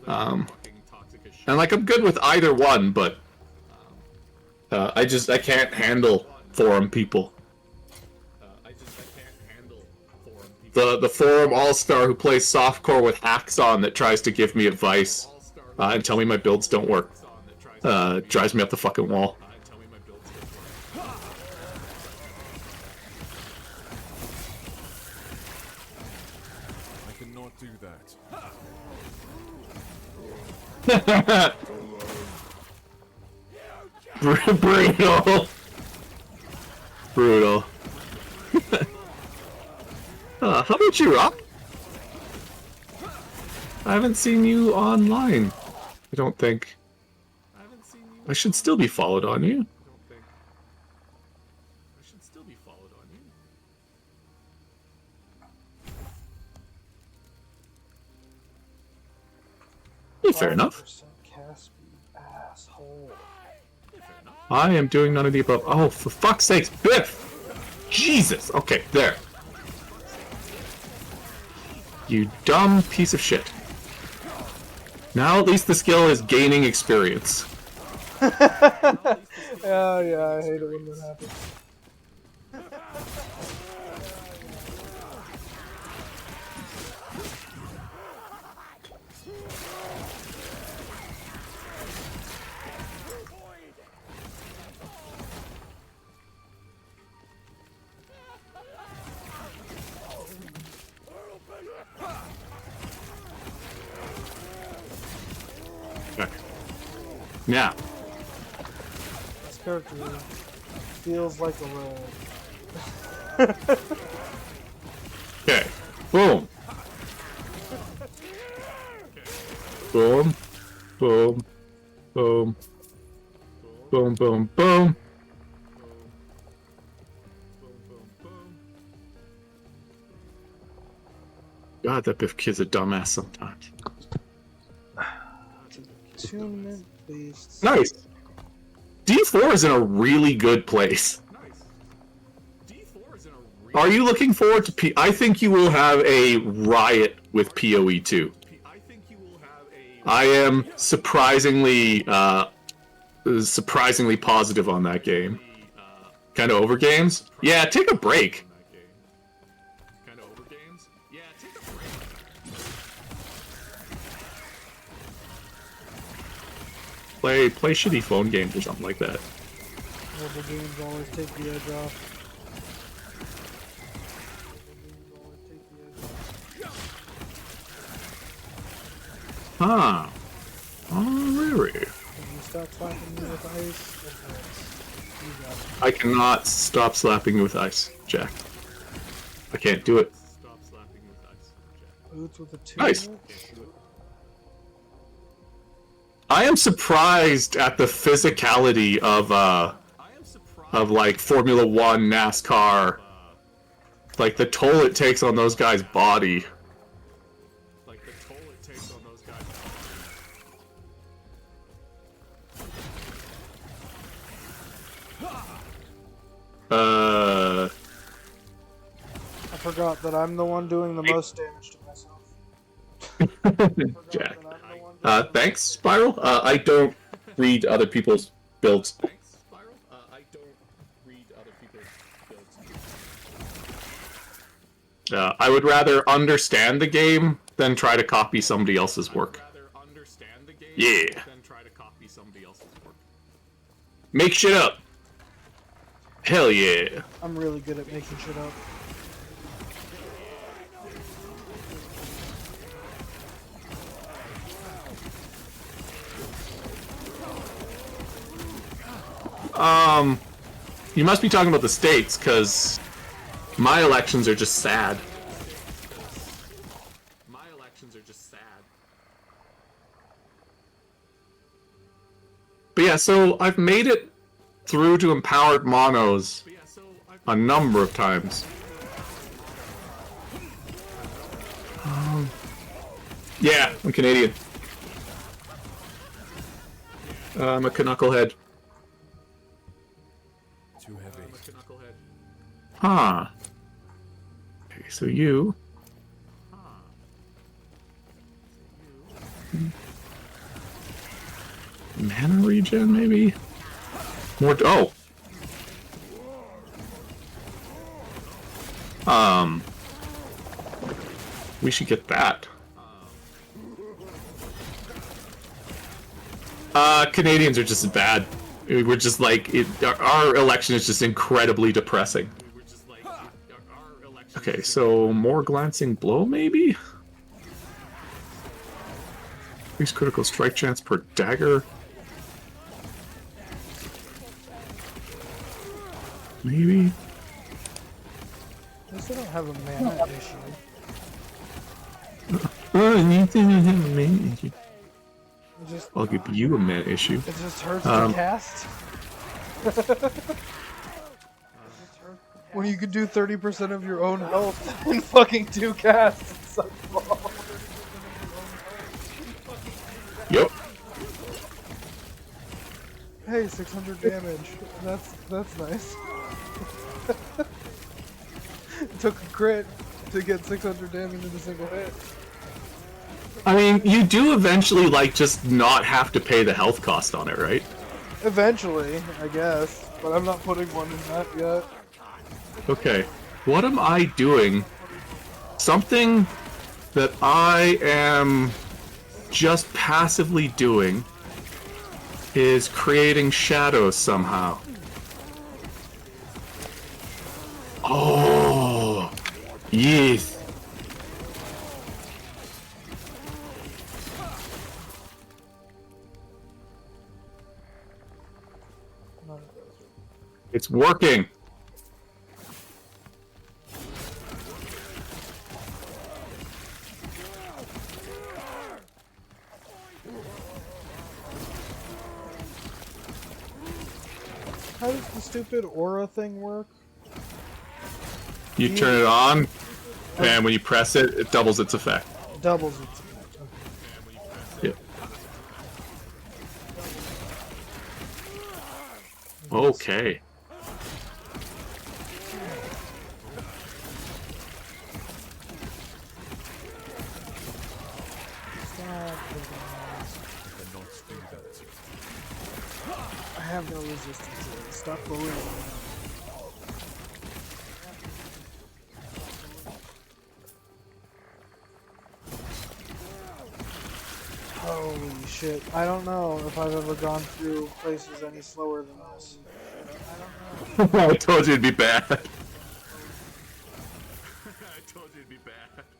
And like I'm good with either one, but I can't handle forum people. The forum all-star who plays softcore with hacks on that tries to give me advice and tell me my builds don't work drives me up the fucking wall. I cannot do that. Brutal. Brutal. How about you, Rock? I haven't seen you online. I don't think. I should still be followed on you. Yeah, fair enough. Caspi, asshole. I am doing none of the above. Oh, for fuck's sakes, Biff! Jesus! Okay, there. You dumb piece of shit. Now at least the skill is gaining experience. Oh yeah, I hate it when that happens. Okay. Now. This character feels like a red. Okay. Boom. Boom. Boom. Boom. Boom, boom, boom. God, that Biff kid's a dumbass sometimes. Attunement based. Nice. D4 is in a really good place. Are you looking forward to I think you will have a riot with PoE 2. I am surprisingly positive on that game. Kind of over games? Yeah, take a break. Play shitty phone games or something like that. Mobile games always take the edge off. Huh. Oh, really? Can you stop slapping me with ice? You got it. I cannot stop slapping you with ice, Jack. I can't do it. Boots with a 2. Nice. I am surprised at the physicality of like Formula One, NASCAR. Like the toll it takes on those guys' body. I forgot that I'm the one doing the most damage to myself. Jack. Thanks, Spiral. I don't read other people's builds. I would rather understand the game than try to copy somebody else's work. Yeah. Make shit up. Hell yeah. I'm really good at making shit up. You must be talking about the States, because my elections are just sad. But yeah, so I've made it through to empowered monos a number of times. Yeah, I'm Canadian. I'm a knucklehead. Too heavy. Huh. Okay, so you. Mana regen, maybe? More. Oh! We should get that. Canadians are just bad. We're just like, our election is just incredibly depressing. Okay, so more glancing blow, maybe? Increased critical strike chance per dagger. Maybe? At least I don't have a mana issue. I'll give you a mana issue. It just hurts to cast. When you could do 30% of your own health in fucking 2 casts. It's so small. Yep. Hey, 600 damage. That's nice. It took a crit to get 600 damage in a single hit. I mean, you do eventually, like, just not have to pay the health cost on it, right? Eventually, I guess. But I'm not putting one in that yet. Okay. What am I doing? Something that I am just passively doing is creating shadows somehow. Oh, yes. It's working. How does the stupid aura thing work? You turn it on, and when you press it, it doubles its effect. Doubles its effect. Okay. Yeah. Okay. I have no resistance to it. Stop bullying me. Holy shit. I don't know if I've ever gone through places any slower than this. I told you it'd be bad.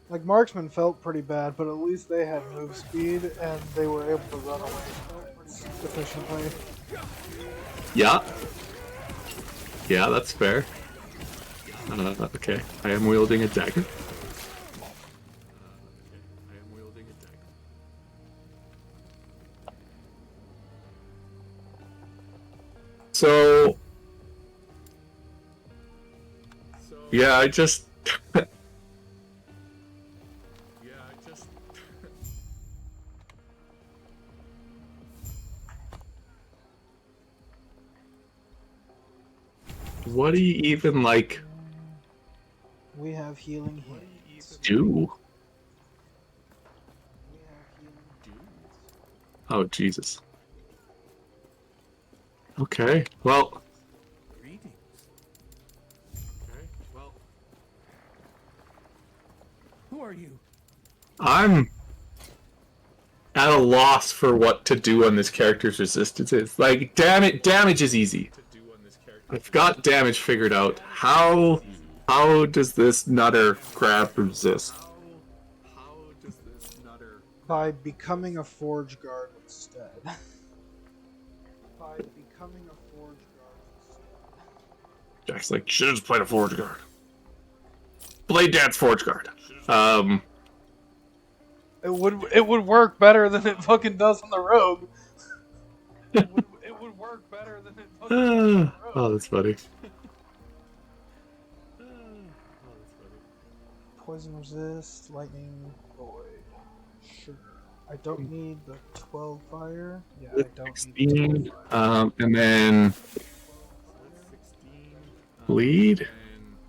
Like, marksman felt pretty bad, but at least they had move speed and they were able to run away efficiently. Yeah. Yeah, that's fair. Okay, I am wielding a dagger. So... yeah, I just... What do you even, like, We have healing hands. do? Oh, Jesus. Okay, well... Who are you? I'm at a loss for what to do on this character's resistances. Like, damage is easy. I've got damage figured out. How does this nutter grab resist? By becoming a Forge Guard instead. By becoming a Forge Guard instead. Jack's like, should've just played a Forge Guard. Blade Dance Forge Guard. It would work better than it fucking does on the Rogue. It would work better than it fucking does on the Rogue. Oh, that's funny. Poison resist, lightning, void. Sure. I don't need the 12 fire. Yeah, I don't need the 12 fire. And then bleed.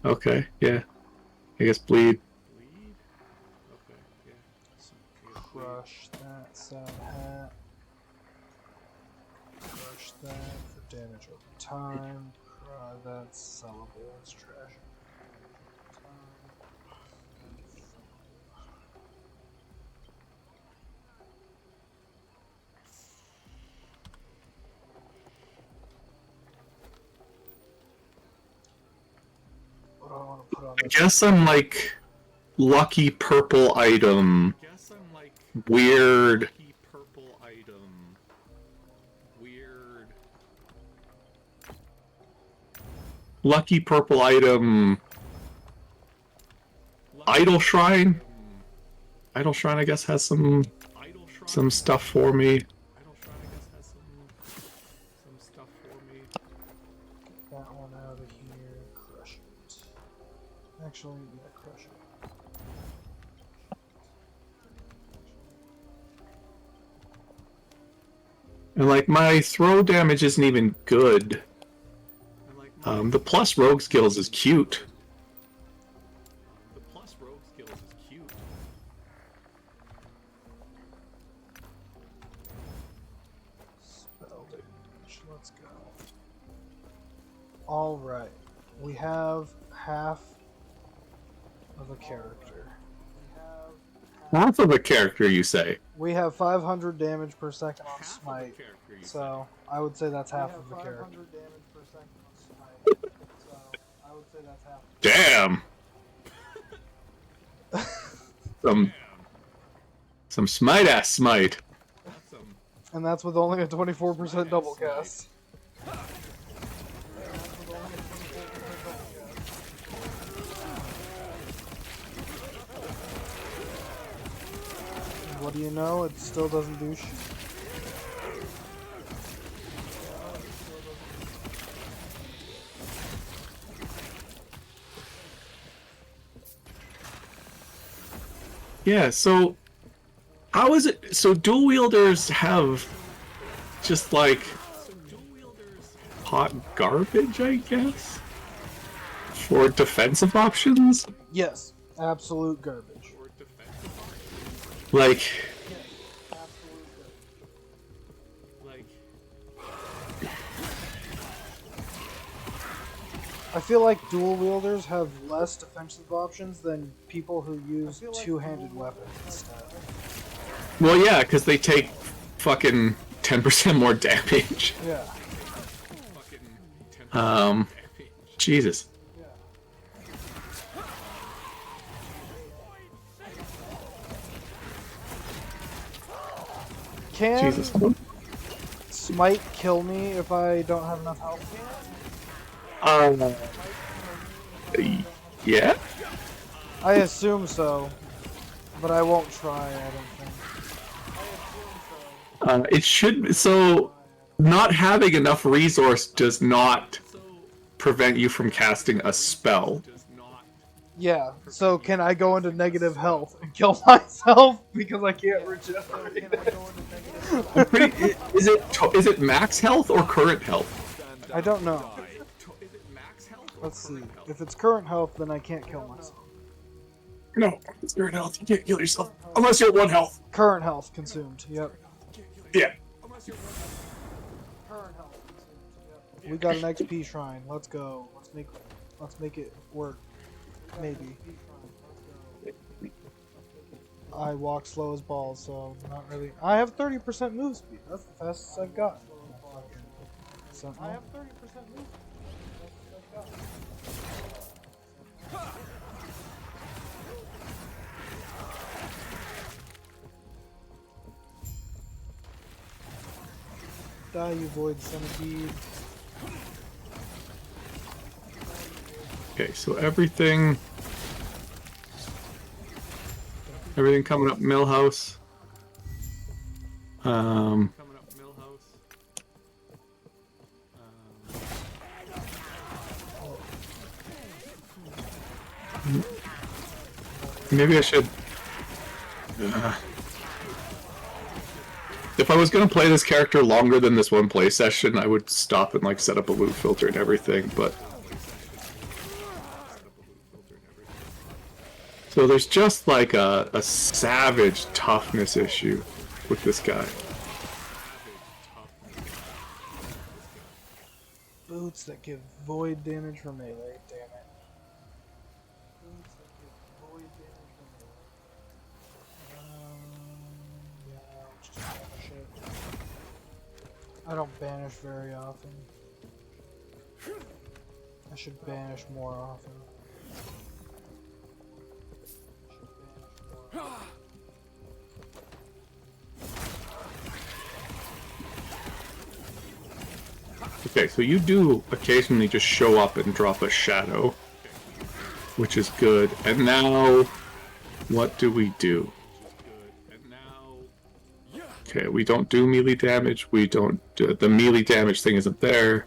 Okay, yeah. I guess bleed. Bleed? Okay, yeah. Crush that sad hat. Crush that for damage over time. That's sellable. It's trash. What do I want to put on I this? guess I'm like lucky purple item. Guess I'm like Weird. key purple item. Weird. Lucky purple item. Idol Shrine? Idol Shrine, I guess, has some Idle Shrine. stuff for me. Idle Shrine, I guess, has some stuff for me. Get that one out of here. Crush it. Actually, yeah, crush it. And like my throw damage isn't even good. And like The plus rogue skills is cute. the plus rogue skills is cute. Spell damage. Let's go. Alright. We have half of a character. Half of a character, you say? We have 500 damage per second on Half of the Smite. character you So, I would say that's half of the character. Damn. Some smite ass smite. That's And that's with only a 24% double cast. What do you know? It still doesn't do shit. Yeah, so how is it? So dual wielders have just like hot garbage, I guess, for defensive options. Yes, absolute garbage. Like, like I feel like dual wielders have less defensive options than people who use two-handed weapons instead. well, yeah, because they take fucking 10% more damage. Yeah. fucking 10% Jesus. Can Jesus. Smite kill me if I don't have enough health? Yeah? I assume so, but I won't try, I don't think. It should. So, not having enough resource does not prevent you from casting a spell. Yeah, so can I go into negative health and kill myself because I can't regenerate it? I'm pretty. Is it max health or current health? I don't know. Is it max health or Let's see. current health? If it's current health, then I can't kill myself. No, it's current health. You can't kill yourself unless you're at 1 health. Current health consumed, yep. Yeah. Current health consumed, yep. We got an XP shrine. Let's go. Let's make it work. Maybe. I walk slow as balls, so not really. I have 30% move speed. That's the fastest I've got. I have 30% move speed. That's the fastest I've got. Die, you void centipede. Okay, so everything coming up Millhouse. Coming up Millhouse. Maybe I should. If I was gonna play this character longer than this one play session, I would stop and like set up a loot filter and everything. But So there's just like a savage toughness issue with this guy. Boots that give void damage for melee, damn it. Boots that give void damage for melee. Yeah, I'll just banish it. I don't banish very often. I should banish more often. Okay, so you do occasionally just show up and drop a shadow, which is good. And now, what do we do? Okay, we don't do melee damage. We don't. The melee damage thing isn't there.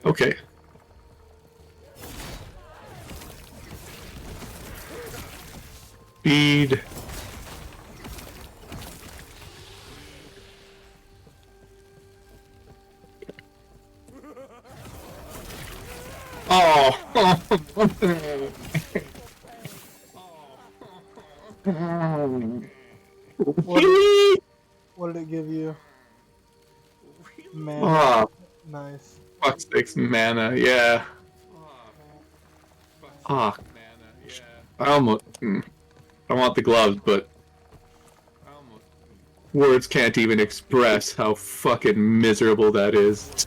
Okay. Speed. Oh. What did it give you? Mana. Oh, Nice. fuck sakes, mana, yeah. Ah, I almost. I want the gloves, but words can't even express how fucking miserable that is.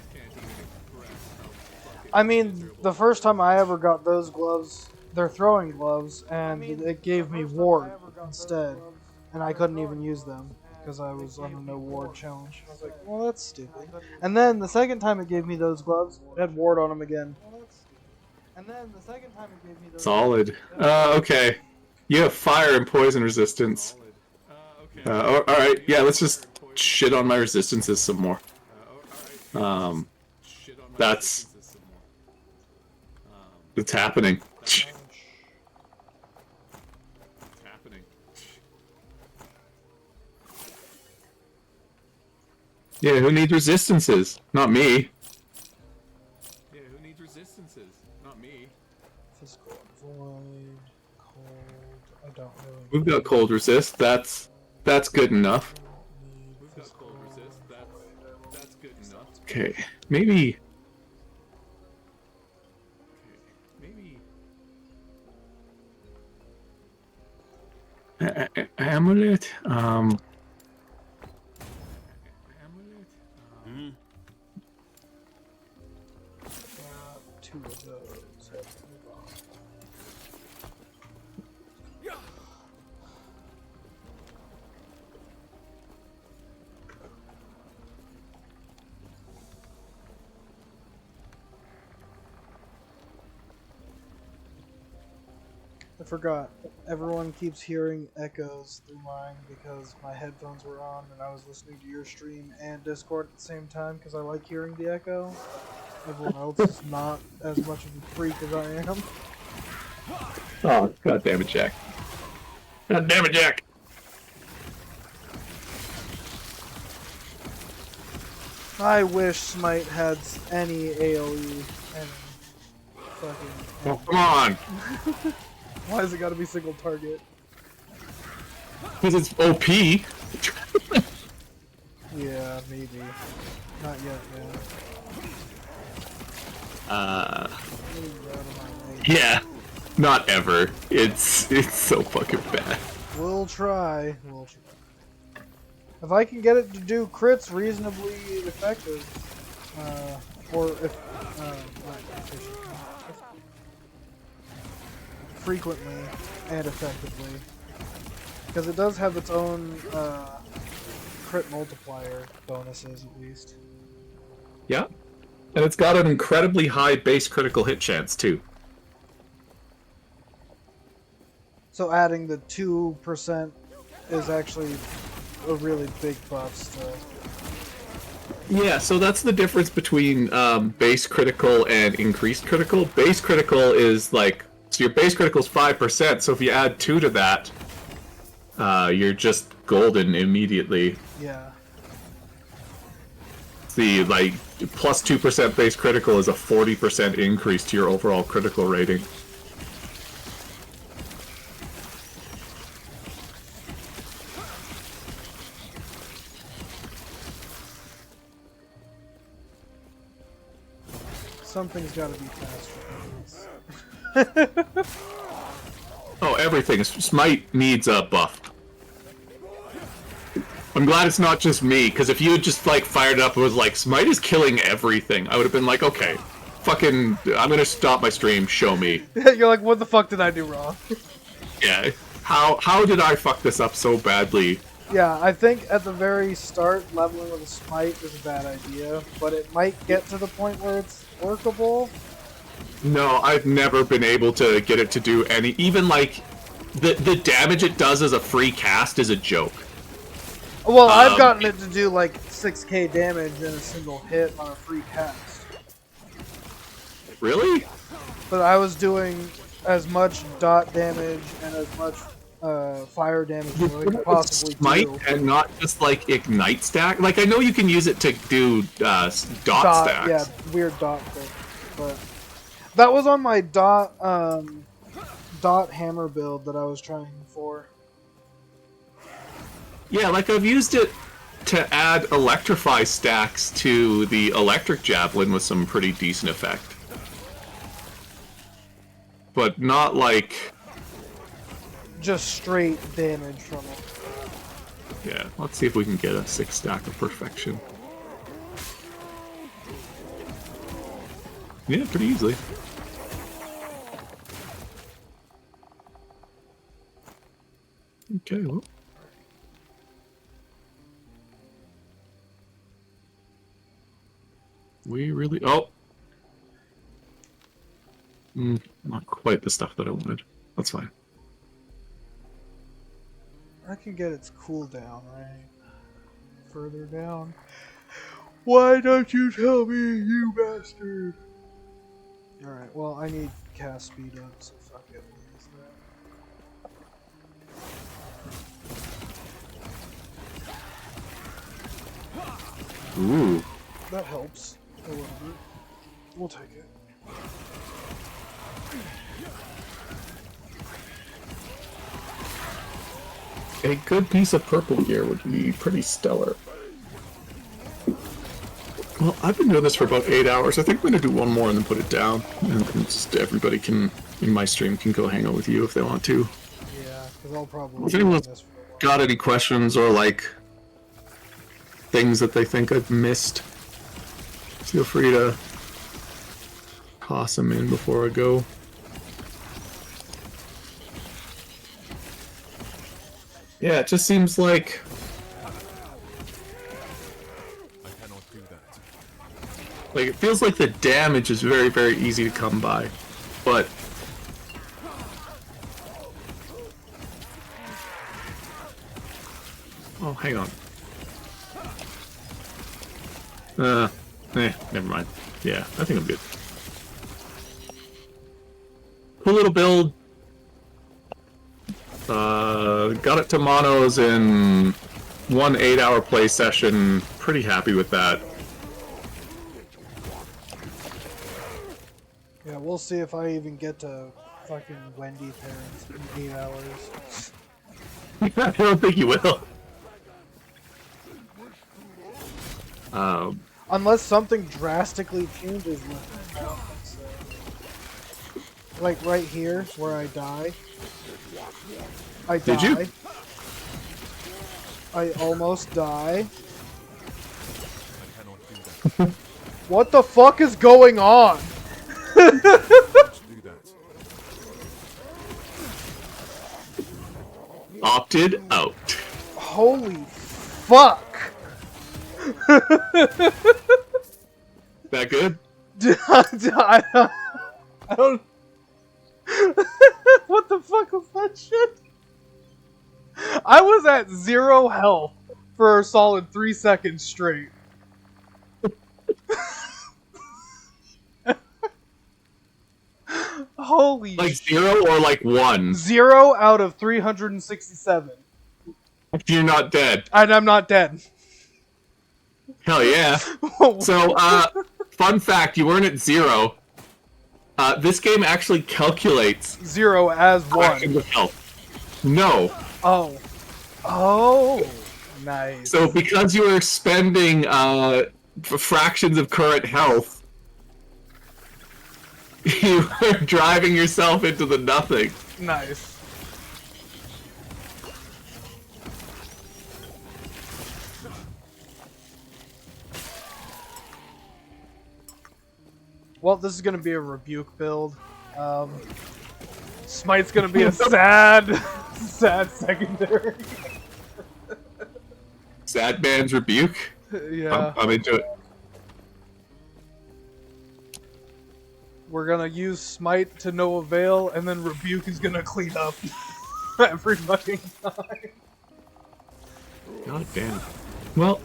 I mean, the first time I ever got those gloves, they're throwing gloves, and it gave me ward instead, and I couldn't even use them because I was on a no ward challenge. I was like, well, that's stupid. And then the second time it gave me those gloves, it had ward on them again. And then the second time it gave me those Solid. Okay. You have fire and poison resistance. Alright, yeah, let's just shit on my resistances some more. That's... It's happening. Yeah, who needs resistances? Not me. Yeah, who needs resistances? Not me. physical void, cold. I don't really. We've got cold resist. That's good enough. We've got cold resist. That's good enough. Okay, maybe. Amulet. Two of those. Let's move on. I forgot. Everyone keeps hearing echoes through mine because my headphones were on and I was listening to your stream and Discord at the same time because I like hearing the echo. Everyone else is not as much of a freak as I am. Oh, god damn it, Jack. God damn it, Jack! I wish Smite had any AoE. Any fucking. Oh, come on! Why has it got to be single target? Because it's OP. Yeah, maybe. Not yet, man. Yeah. Not ever. It's so fucking bad. We'll try. We'll try. If I can get it to do crits reasonably effective, or if not efficient, frequently and effectively, because it does have its own crit multiplier bonuses at least. Yeah. And it's got an incredibly high base critical hit chance, too. So adding the 2% is actually a really big buff still. Yeah, so that's the difference between base critical and increased critical. Base critical is like, so your base critical is 5%, so if you add 2 to that, you're just golden immediately. Yeah. The, like, plus 2% base critical is a 40% increase to your overall critical rating. Something's got to be faster than this. Oh, everything. Smite needs a buff. I'm glad it's not just me, because if you had just, like, fired it up and was like, Smite is killing everything, I would have been like, okay, fucking, I'm gonna stop my stream, show me. You're like, what the fuck did I do wrong? Yeah. How did I fuck this up so badly? Yeah, I think at the very start, leveling with a Smite is a bad idea, but it might get to the point where it's workable. No, I've never been able to get it to do any, even, like, the damage it does as a free cast is a joke. Well, I've gotten it to do like 6k damage in a single hit on a free cast. Really? But I was doing as much dot damage and as much fire damage as I could possibly Smite do. and not just like ignite stack. Like I know you can use it to do dot stacks. Yeah, weird dot thing. But that was on my dot hammer build that I was trying for. Yeah, like I've used it to add electrify stacks to the electric javelin with some pretty decent effect. But not like... just straight damage from it. Yeah, let's see if we can get a 6 stack of perfection. Yeah, pretty easily. Okay, well... we really... oh! Not quite the stuff that I wanted. That's fine. I can get its cooldown, right? Further down. Why don't you tell me, you bastard? Alright, well, I need cast speed up, so fuck it. Ooh. That helps a little bit. We'll take it. A good piece of purple gear would be pretty stellar. Well, I've been doing this for about 8 hours. I think I'm going to do one more and then put it down. And then just everybody can, in my stream, can go hang out with you if they want to. Yeah, because I'll probably If do anyone's this for a while. got any questions or, like, things that they think I've missed, feel free to toss them in before I go. Yeah, it just seems like... I cannot do that. like, it feels like the damage is very, very easy to come by. But... oh, hang on. Never mind. Yeah, I think I'm good. Cool little build. Got it to monos in 1 8-hour play session. Pretty happy with that. Yeah, we'll see if I even get to fucking Wendy parents in 8 hours. I don't think you will. Unless something drastically changes with it. So, like right here, where I die. I die. Did you? I almost die. I cannot do that. What the fuck is going on? Let's do that. Opted out. Holy fuck! That good? I don't... What the fuck was that shit? I was at 0 health for a solid 3 seconds straight. Holy Like 0 or like 1? 0 out of 367. You're not dead. And I'm not dead. Hell yeah. So, fun fact, you weren't at 0. This game actually calculates 0 as 1. fractions of health. No. Oh. Oh. Nice. So because you were spending fractions of current health, You are driving yourself into the nothing. Nice. Well, this is gonna be a rebuke build. Smite's gonna be a sad, sad secondary. Sad man's rebuke. Yeah. I'm into it. We're gonna use Smite to no avail, and then Rebuke is gonna clean up every fucking time. God damn. Well.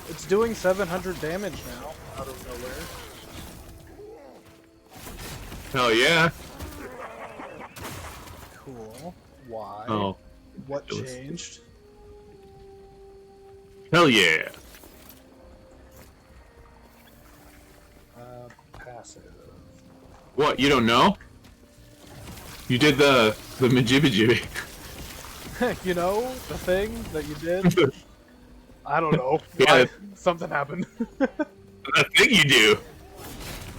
It's doing 700 damage now, out of nowhere. Hell yeah. Cool. Why? Oh. What changed? Hell yeah. Passive. What, you don't know? You did the majibijibby. You know, the thing that you did? I don't know. Yeah. Something happened. The thing you do.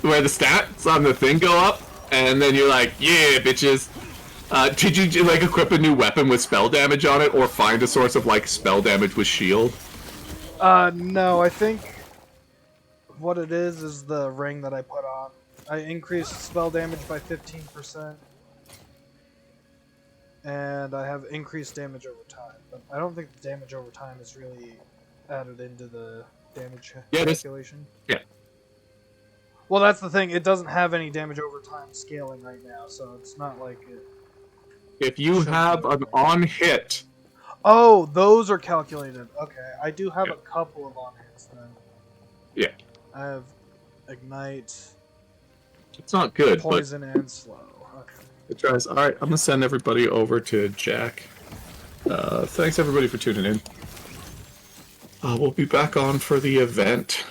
Where the stats on the thing go up, and then you're like, yeah, bitches. Did you like equip a new weapon with spell damage on it, or find a source of like spell damage with shield? No, I think what it is the ring that I put on. I increased spell damage by 15%, and I have increased damage over time. But I don't think the damage over time is really added into the damage calculation. Yeah. Well, that's the thing. It doesn't have any damage over time scaling right now, so it's not like it. If you have an on hit. Oh, those are calculated. Okay, I do have a couple of on hits then. Yeah. I have ignite. It's not good, poison and slow. Okay. It tries. Alright, I'm gonna send everybody over to Jack. Thanks everybody for tuning in. We'll be back on for the event.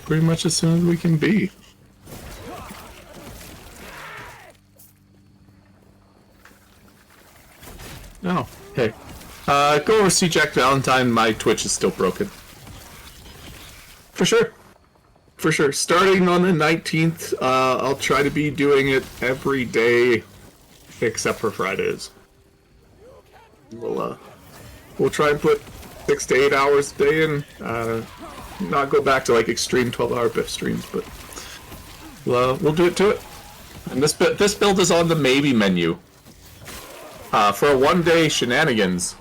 Pretty much as soon as we can be. No. Hey. Go over see Jack Valentine. My Twitch is still broken. For sure. For sure. Starting on the 19th, I'll try to be doing it every day except for Fridays. We'll try and put 6 to 8 hours a day in. Not go back to like extreme 12-hour biff streams, but we'll do it to it. And this build is on the maybe menu. For a one-day shenanigans.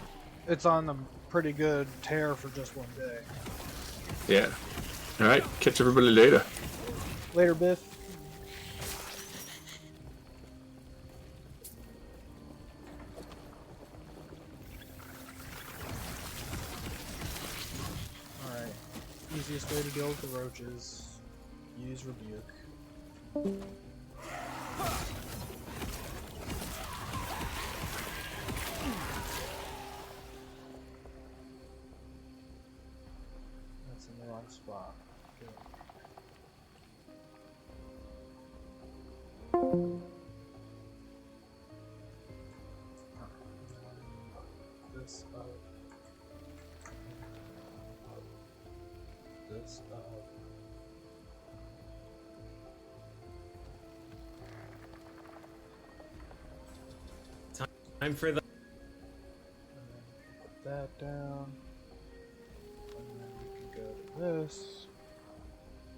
It's on a pretty good tear for just one day. Yeah. Alright, catch everybody later. Later, Biff. Alright. Easiest way to deal with the roaches. Use Rebuke. That's in the wrong spot. Good. This up. This up. Time for the. Put that down. And then we can go to this.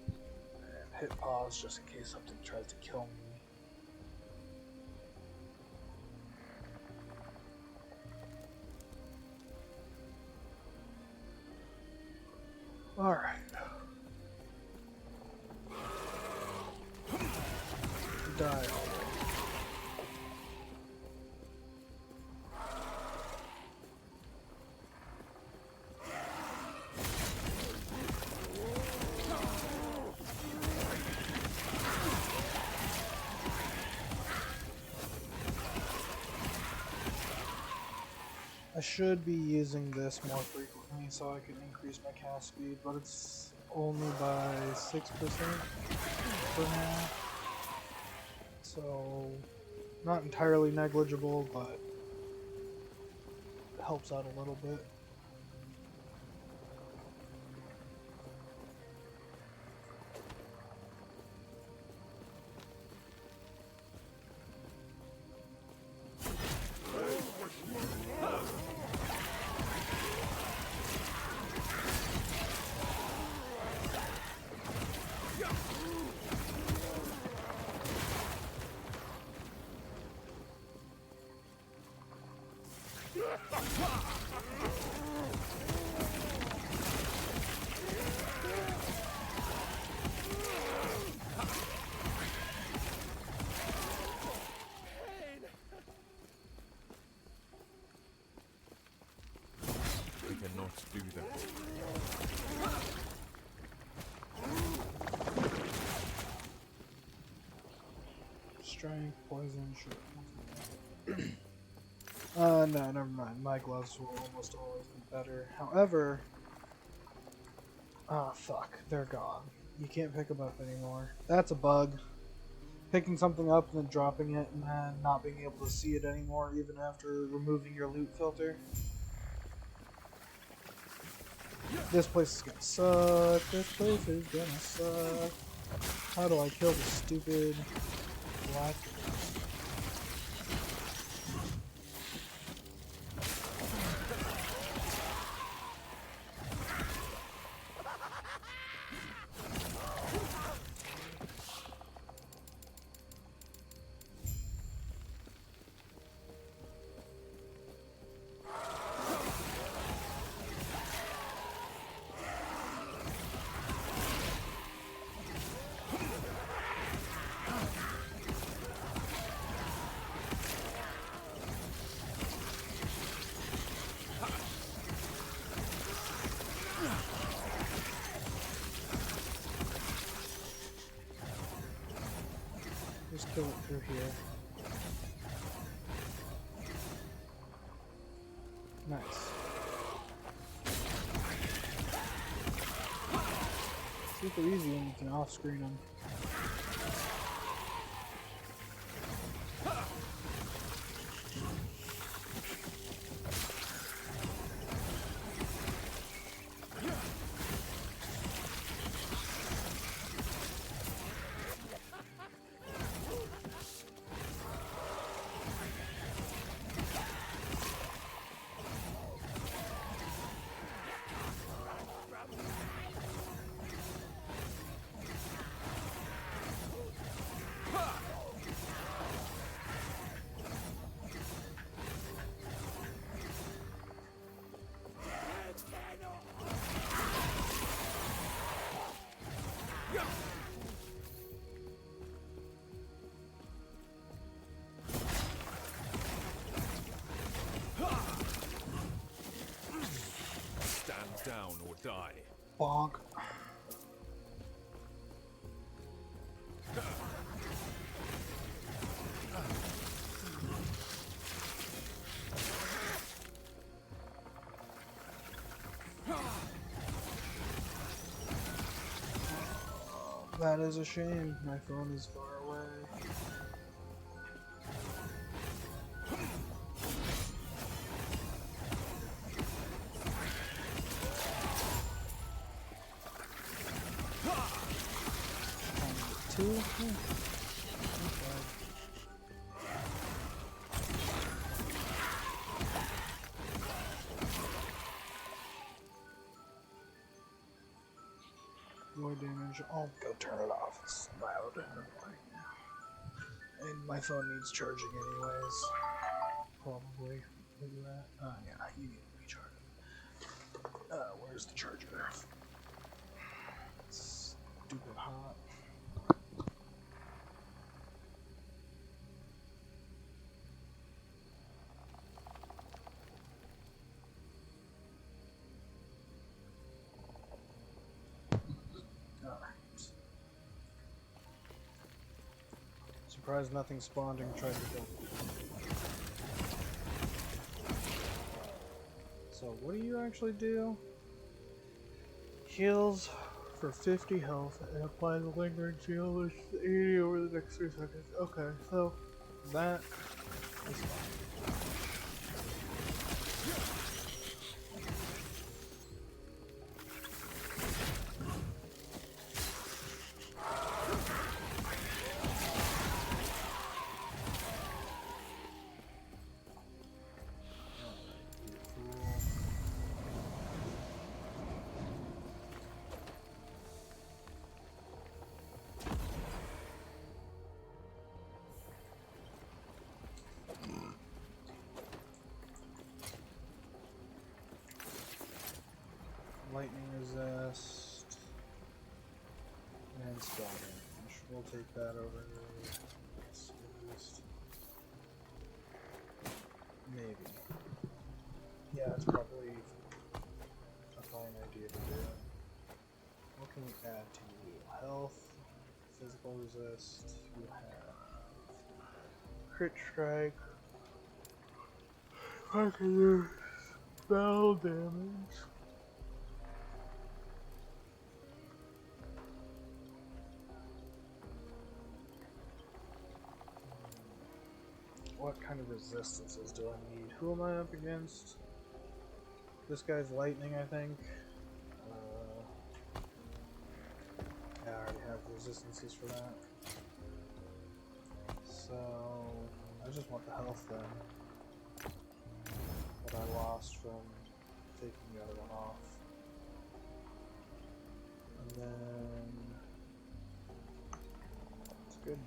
And hit pause just in case something tries to kill me. Alright. Die. I should be using this more frequently so I can increase my cast speed, but it's only by 6% for now. So, not entirely negligible, but helps out a little bit. We cannot do that. Strength, poison, sure. No, never mind. My gloves will almost always be better. However, fuck, they're gone. You can't pick them up anymore. That's a bug. Picking something up and then dropping it and then not being able to see it anymore even after removing your loot filter. This place is gonna suck. This place is gonna suck. How do I kill the stupid black? Just kill it through here. Nice. Super easy when you can off-screen them. Stand down or die. Bonk. That is a shame. My phone is far away. Two? Okay. More damage. I'll go turn it off. It's loud and annoying. And my phone needs charging anyways. Probably. Where you at? Yeah, you need to be charging. Where's the charger? It's stupid hot. Surprised nothing spawned and tried to kill me. So what do you actually do? Heals for 50 health and apply the lingering shield with 80 over the next 3 seconds. Okay, so that is fine. Lightning resist and spell damage. We'll take that over. Resist. Maybe. Yeah, it's probably a fine idea to do. What can we add to you? Health, physical resist. You have crit strike. I can use spell damage. What kind of resistances do I need? Who am I up against? This guy's lightning, I think. Yeah, I already have resistances for that. So, I just want the health then. That I lost from taking the other one off. And then... It's good.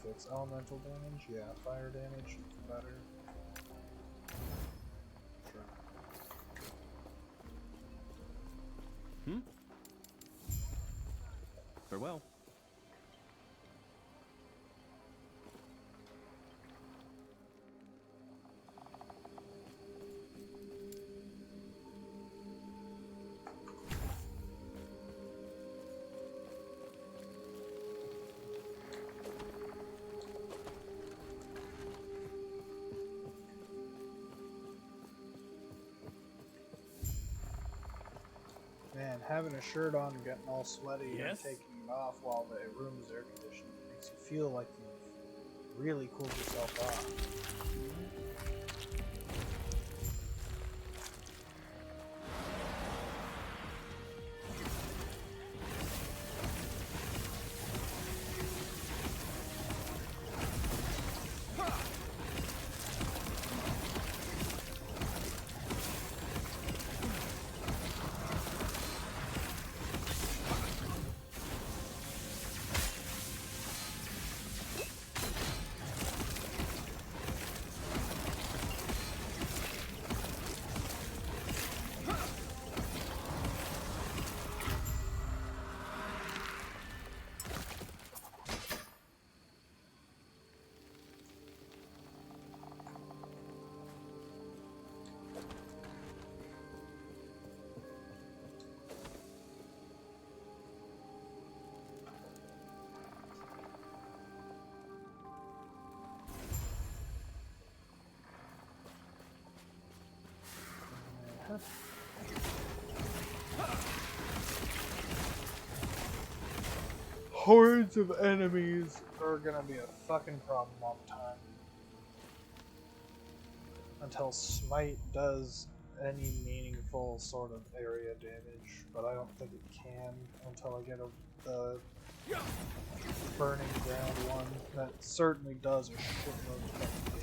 Prefix elemental damage, yeah, fire damage, even better. Sure. Farewell. Man, having a shirt on and getting all sweaty and taking it off while the room is air conditioned makes you feel like you've really cooled yourself off. Hordes of enemies are gonna be a fucking problem all the time. Until Smite does any meaningful sort of area damage, but I don't think it can until I get the Burning Ground one. That certainly does a shitload of fucking damage.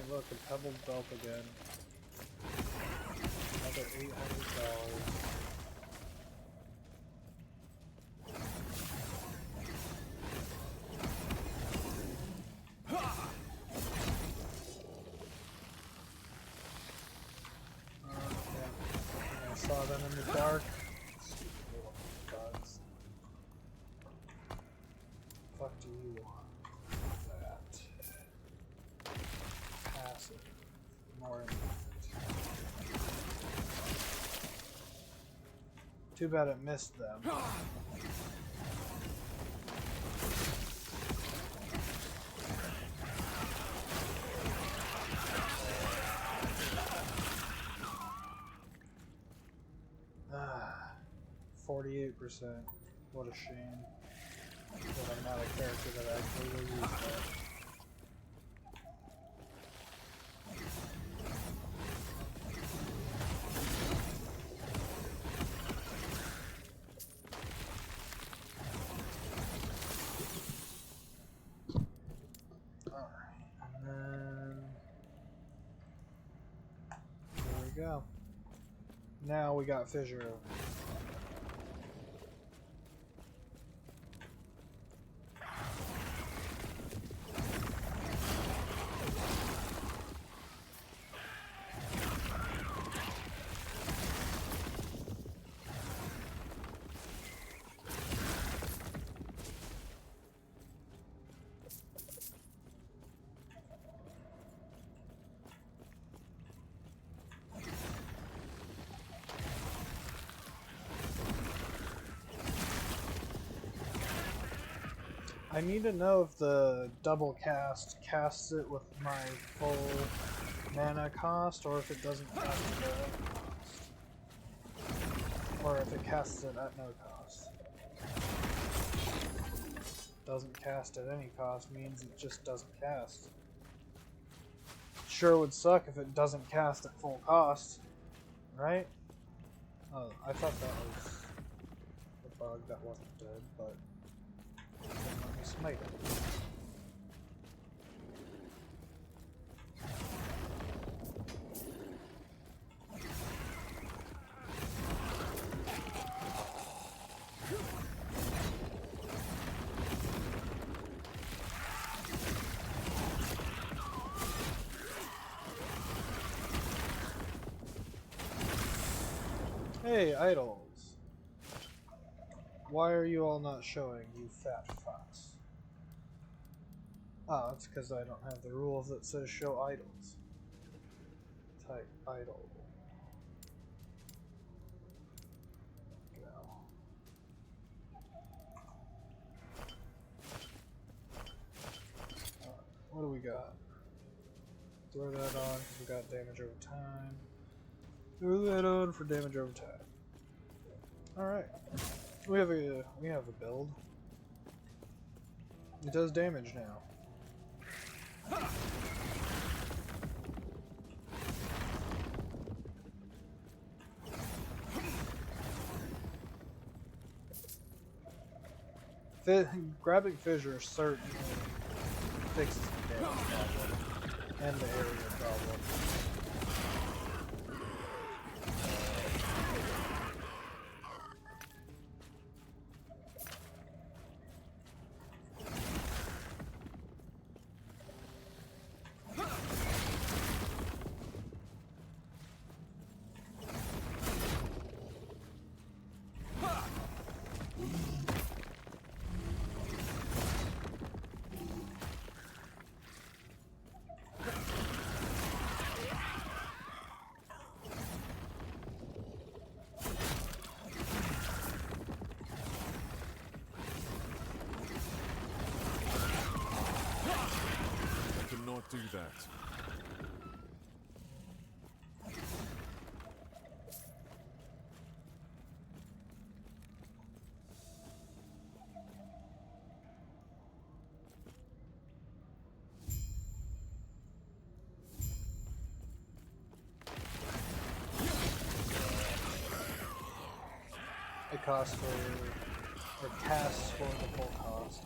Look, a pebbled belt again. Another $800. them in the dark. Stupid little bugs. Fuck do you want? That. Passive. More impact. Too bad it missed them. Ah, 48%. What a shame. That I'm not a character that actually will use that. Alright, and then there we go. Now we got Fissure. I need to know if the double cast casts it with my full mana cost, or if it doesn't cast it at any cost. Or if it casts it at no cost. Doesn't cast at any cost means it just doesn't cast. Sure would suck if it doesn't cast at full cost, right? Oh, I thought that was the bug that wasn't dead, but then let me smite it. Hey, idols. Why are you all not showing, you fat fucks? Ah, it's because I don't have the rules that says show idols. Type idol. Go. What do we got? Throw that on because we got damage over time. Throw that on for damage over time. Alright. We have a build. It does damage now. Grabbing Fissure certainly fixes the damage problem and the area problem. Do that. It costs for, or casts for the full cost.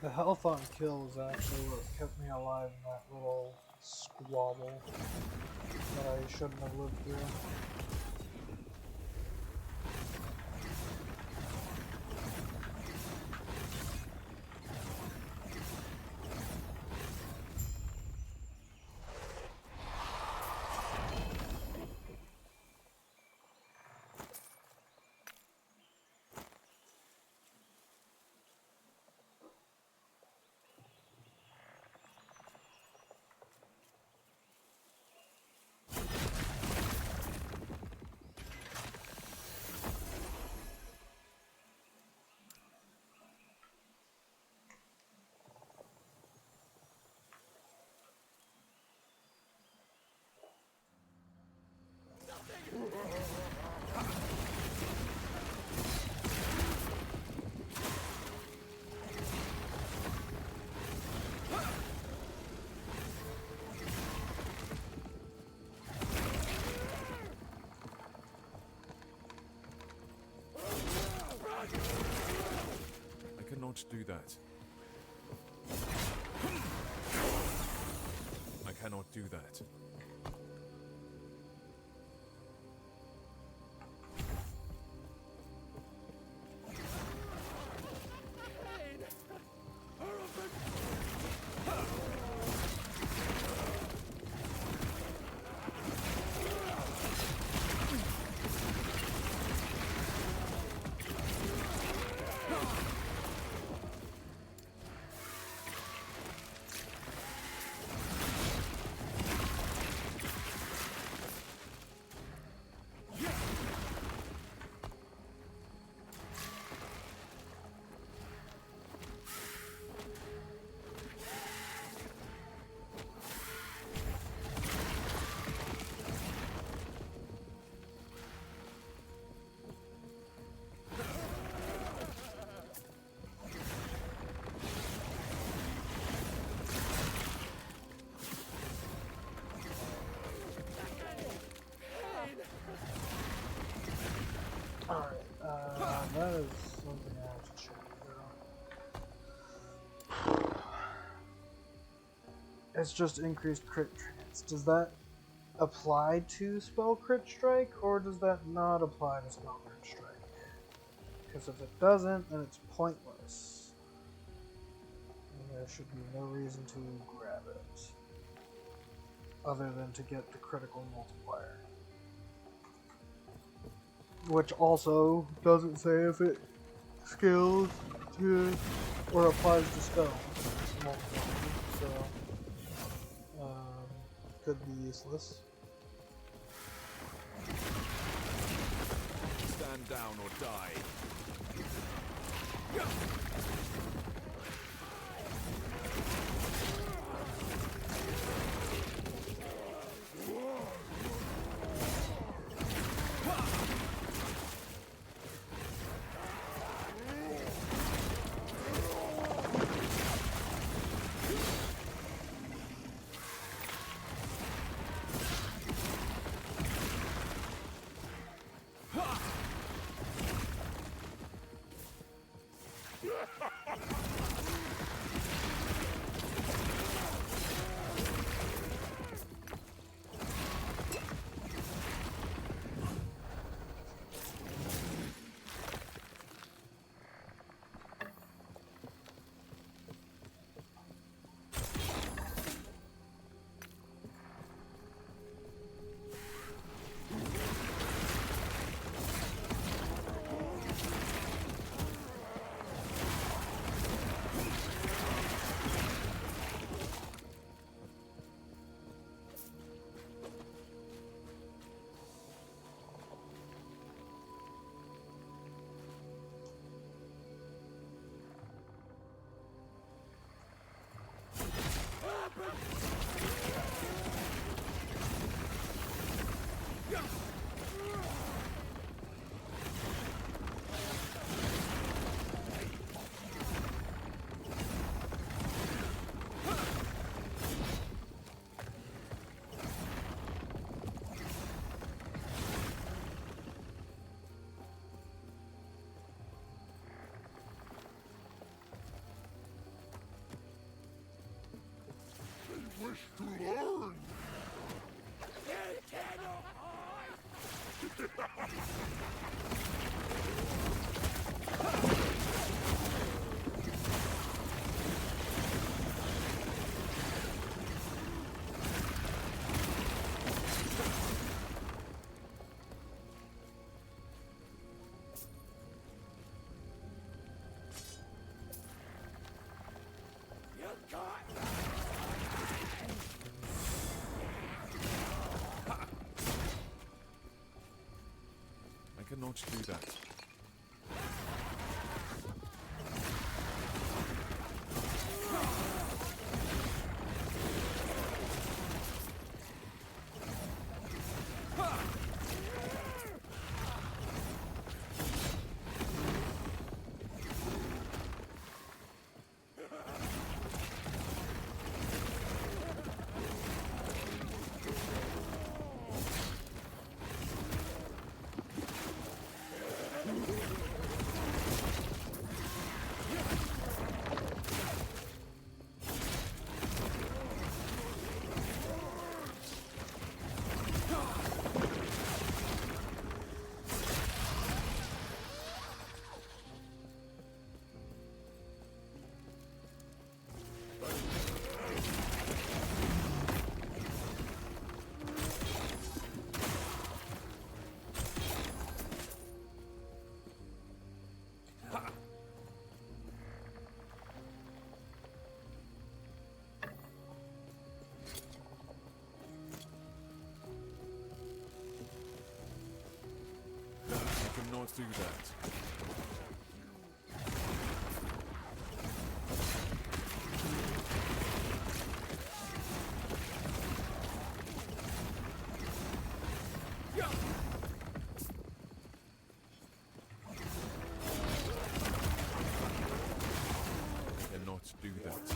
The health on kill is actually what kept me alive in that little squabble that I shouldn't have lived through. I cannot do that. I cannot do that. That is something I have to check out. It's just increased crit chance. Does that apply to spell crit strike, or does that not apply to spell crit strike? Because if it doesn't, then it's pointless. And there should be no reason to grab it, other than to get the critical multiplier. Which also doesn't say if it scales to or applies to spell multiplier, so could be useless. Stand down or die. wish to learn. I cannot do that. I cannot do that. Cannot do that.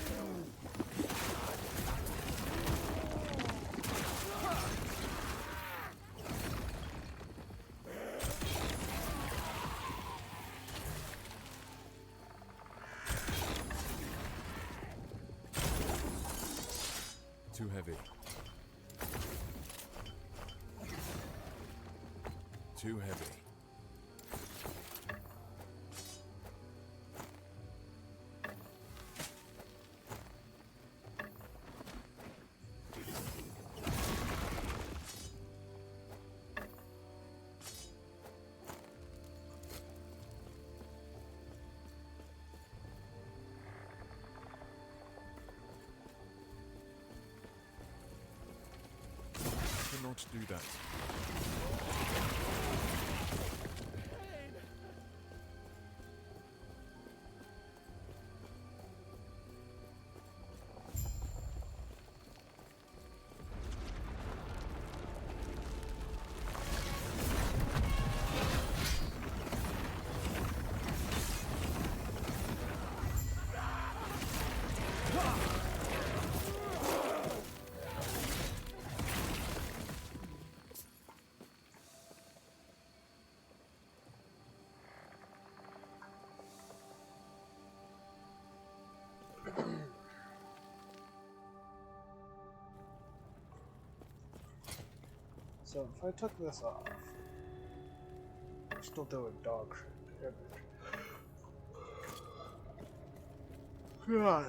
Too heavy. Too heavy. Cannot do that. So if I took this off, I'm still doing dog shit. God.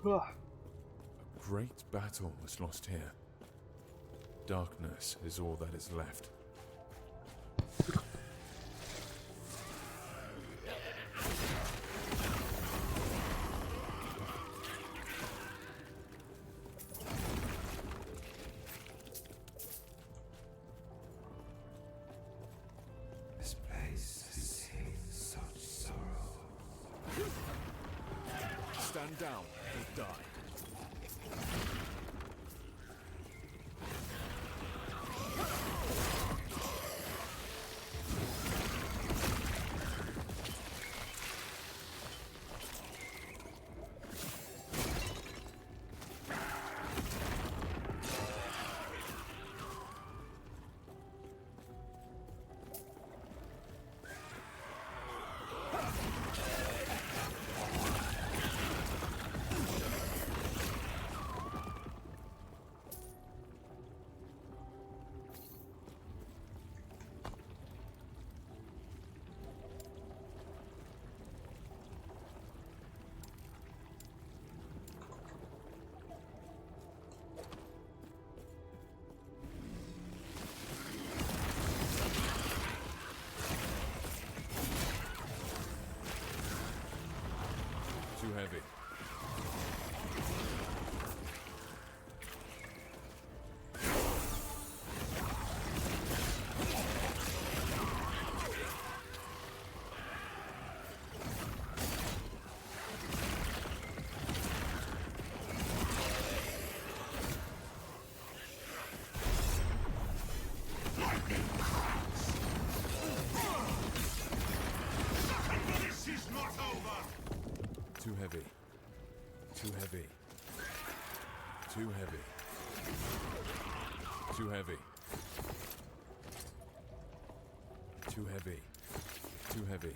A great battle was lost here. Darkness is all that is left. This place has seen such sorrow. Stand down or die. Too heavy. Too heavy. Too heavy. Too heavy. Too heavy.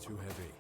Too heavy.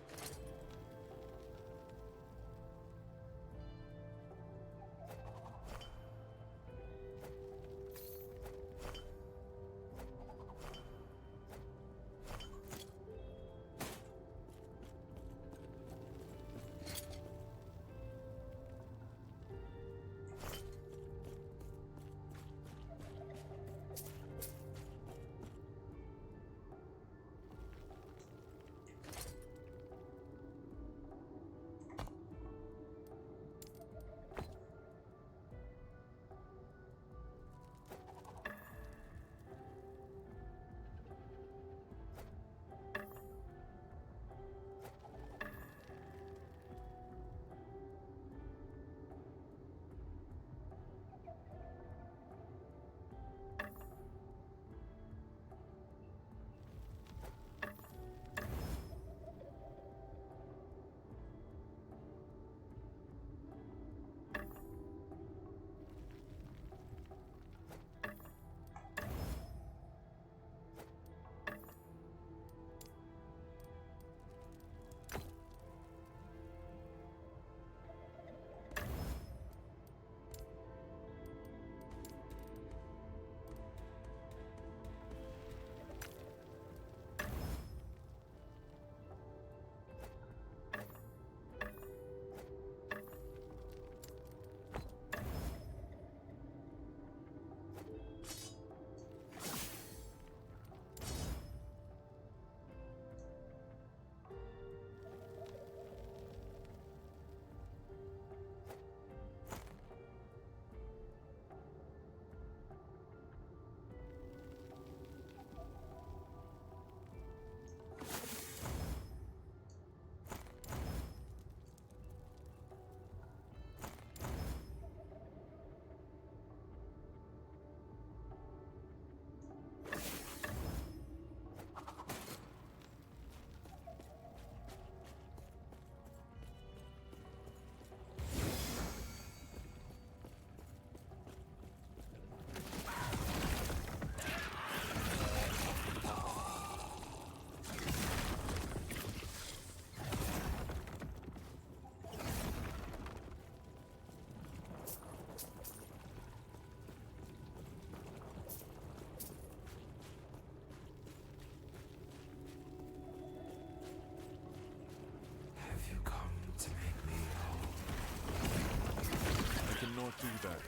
Cannot do that.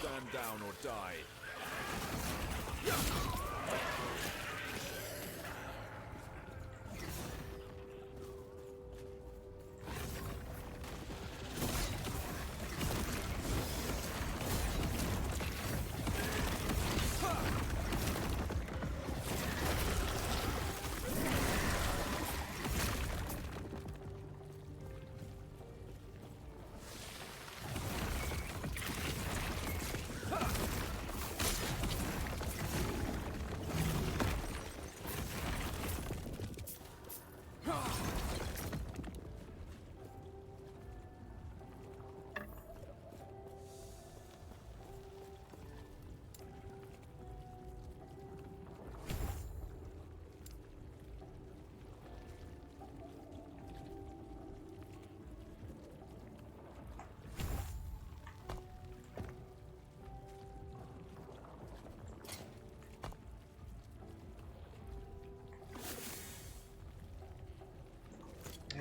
Stand down or die.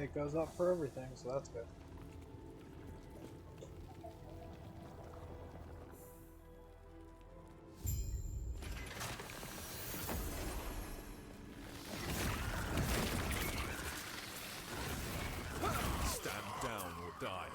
It goes up for everything, so that's good. Stand down or die.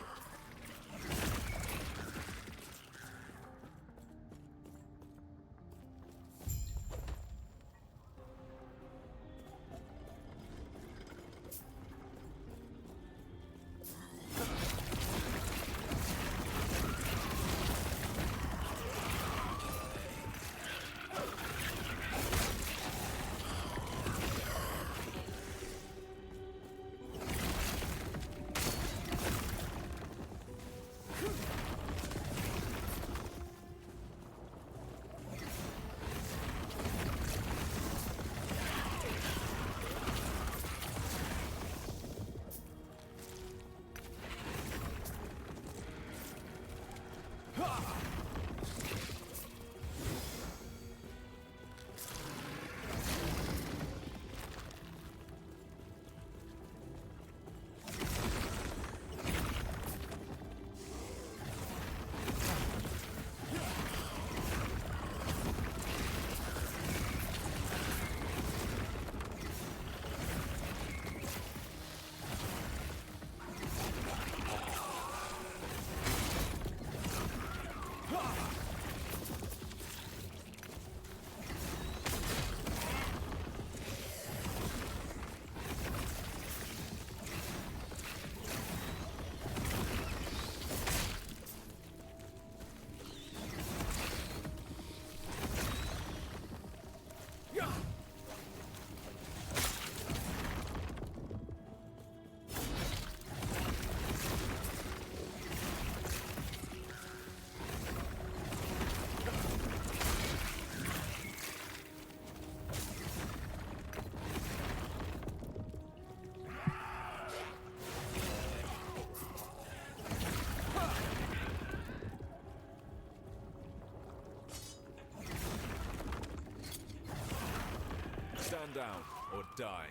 Stand down or die.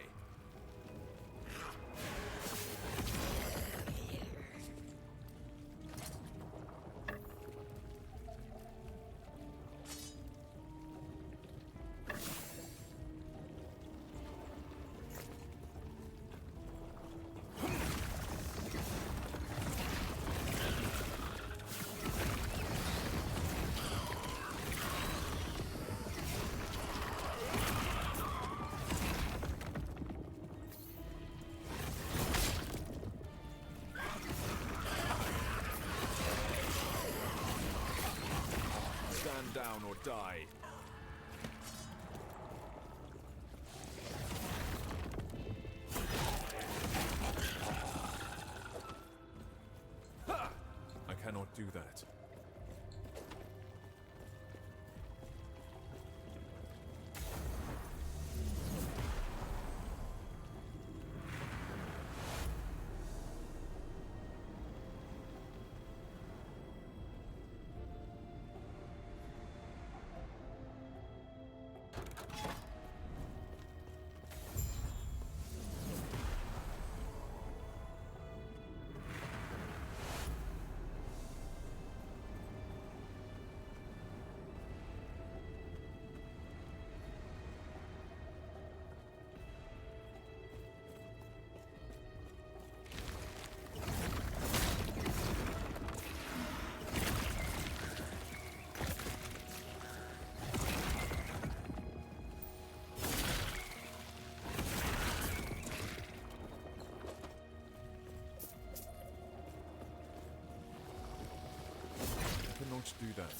Stand down or die. I cannot do that. I cannot do that.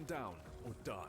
down or die.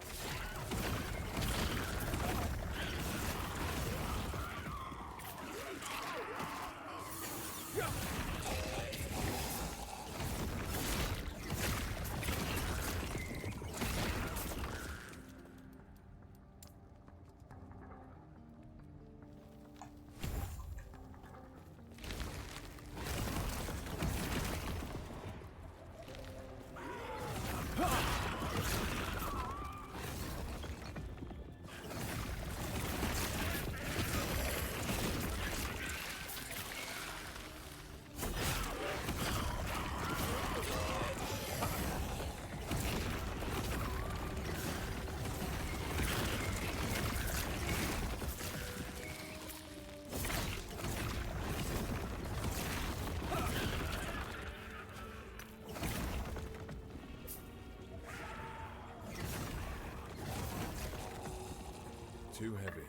Too heavy.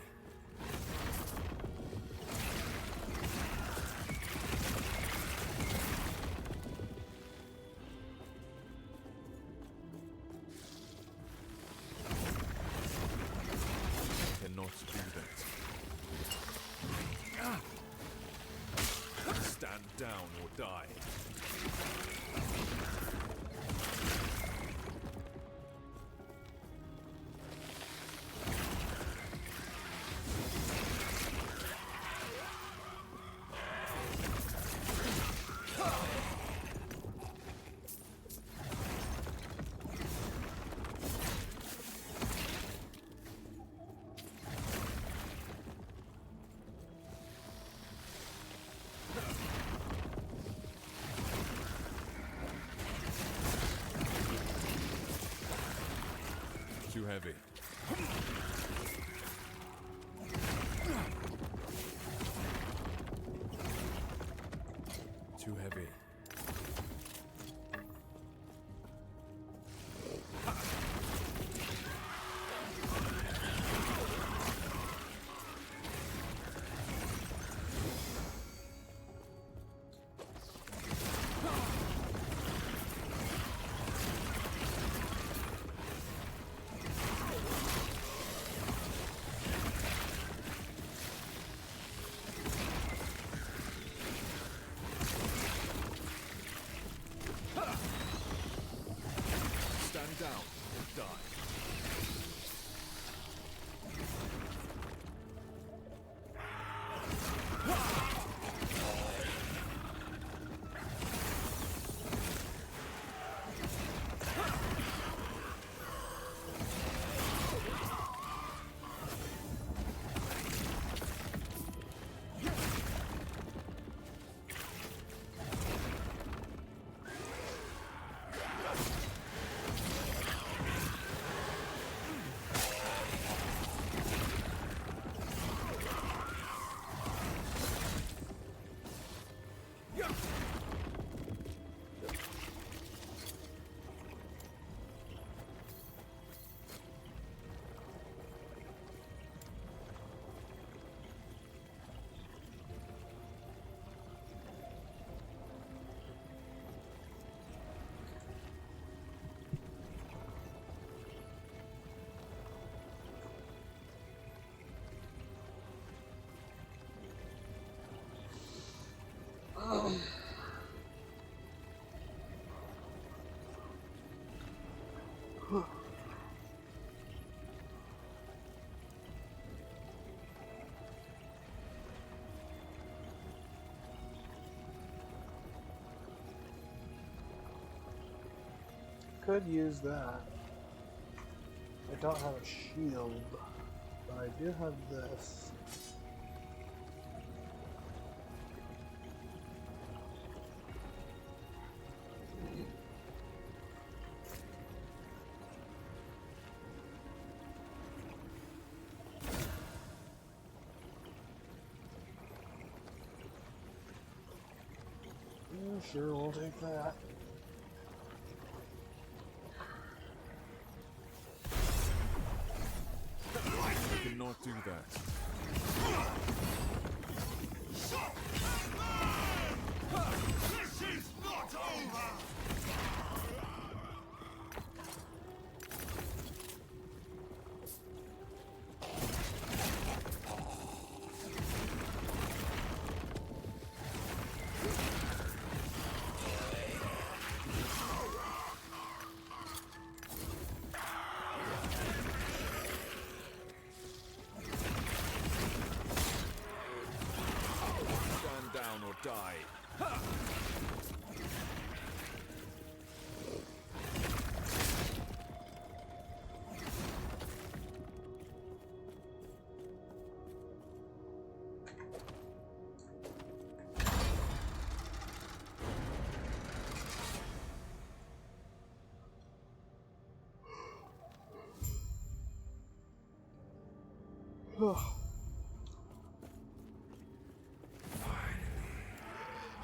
Cannot do that. Stand down or die. Too heavy. Too heavy. Stand down or die. Could use that. I don't have a shield, but I do have this. Yeah, sure, we'll take that. You cannot do that. This is not over! Die.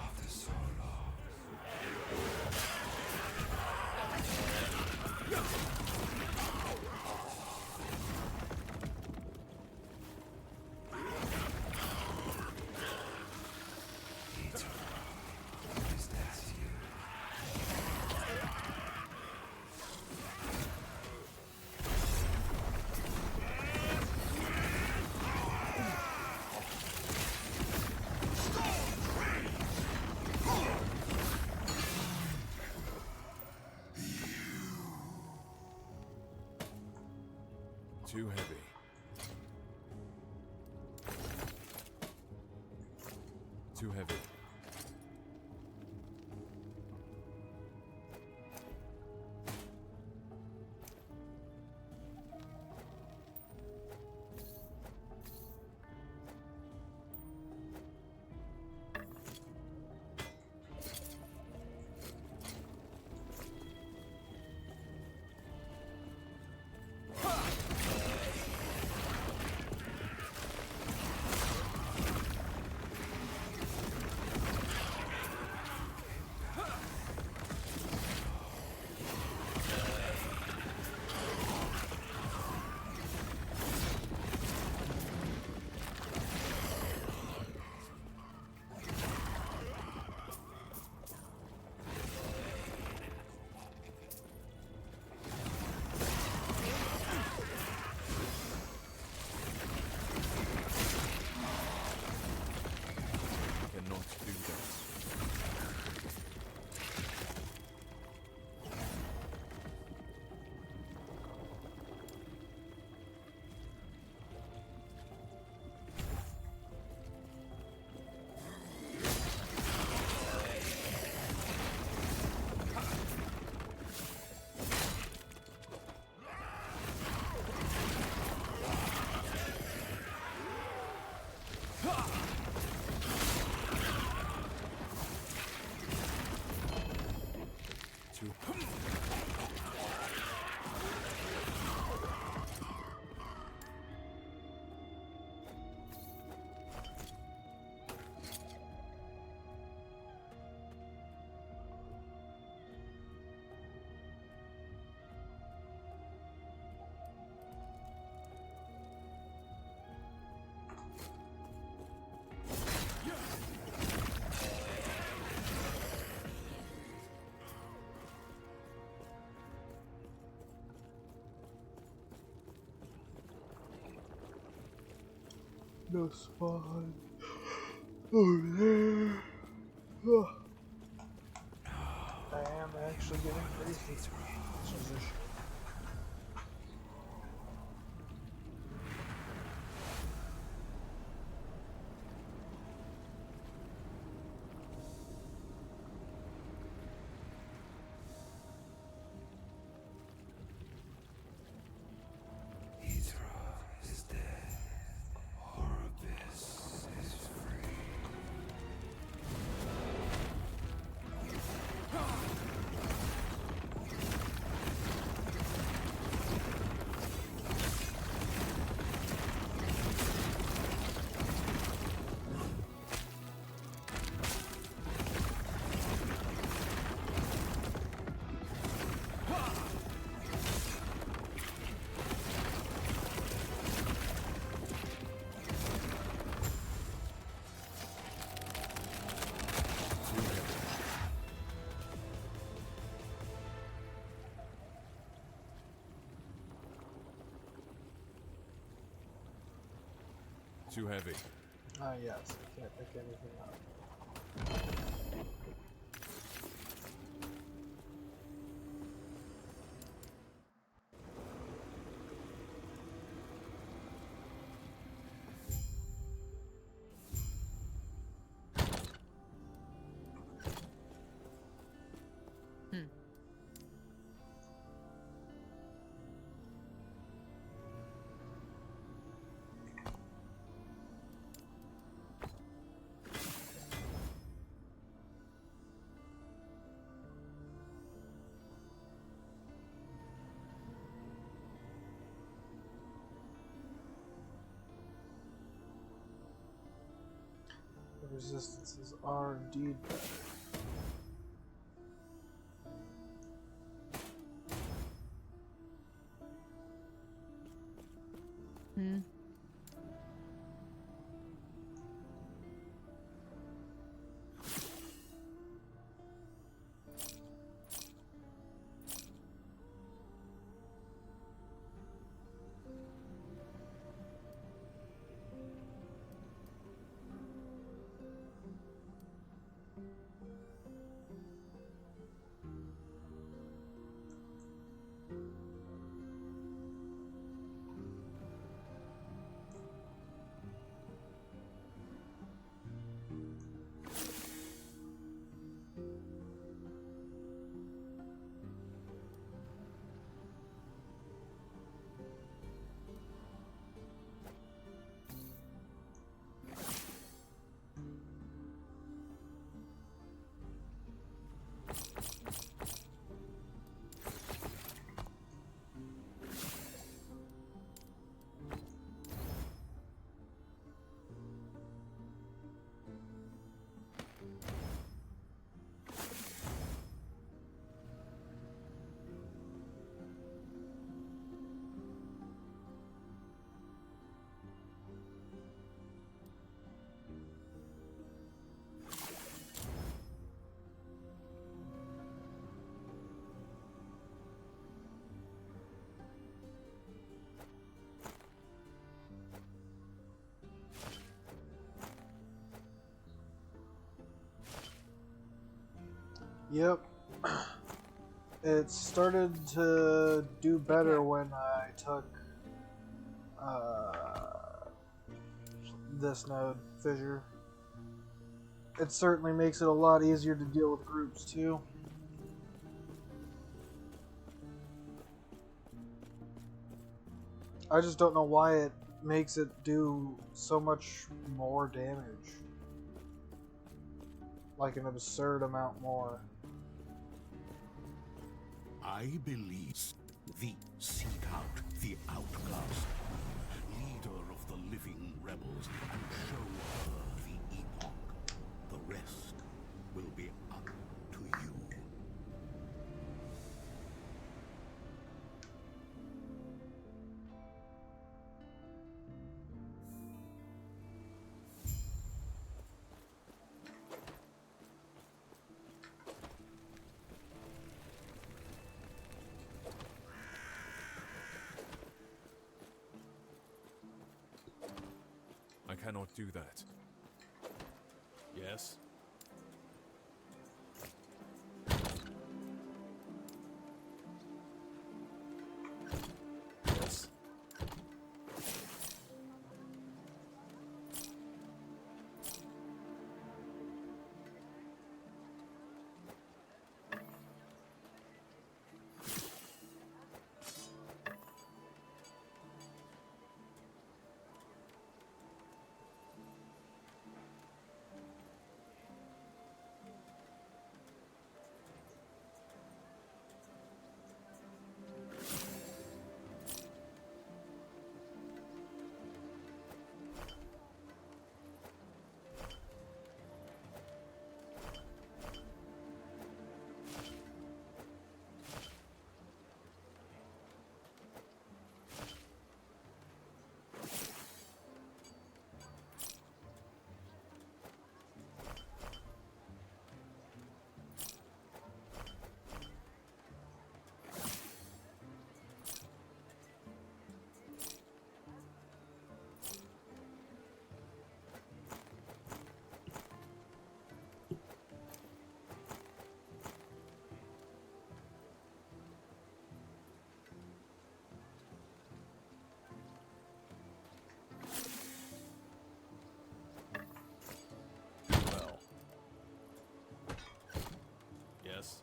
After so long. Is that you? Too heavy. Too heavy. Cannot do that. Too No spawn. Over there. Oh. I am actually getting crazy. is dead. Horribus is free. Too heavy. Yes, I can't pick anything up. The resistances are indeed better. Yep. It started to do better when I took this node, Fissure. It certainly makes it a lot easier to deal with groups too. I just don't know why it makes it do so much more damage. Like an absurd amount more. I believe thee seek out the outcast, leader of the living rebels, and show her the epoch. The rest will be up to you. I cannot do that. Yes? Yes? Well. Yes?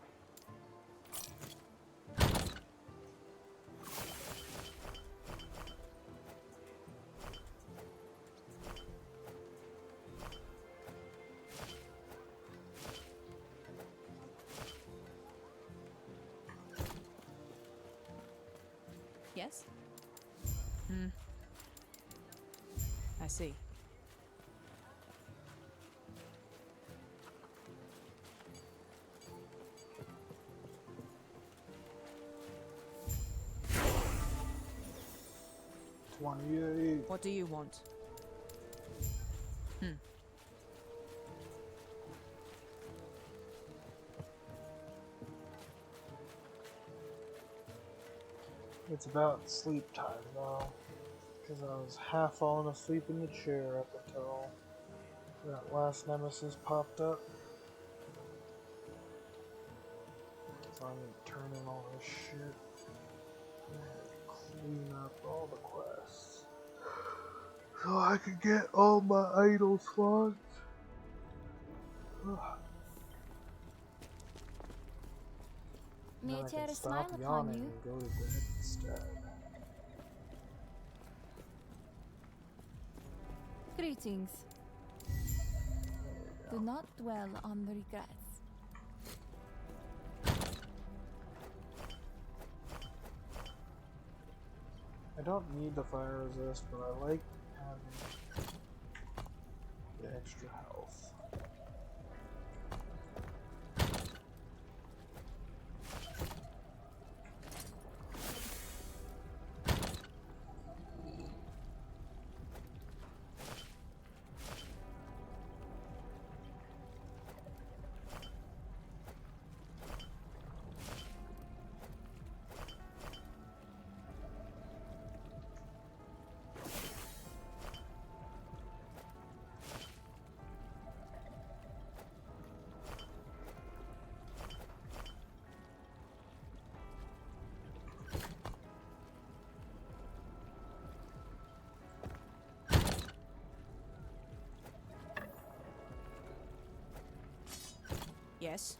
Yes? I see. 28. What do you want? It's about sleep time now, because I was half falling asleep in the chair up until that last nemesis popped up. So I'm gonna turn in all this shit and clean up all the quests so I can get all my idle slots. May Now I I tear can a stop smile upon yawning you? and go to bed instead. Greetings. There we Do go. not dwell on the regrets. I don't need the fire resist, but I like having the extra health. Yes.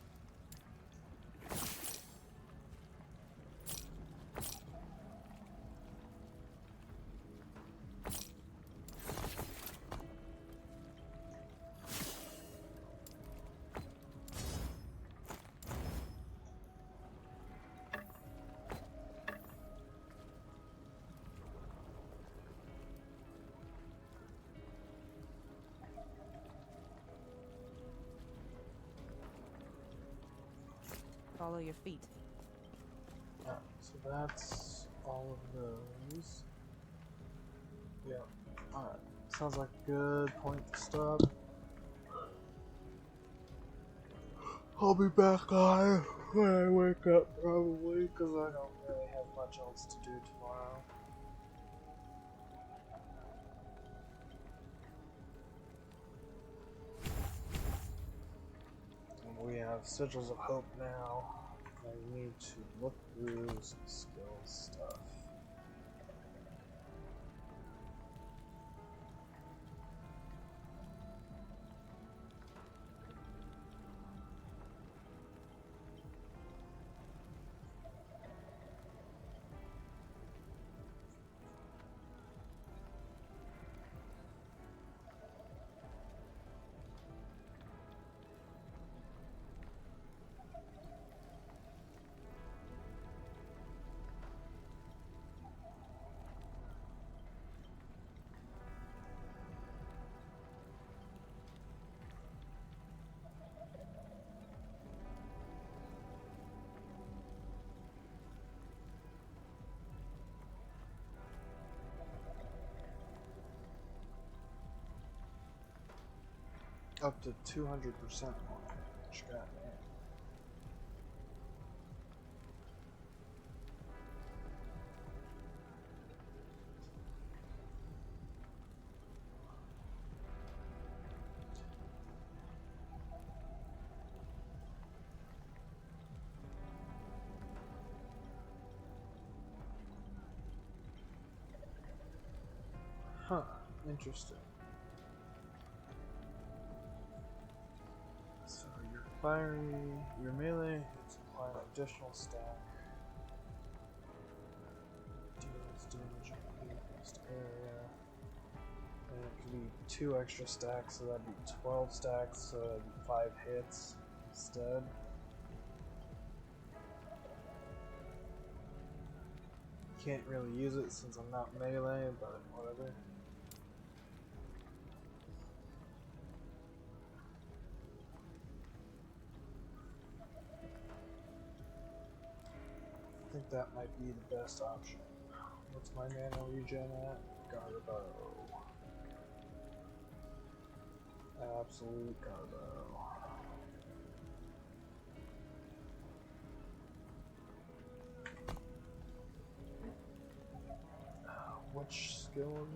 Follow your feet. Alright, so that's all of those. Yeah. Alright. Sounds like a good point to stop. I'll be back on when I wake up, probably, because I don't really have much else to do tomorrow. And we have Sigils of Hope now. I need to look through some skill stuff. Up to 200% more damage. God damn. Huh, interesting. So your your melee hits apply an additional stack. Deals damage in the enclosed area. And it could be 2 extra stacks, so that'd be 12 stacks, so that'd be 5 hits instead. Can't really use it since I'm not melee, but whatever. I think that might be the best option. What's my mana regen at? Garbo. Absolute Garbo. Which skill?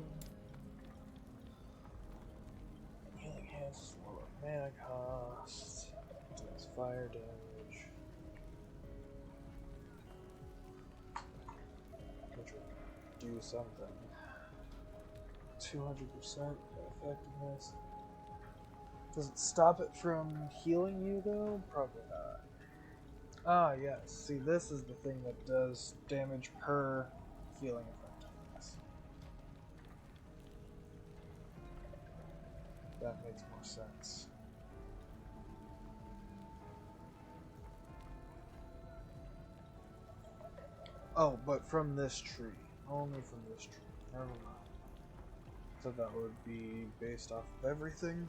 Healing hands, lower mana cost, does fire damage. Which would do something. 200% effectiveness. Does it stop it from healing you though? Probably not. Ah, yes. See, this is the thing that does damage per healing effectiveness. That makes more sense. Oh, but from this tree. Only from this tree. Never mind. So that would be based off of everything?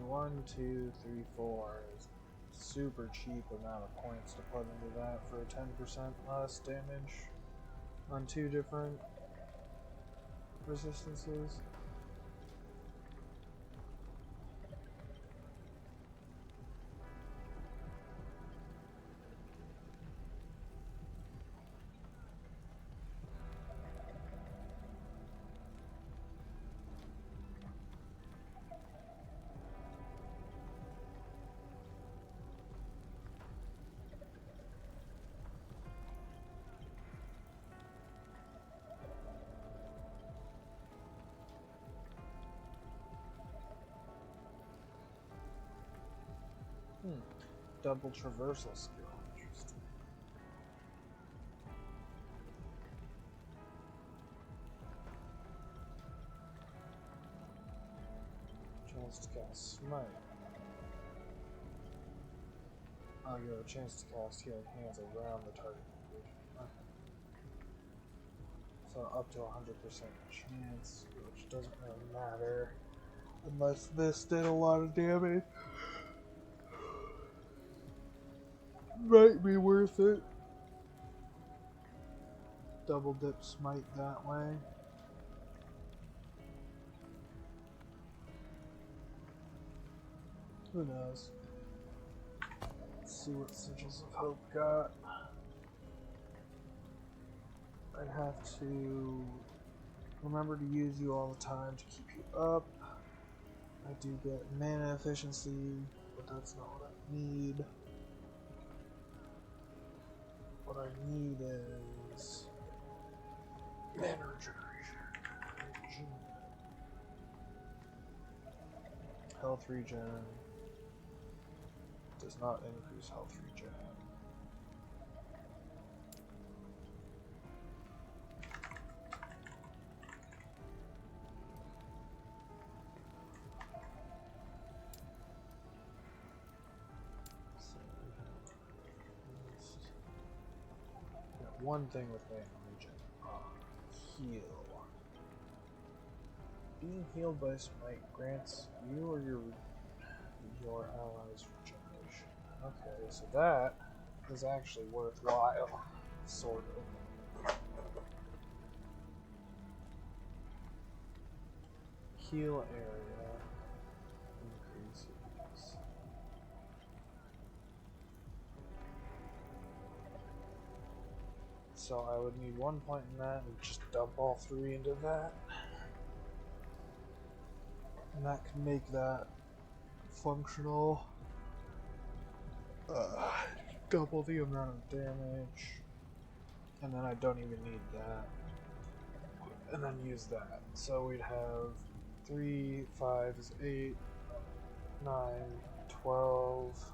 One, two, three, four is super cheap amount of points to put into that for 10% less damage on 2 different resistances. Double traversal skill. Interesting. Chance to cast Smite. Oh, you have a chance to cast Healing Hands around the target. Okay. So up to 100% chance, which doesn't really matter unless this did a lot of damage. Might be worth it. Double dip Smite that way. Who knows? Let's see what Sigils of Hope got. I'd have to remember to use you all the time to keep you up. I do get mana efficiency, but that's not what I need. What I need is mana regeneration. Health regen does not increase health regen. One thing with mana regen. Heal. Being healed by Smite grants you or your allies regeneration. Okay, so that is actually worthwhile, sort of. Heal area increases. So I would need 1 point in that and just dump all 3 into that. And that can make that functional. Double the amount of damage. And then I don't even need that. And then use that. So we'd have 3, 5 is 8, 9, 12.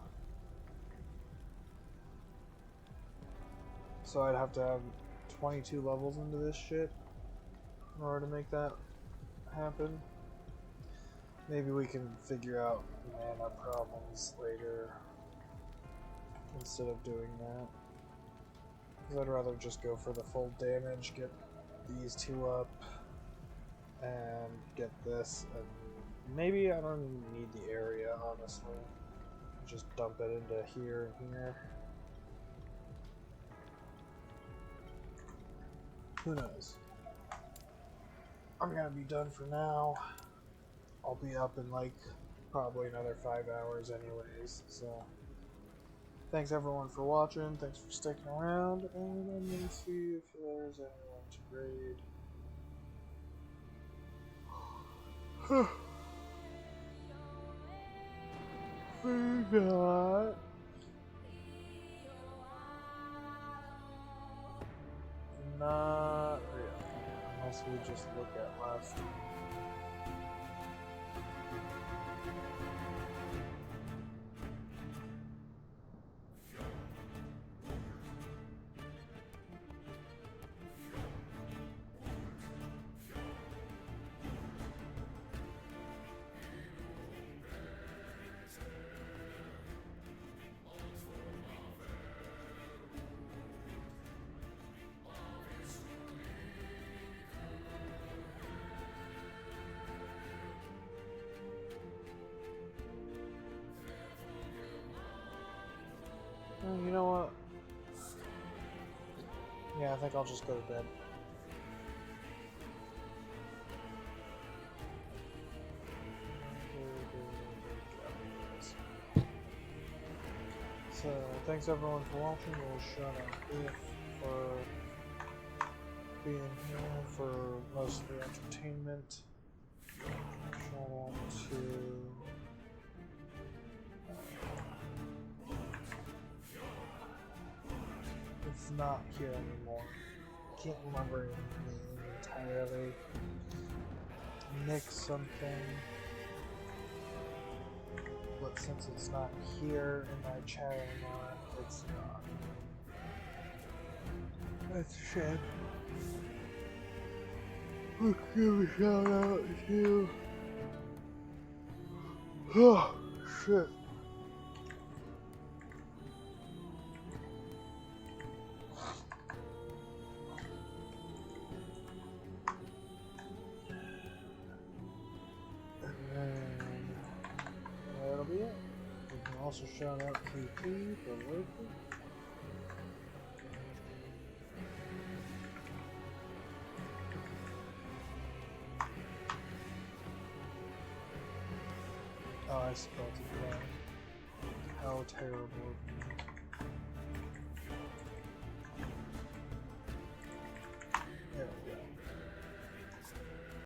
So I'd have to have 22 levels into this shit in order to make that happen. Maybe we can figure out mana problems later instead of doing that. Because I'd rather just go for the full damage, get these two up, and get this, and maybe I don't even need the area, honestly. Just dump it into here and here. Who knows? I'm gonna be done for now. I'll be up in like probably another 5 hours anyways, so thanks everyone for watching, thanks for sticking around, and I'm gonna see if there's anyone to raid. Forgot. Not really, unless we just look at last week. You know what? Yeah, I think I'll just go to bed. So, thanks everyone for watching. We'll shout out If for being here for most of the entertainment. Shout out to it's not here anymore. Can't remember his name entirely. Nick something. But since it's not here in my chat anymore, it's not. That's a shame. Let's give a shout out to oh shit. That'll be it. We can also shout out TP for local. Oh, I spelled it wrong. How terrible.